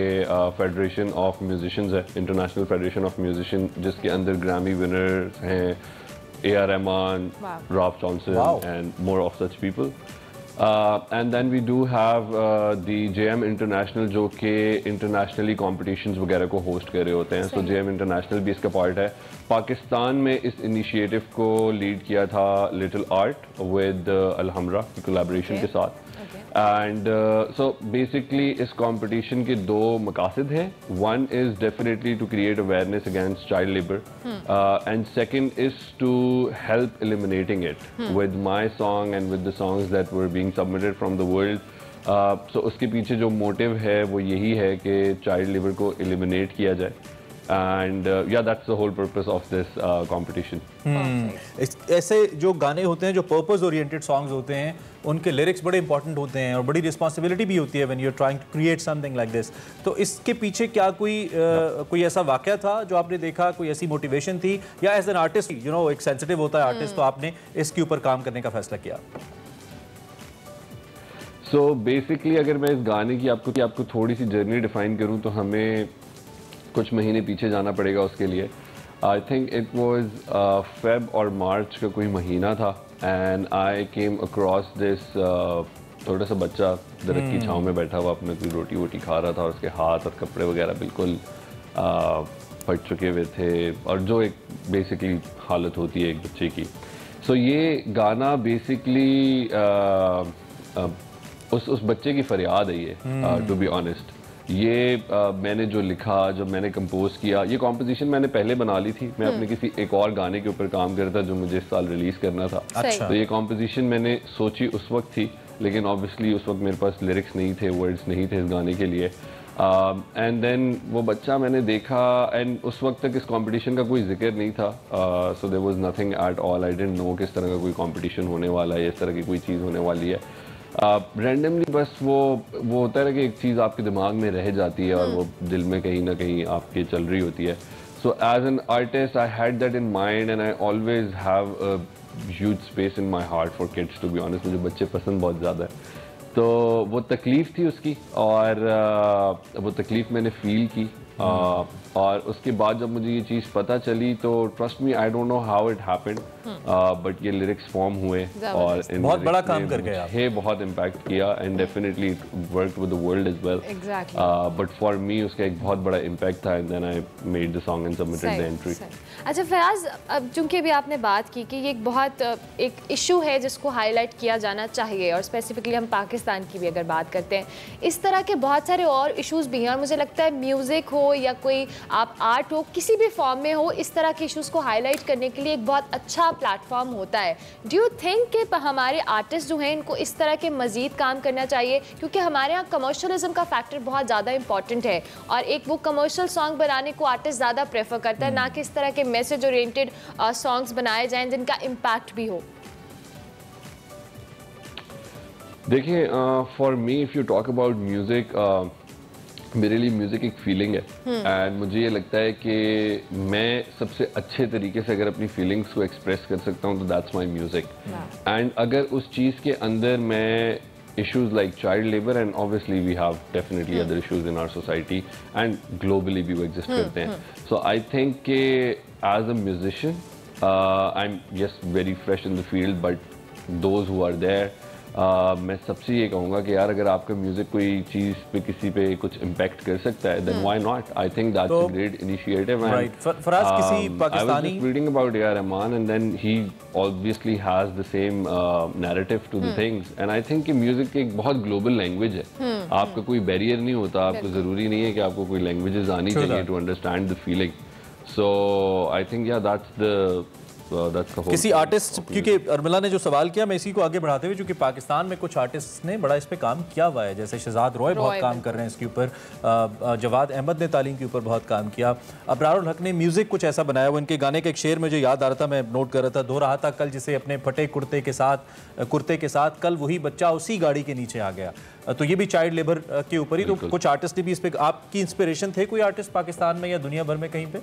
फेडरेशन ऑफ म्यूजिशंस है, इंटरनेशनल फेडरेशन ऑफ म्यूजिशियन, जिसके अंदर ग्रैमी विनर्स हैं A.R. Rahman, Ralph Johnson, and more of such people. And then we do have the JM International, जो कि internationally competitions वगैरह को host कर रहे होते हैं। So JM International भी इसका part है। पाकिस्तान में इस initiative को lead किया था Little Art with Alhamra की collaboration के साथ। And so basically इस competition के दो मकासद हैं। One is definitely to create awareness against child labor, and second is to help eliminating it with my song and with the songs that were being submitted from the world. So उसके पीछे जो motive है वो यही है कि child labor को eliminate किया जाए। And yeah, that's the whole purpose of this competition. ऐसे जो गाने होते हैं, जो पर्पस ओरिएंटेड सॉन्ग्स होते हैं, उनके लिरिक्स बड़े इंपॉर्टेंट होते हैं और बड़ी रिस्पॉन्सिबिलिटी भी होती है when you are trying to create something like this. तो इसके पीछे क्या कोई ऐसा वाकया था जो आपने देखा, कोई ऐसी मोटिवेशन थी, या as an artist you know एक सेंसिटिव होता है आर्टिस्ट, तो आपने इसके ऊपर काम करने का फैसला किया? So basically अगर मैं इस गाने की आपको थोड़ी सी जर्नी डिफाइन करूँ तो हमें कुछ महीने पीछे जाना पड़ेगा उसके लिए। I think it was Feb और मार्च का कोई महीना था, and I came across this थोड़ा सा बच्चा दरख्त की छाँव में बैठा हुआ अपने कोई रोटी वोटी खा रहा था, और उसके हाथ और कपड़े वगैरह बिल्कुल फट चुके हुए थे, और जो एक बेसिकली हालत होती है एक बच्चे की। सो ये गाना बेसिकली उस बच्चे की फरियाद है ये, टू बी ऑनेस्ट। ये मैंने जो लिखा, जब मैंने कंपोज किया, ये कॉम्पोजिशन मैंने पहले बना ली थी। मैं अपने किसी एक और गाने के ऊपर काम करता था जो मुझे इस साल रिलीज़ करना था। अच्छा। तो ये कॉम्पोजिशन मैंने सोची उस वक्त थी, लेकिन ऑब्वियसली उस वक्त मेरे पास लिरिक्स नहीं थे, वर्ड्स नहीं थे इस गाने के लिए। एंड देन वो बच्चा मैंने देखा, एंड उस वक्त तक इस कंपटीशन का कोई जिक्र नहीं था। So there was nothing at all. I didn't know किस तरह का कोई कंपटीशन होने वाला है, इस तरह की कोई चीज़ होने वाली है। रैंडमली बस वो होता है कि एक चीज़ आपके दिमाग में रह जाती है और वो दिल में कहीं ना कहीं आपके चल रही होती है। So as an artist I had that in mind, and I always have a huge space in my heart for kids, to be honest. मुझे बच्चे पसंद बहुत ज़्यादा है। तो वो तकलीफ़ थी उसकी, और वो तकलीफ़ मैंने फ़ील की। और उसके बाद जब मुझे ये चीज़ पता चली तो trust me, I don't know how it happened, but ये लिरिक्स फॉर्म हुए और बहुत बड़ा काम कर गए आप। बहुत इम्पैक्ट किया, and definitely it worked with the world as well. But for me उसका एक बहुत बड़ा इम्पैक्ट था, and then I made the song and submitted the entry. अच्छा फयाज, अब चूंकि भी आपने बात की कि ये एक बहुत एक इशू है जिसको हाईलाइट किया जाना चाहिए, और स्पेसिफिकली हम पाकिस्तान की भी अगर बात करते हैं, इस तरह के बहुत सारे और इश्यूज भी हैं, और मुझे लगता है म्यूज़िक हो या कोई आप आर्ट हो, किसी भी फॉर्म में हो, इस तरह के इश्यूज़ को हाईलाइट करने के लिए एक बहुत अच्छा प्लेटफॉर्म होता है। डू यू थिंक कि हमारे आर्टिस्ट जो हैं इनको इस तरह के मज़ीद काम करना चाहिए? क्योंकि हमारे यहाँ कमर्शलिज्म का फैक्टर बहुत ज़्यादा इंपॉर्टेंट है, और एक वो कमर्शियल सॉन्ग बनाने को आर्टिस्ट ज़्यादा प्रेफर करता है, ना कि इस तरह के मैसेज ओरिएंटेड सॉन्ग्स बनाए जाएं जिनका इम्पैक्ट भी हो। देखिए, for me if you talk about music, मेरे लिए म्यूज़िक एक फीलिंग है, एंड मुझे ये लगता है कि मैं सबसे अच्छे तरीके से अगर अपनी फीलिंग्स को एक्सप्रेस कर सकता हूँ तो दैट्स माय म्यूज़िक। एंड अगर उस चीज़ के अंदर मैं issues like child labor, and obviously we have definitely other issues in our society and globally भी वो exist करते हैं। So I think कि as a musician, I'm yes very fresh in the field, but those who are there मैं सबसे ये कहूँगा कि यार अगर आपका म्यूजिक कोई चीज़ पे किसी पे कुछ इम्पैक्ट कर सकता है then why not. I think that's a great initiative. Right, Faraz किसी Pakistani I was just reading about A.R. Rahman and then he obviously has the same narrative to the things and I think कि music एक बहुत global language है. आपका कोई barrier नहीं होता. आपको ज़रूरी नहीं है कि आपको कोई लैंग्वेजेस आनी चाहिए to understand the feeling. So I think yeah that's किसी आर्टिस्ट, क्योंकि अर्मिला ने जो सवाल किया मैं इसी को आगे बढ़ाते हुए, क्योंकि पाकिस्तान में कुछ आर्टिस्ट ने बड़ा इस पे काम किया हुआ है, जैसे शहजाद रॉय बहुत काम कर रहे हैं इसके ऊपर, जवाद अहमद ने तालीम के ऊपर बहुत काम किया, अबरारुल हक ने म्यूजिक कुछ ऐसा बनाया. वो इनके गाने का एक शेर मुझे याद आ रहा था, मैं नोट कर रहा था, धो रहा था कल जिसे अपने फटे कुर्ते के साथ कल वही बच्चा उसी गाड़ी के नीचे आ गया. तो ये भी चाइल्ड लेबर के ऊपर ही. तो कुछ आर्टिस्ट ने भी इस पे, आपकी इंस्पिरेशन थे कोई आर्टिस्ट पाकिस्तान में या दुनिया भर में कहीं पे?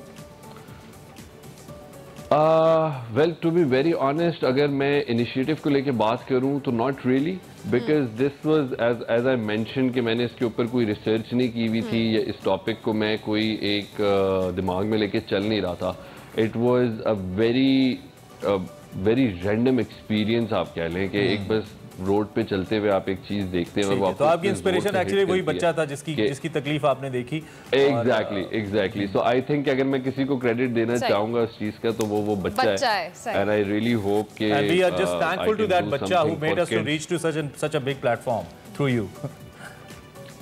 Well to be very honest, अगर मैं इनिशिएटिव को लेके बात करूं तो not really, because this was as I mention कि मैंने इसके ऊपर कोई रिसर्च नहीं की हुई थी या इस टॉपिक को मैं कोई एक दिमाग में लेके चल नहीं रहा था. It was a very random experience आप कह लें कि एक बस रोड पे चलते हुए आप एक चीज देखते हैं और वो तो आपकी इंस्पिरेशन एक्चुअली वही बच्चा था जिसकी तकलीफ आपने देखी. एग्जैक्टली. सो आई थिंक अगर मैं किसी को क्रेडिट देना चाहूंगा उस चीज का तो वो बच्चा है. एंड आई रियली होप कि we are just thankful to that बच्चा who made us to reach to such a big platform through you.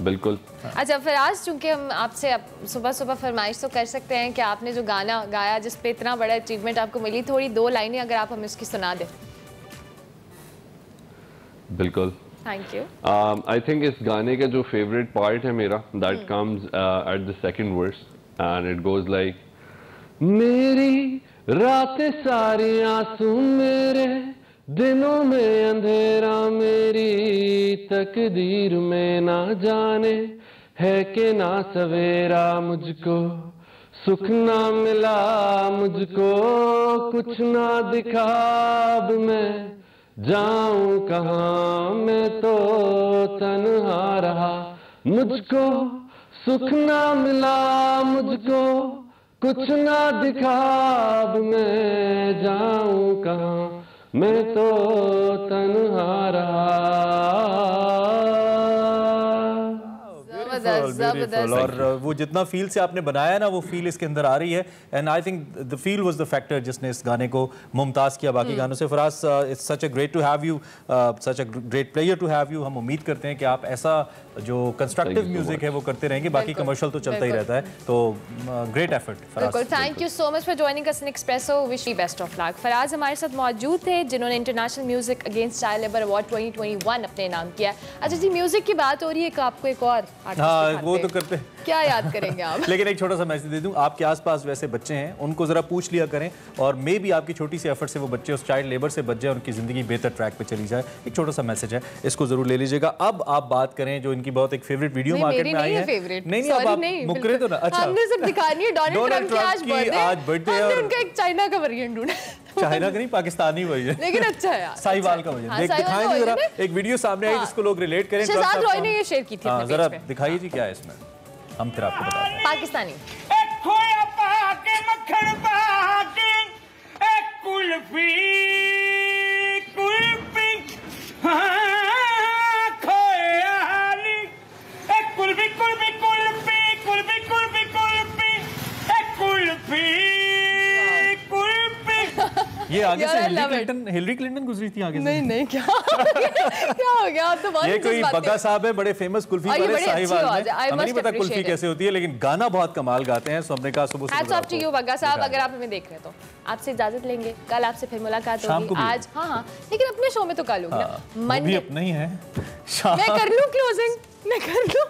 बिल्कुल. अच्छा फराज, चूंकि हम आपसे सुबह सुबह फरमाइश तो कर सकते हैं कि आपने जो गाना गाया जिस पे इतना बड़ा अचीवमेंट आपको मिली, थोड़ी 2 लाइनें अगर आप हमें उसकी सुना दें. बिल्कुल. Thank you. आई थिंक इस गाने का जो फेवरेट पार्ट है मेरा, that comes at the second verse and it goes like, मेरी रातें सारी आंसू मेरे, दिनों में अंधेरा मेरी तकदीर में ना जाने है कि ना सवेरा, मुझको सुख ना मिला, मुझको कुछ ना दिखा, अब मैं जाऊं कहाँ, मैं तो तन्हा रहा, मुझको सुख ना मिला, मुझको कुछ ना दिखा, अब मैं जाऊं कहाँ, मैं तो तन्हा रहा. और वो जितना फील से आपने बनाया ना, वो फील इसके अंदर आ रही है. And I think the feel was the factor जिसने इस गाने को मुमताज किया बाकी गानों से. Faraz, it's such a great to have you, such a great player to have you. हम उम्मीद करते हैं कि आप ऐसा जो कंस्ट्रक्टिव म्यूजिक है वो करते रहेंगे. बाकी कमर्शियल तो चलता ही रहता है. तो great effort Faraz. Thank you so much for joining us in Expresso. Wish you best of luck. Faraz हमारे साथ मौजूद थे जिन्होंने international music against child labour award 2021 अपने नाम किया. अच्छा जी, म्यूजिक की बात हो रही है, आपको एक और वो तो करते क्या याद करेंगे आप? लेकिन एक छोटा सा मैसेज दे दूं, आपके आसपास वैसे बच्चे हैं, उनको जरा पूछ लिया करें और मे भी आपकी छोटी सी एफर्ट से वो बच्चे उस चाइल्ड लेबर से बच जाए, उनकी जिंदगी बेहतर ट्रैक पे चली जाए. एक छोटा सा मैसेज है, इसको जरूर ले लीजिएगा. अब आप बात करें जो इनकी बहुत एक फेवरेट वीडियो मार्केट में आई है. नहीं, अब आप मुकरे तो ना. अच्छा, हमने सिर्फ दिखानी है डोनाल्ड ट्रम्प की आज बर्थडे है और उनका एक चाइना का वेरिएंट ढूंढा. चाइना का नहीं, पाकिस्तानी वर्जन, लेकिन अच्छा है यार, साहिवाल का वर्जन. दिखाएं जरा, एक वीडियो सामने आई जिसको लोग रिलेट करें. शहजाद रॉय ने ये शेयर की थी. जरा दिखाइए जी क्या है इसमें, हम फिर आपको बताते हैं. पाकिस्तानी खोया पाके मक्खन पाके एक कुल्फी कुल्फी हाँ खोया हाली एक कुल्फी कुल्फी कुल्फी कुल्फी कुल्फी कुल्फी एक कुल्फी ये आगे से हिलरी क्लिंटन गुजरी थी आगे से. नहीं क्या क्या हो गया? आप तो बहुत ये कोई बग्गा साहब है, बड़े फेमस कुल्फी वाले साहिवाल में. हमें नहीं पता कुल्फी कैसे होती है, लेकिन गाना बहुत कमाल गाते हैं. सो हमने कहा सुबह hats off to you Bagga साहब. अगर आप हमें देख रहे हो तो आपसे इजाजत लेंगे. कल आपसे फिर मुलाकात होगी. आज हाँ, लेकिन अपने शो में तो कल होगी ना. मंडे अपना ही है. मैं कर लूं क्लोजिंग, मैं कर लूं.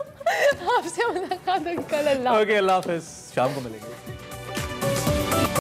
आपसे मुलाकात होगी कल. अल्लाह ओके, अल्लाह हाफिज. शाम को मिलेंगे.